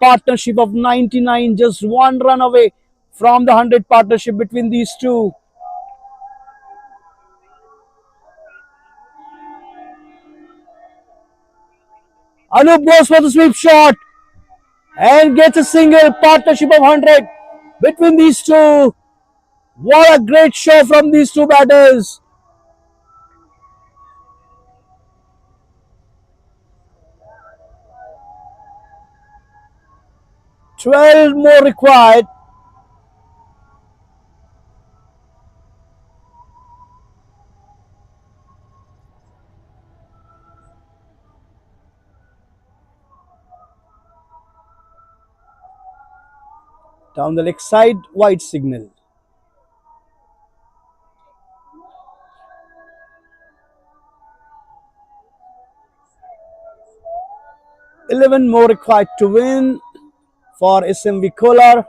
Partnership of 99, just one run away from the 100 partnership between these two. Anup goes for the sweep shot and gets a single. Partnership of 100 between these two. What a great show from these two batters. Twelve more required. Down the leg side, wide signal. Eleven more required to win for SMV Kolar.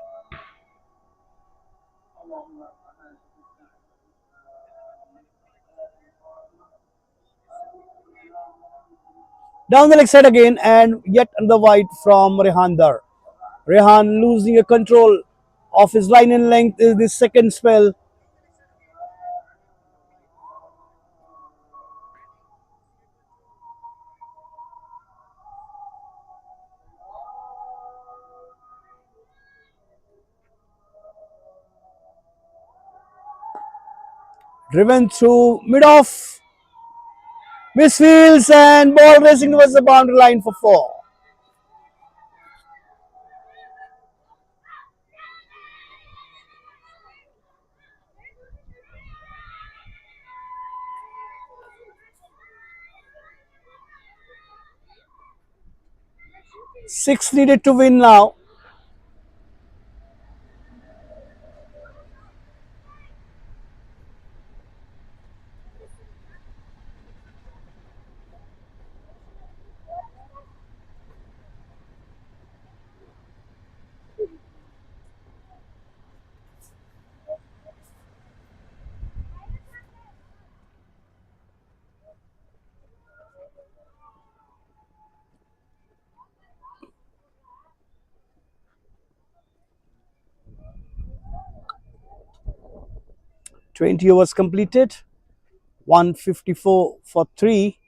Down the leg side again, and yet another wide from Rehan Dar. Rehan losing a control of his line and length is the second spell. Driven through mid off, misfields and ball racing towards the boundary line for four. Six needed to win now. Twenty overs completed. 154 for three.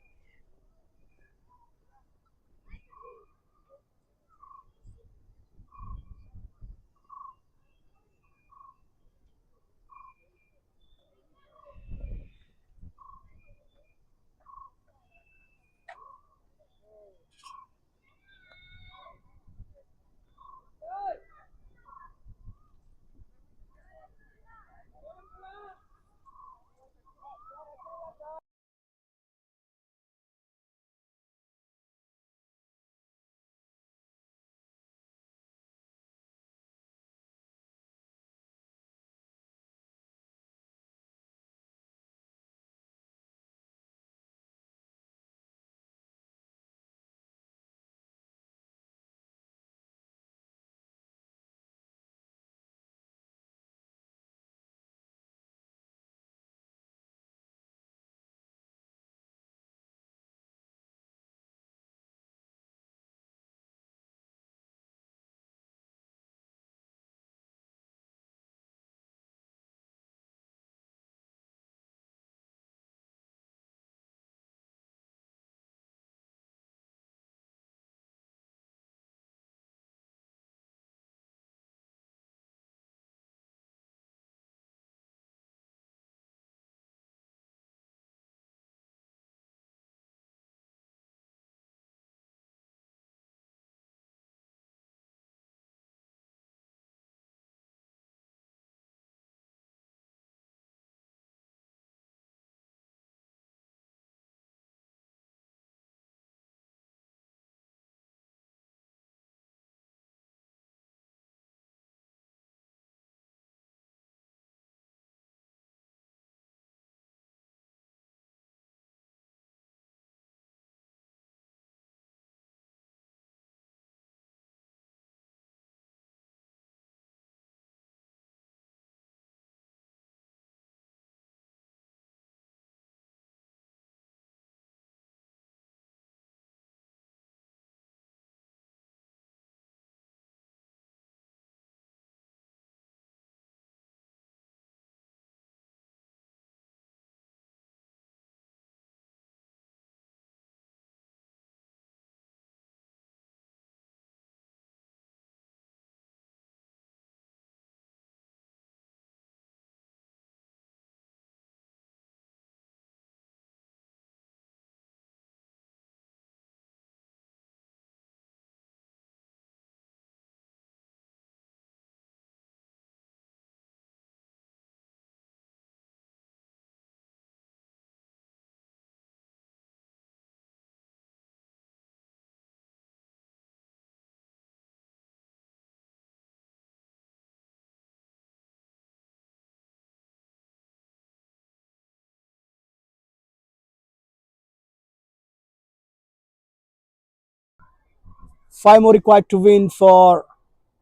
5 more required to win for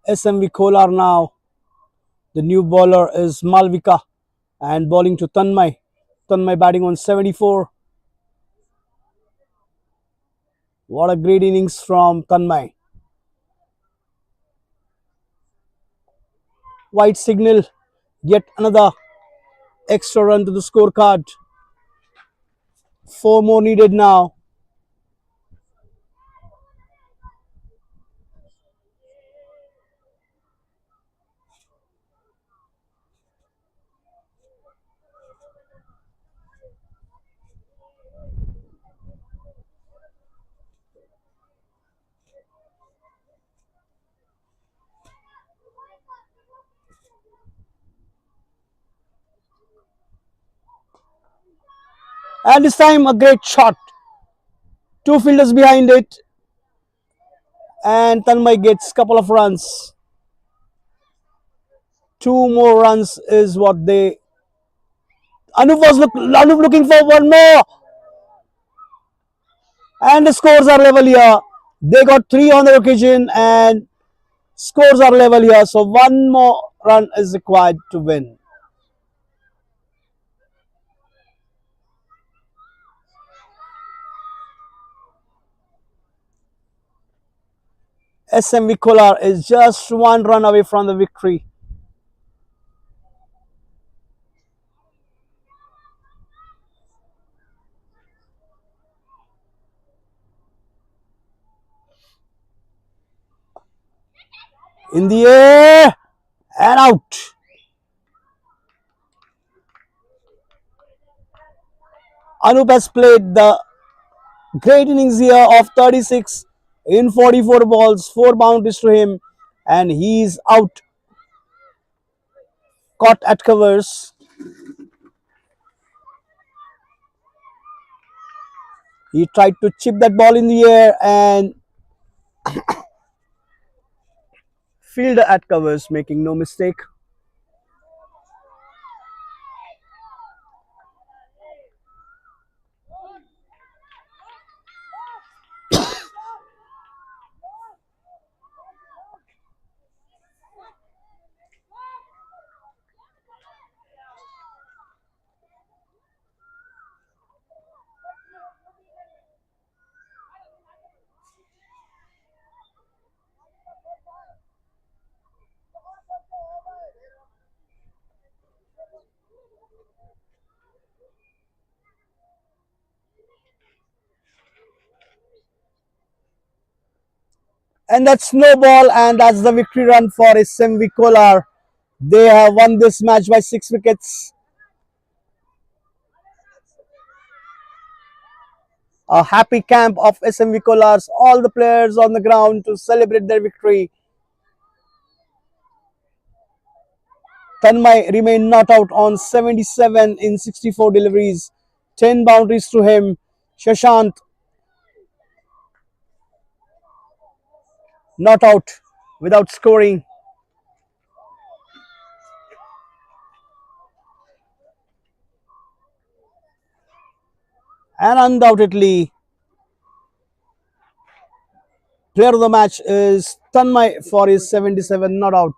SMV Kolar now. The new bowler is Malvika and bowling to Tanmay. Tanmay batting on 74. What a great innings from Tanmay. White signal, yet another extra run to the scorecard. 4 more needed now. And this time a great shot. 2 fielders behind it. And Tanmay gets couple of runs. 2 more runs is what they. Anup looking for one more. And the scores are level here. They got 3 on the occasion and scores are level here. So 1 more run is required to win. SMV Kolar is just 1 run away from the victory. In the air and out. Anup has played the great innings here of 36 in 44 balls, 4 boundaries to him, and he's out. Caught at covers. He tried to chip that ball in the air and fielder at covers, making no mistake. And that's no ball, and that's the victory run for SMV Kolar. They have won this match by 6 wickets. A happy camp of SMV Kolars, all the players on the ground to celebrate their victory. Tanmay remained not out on 77 in 64 deliveries, 10 boundaries to him. Shashant not out without scoring. And undoubtedly, player of the match is Tanmay for his 77 not out.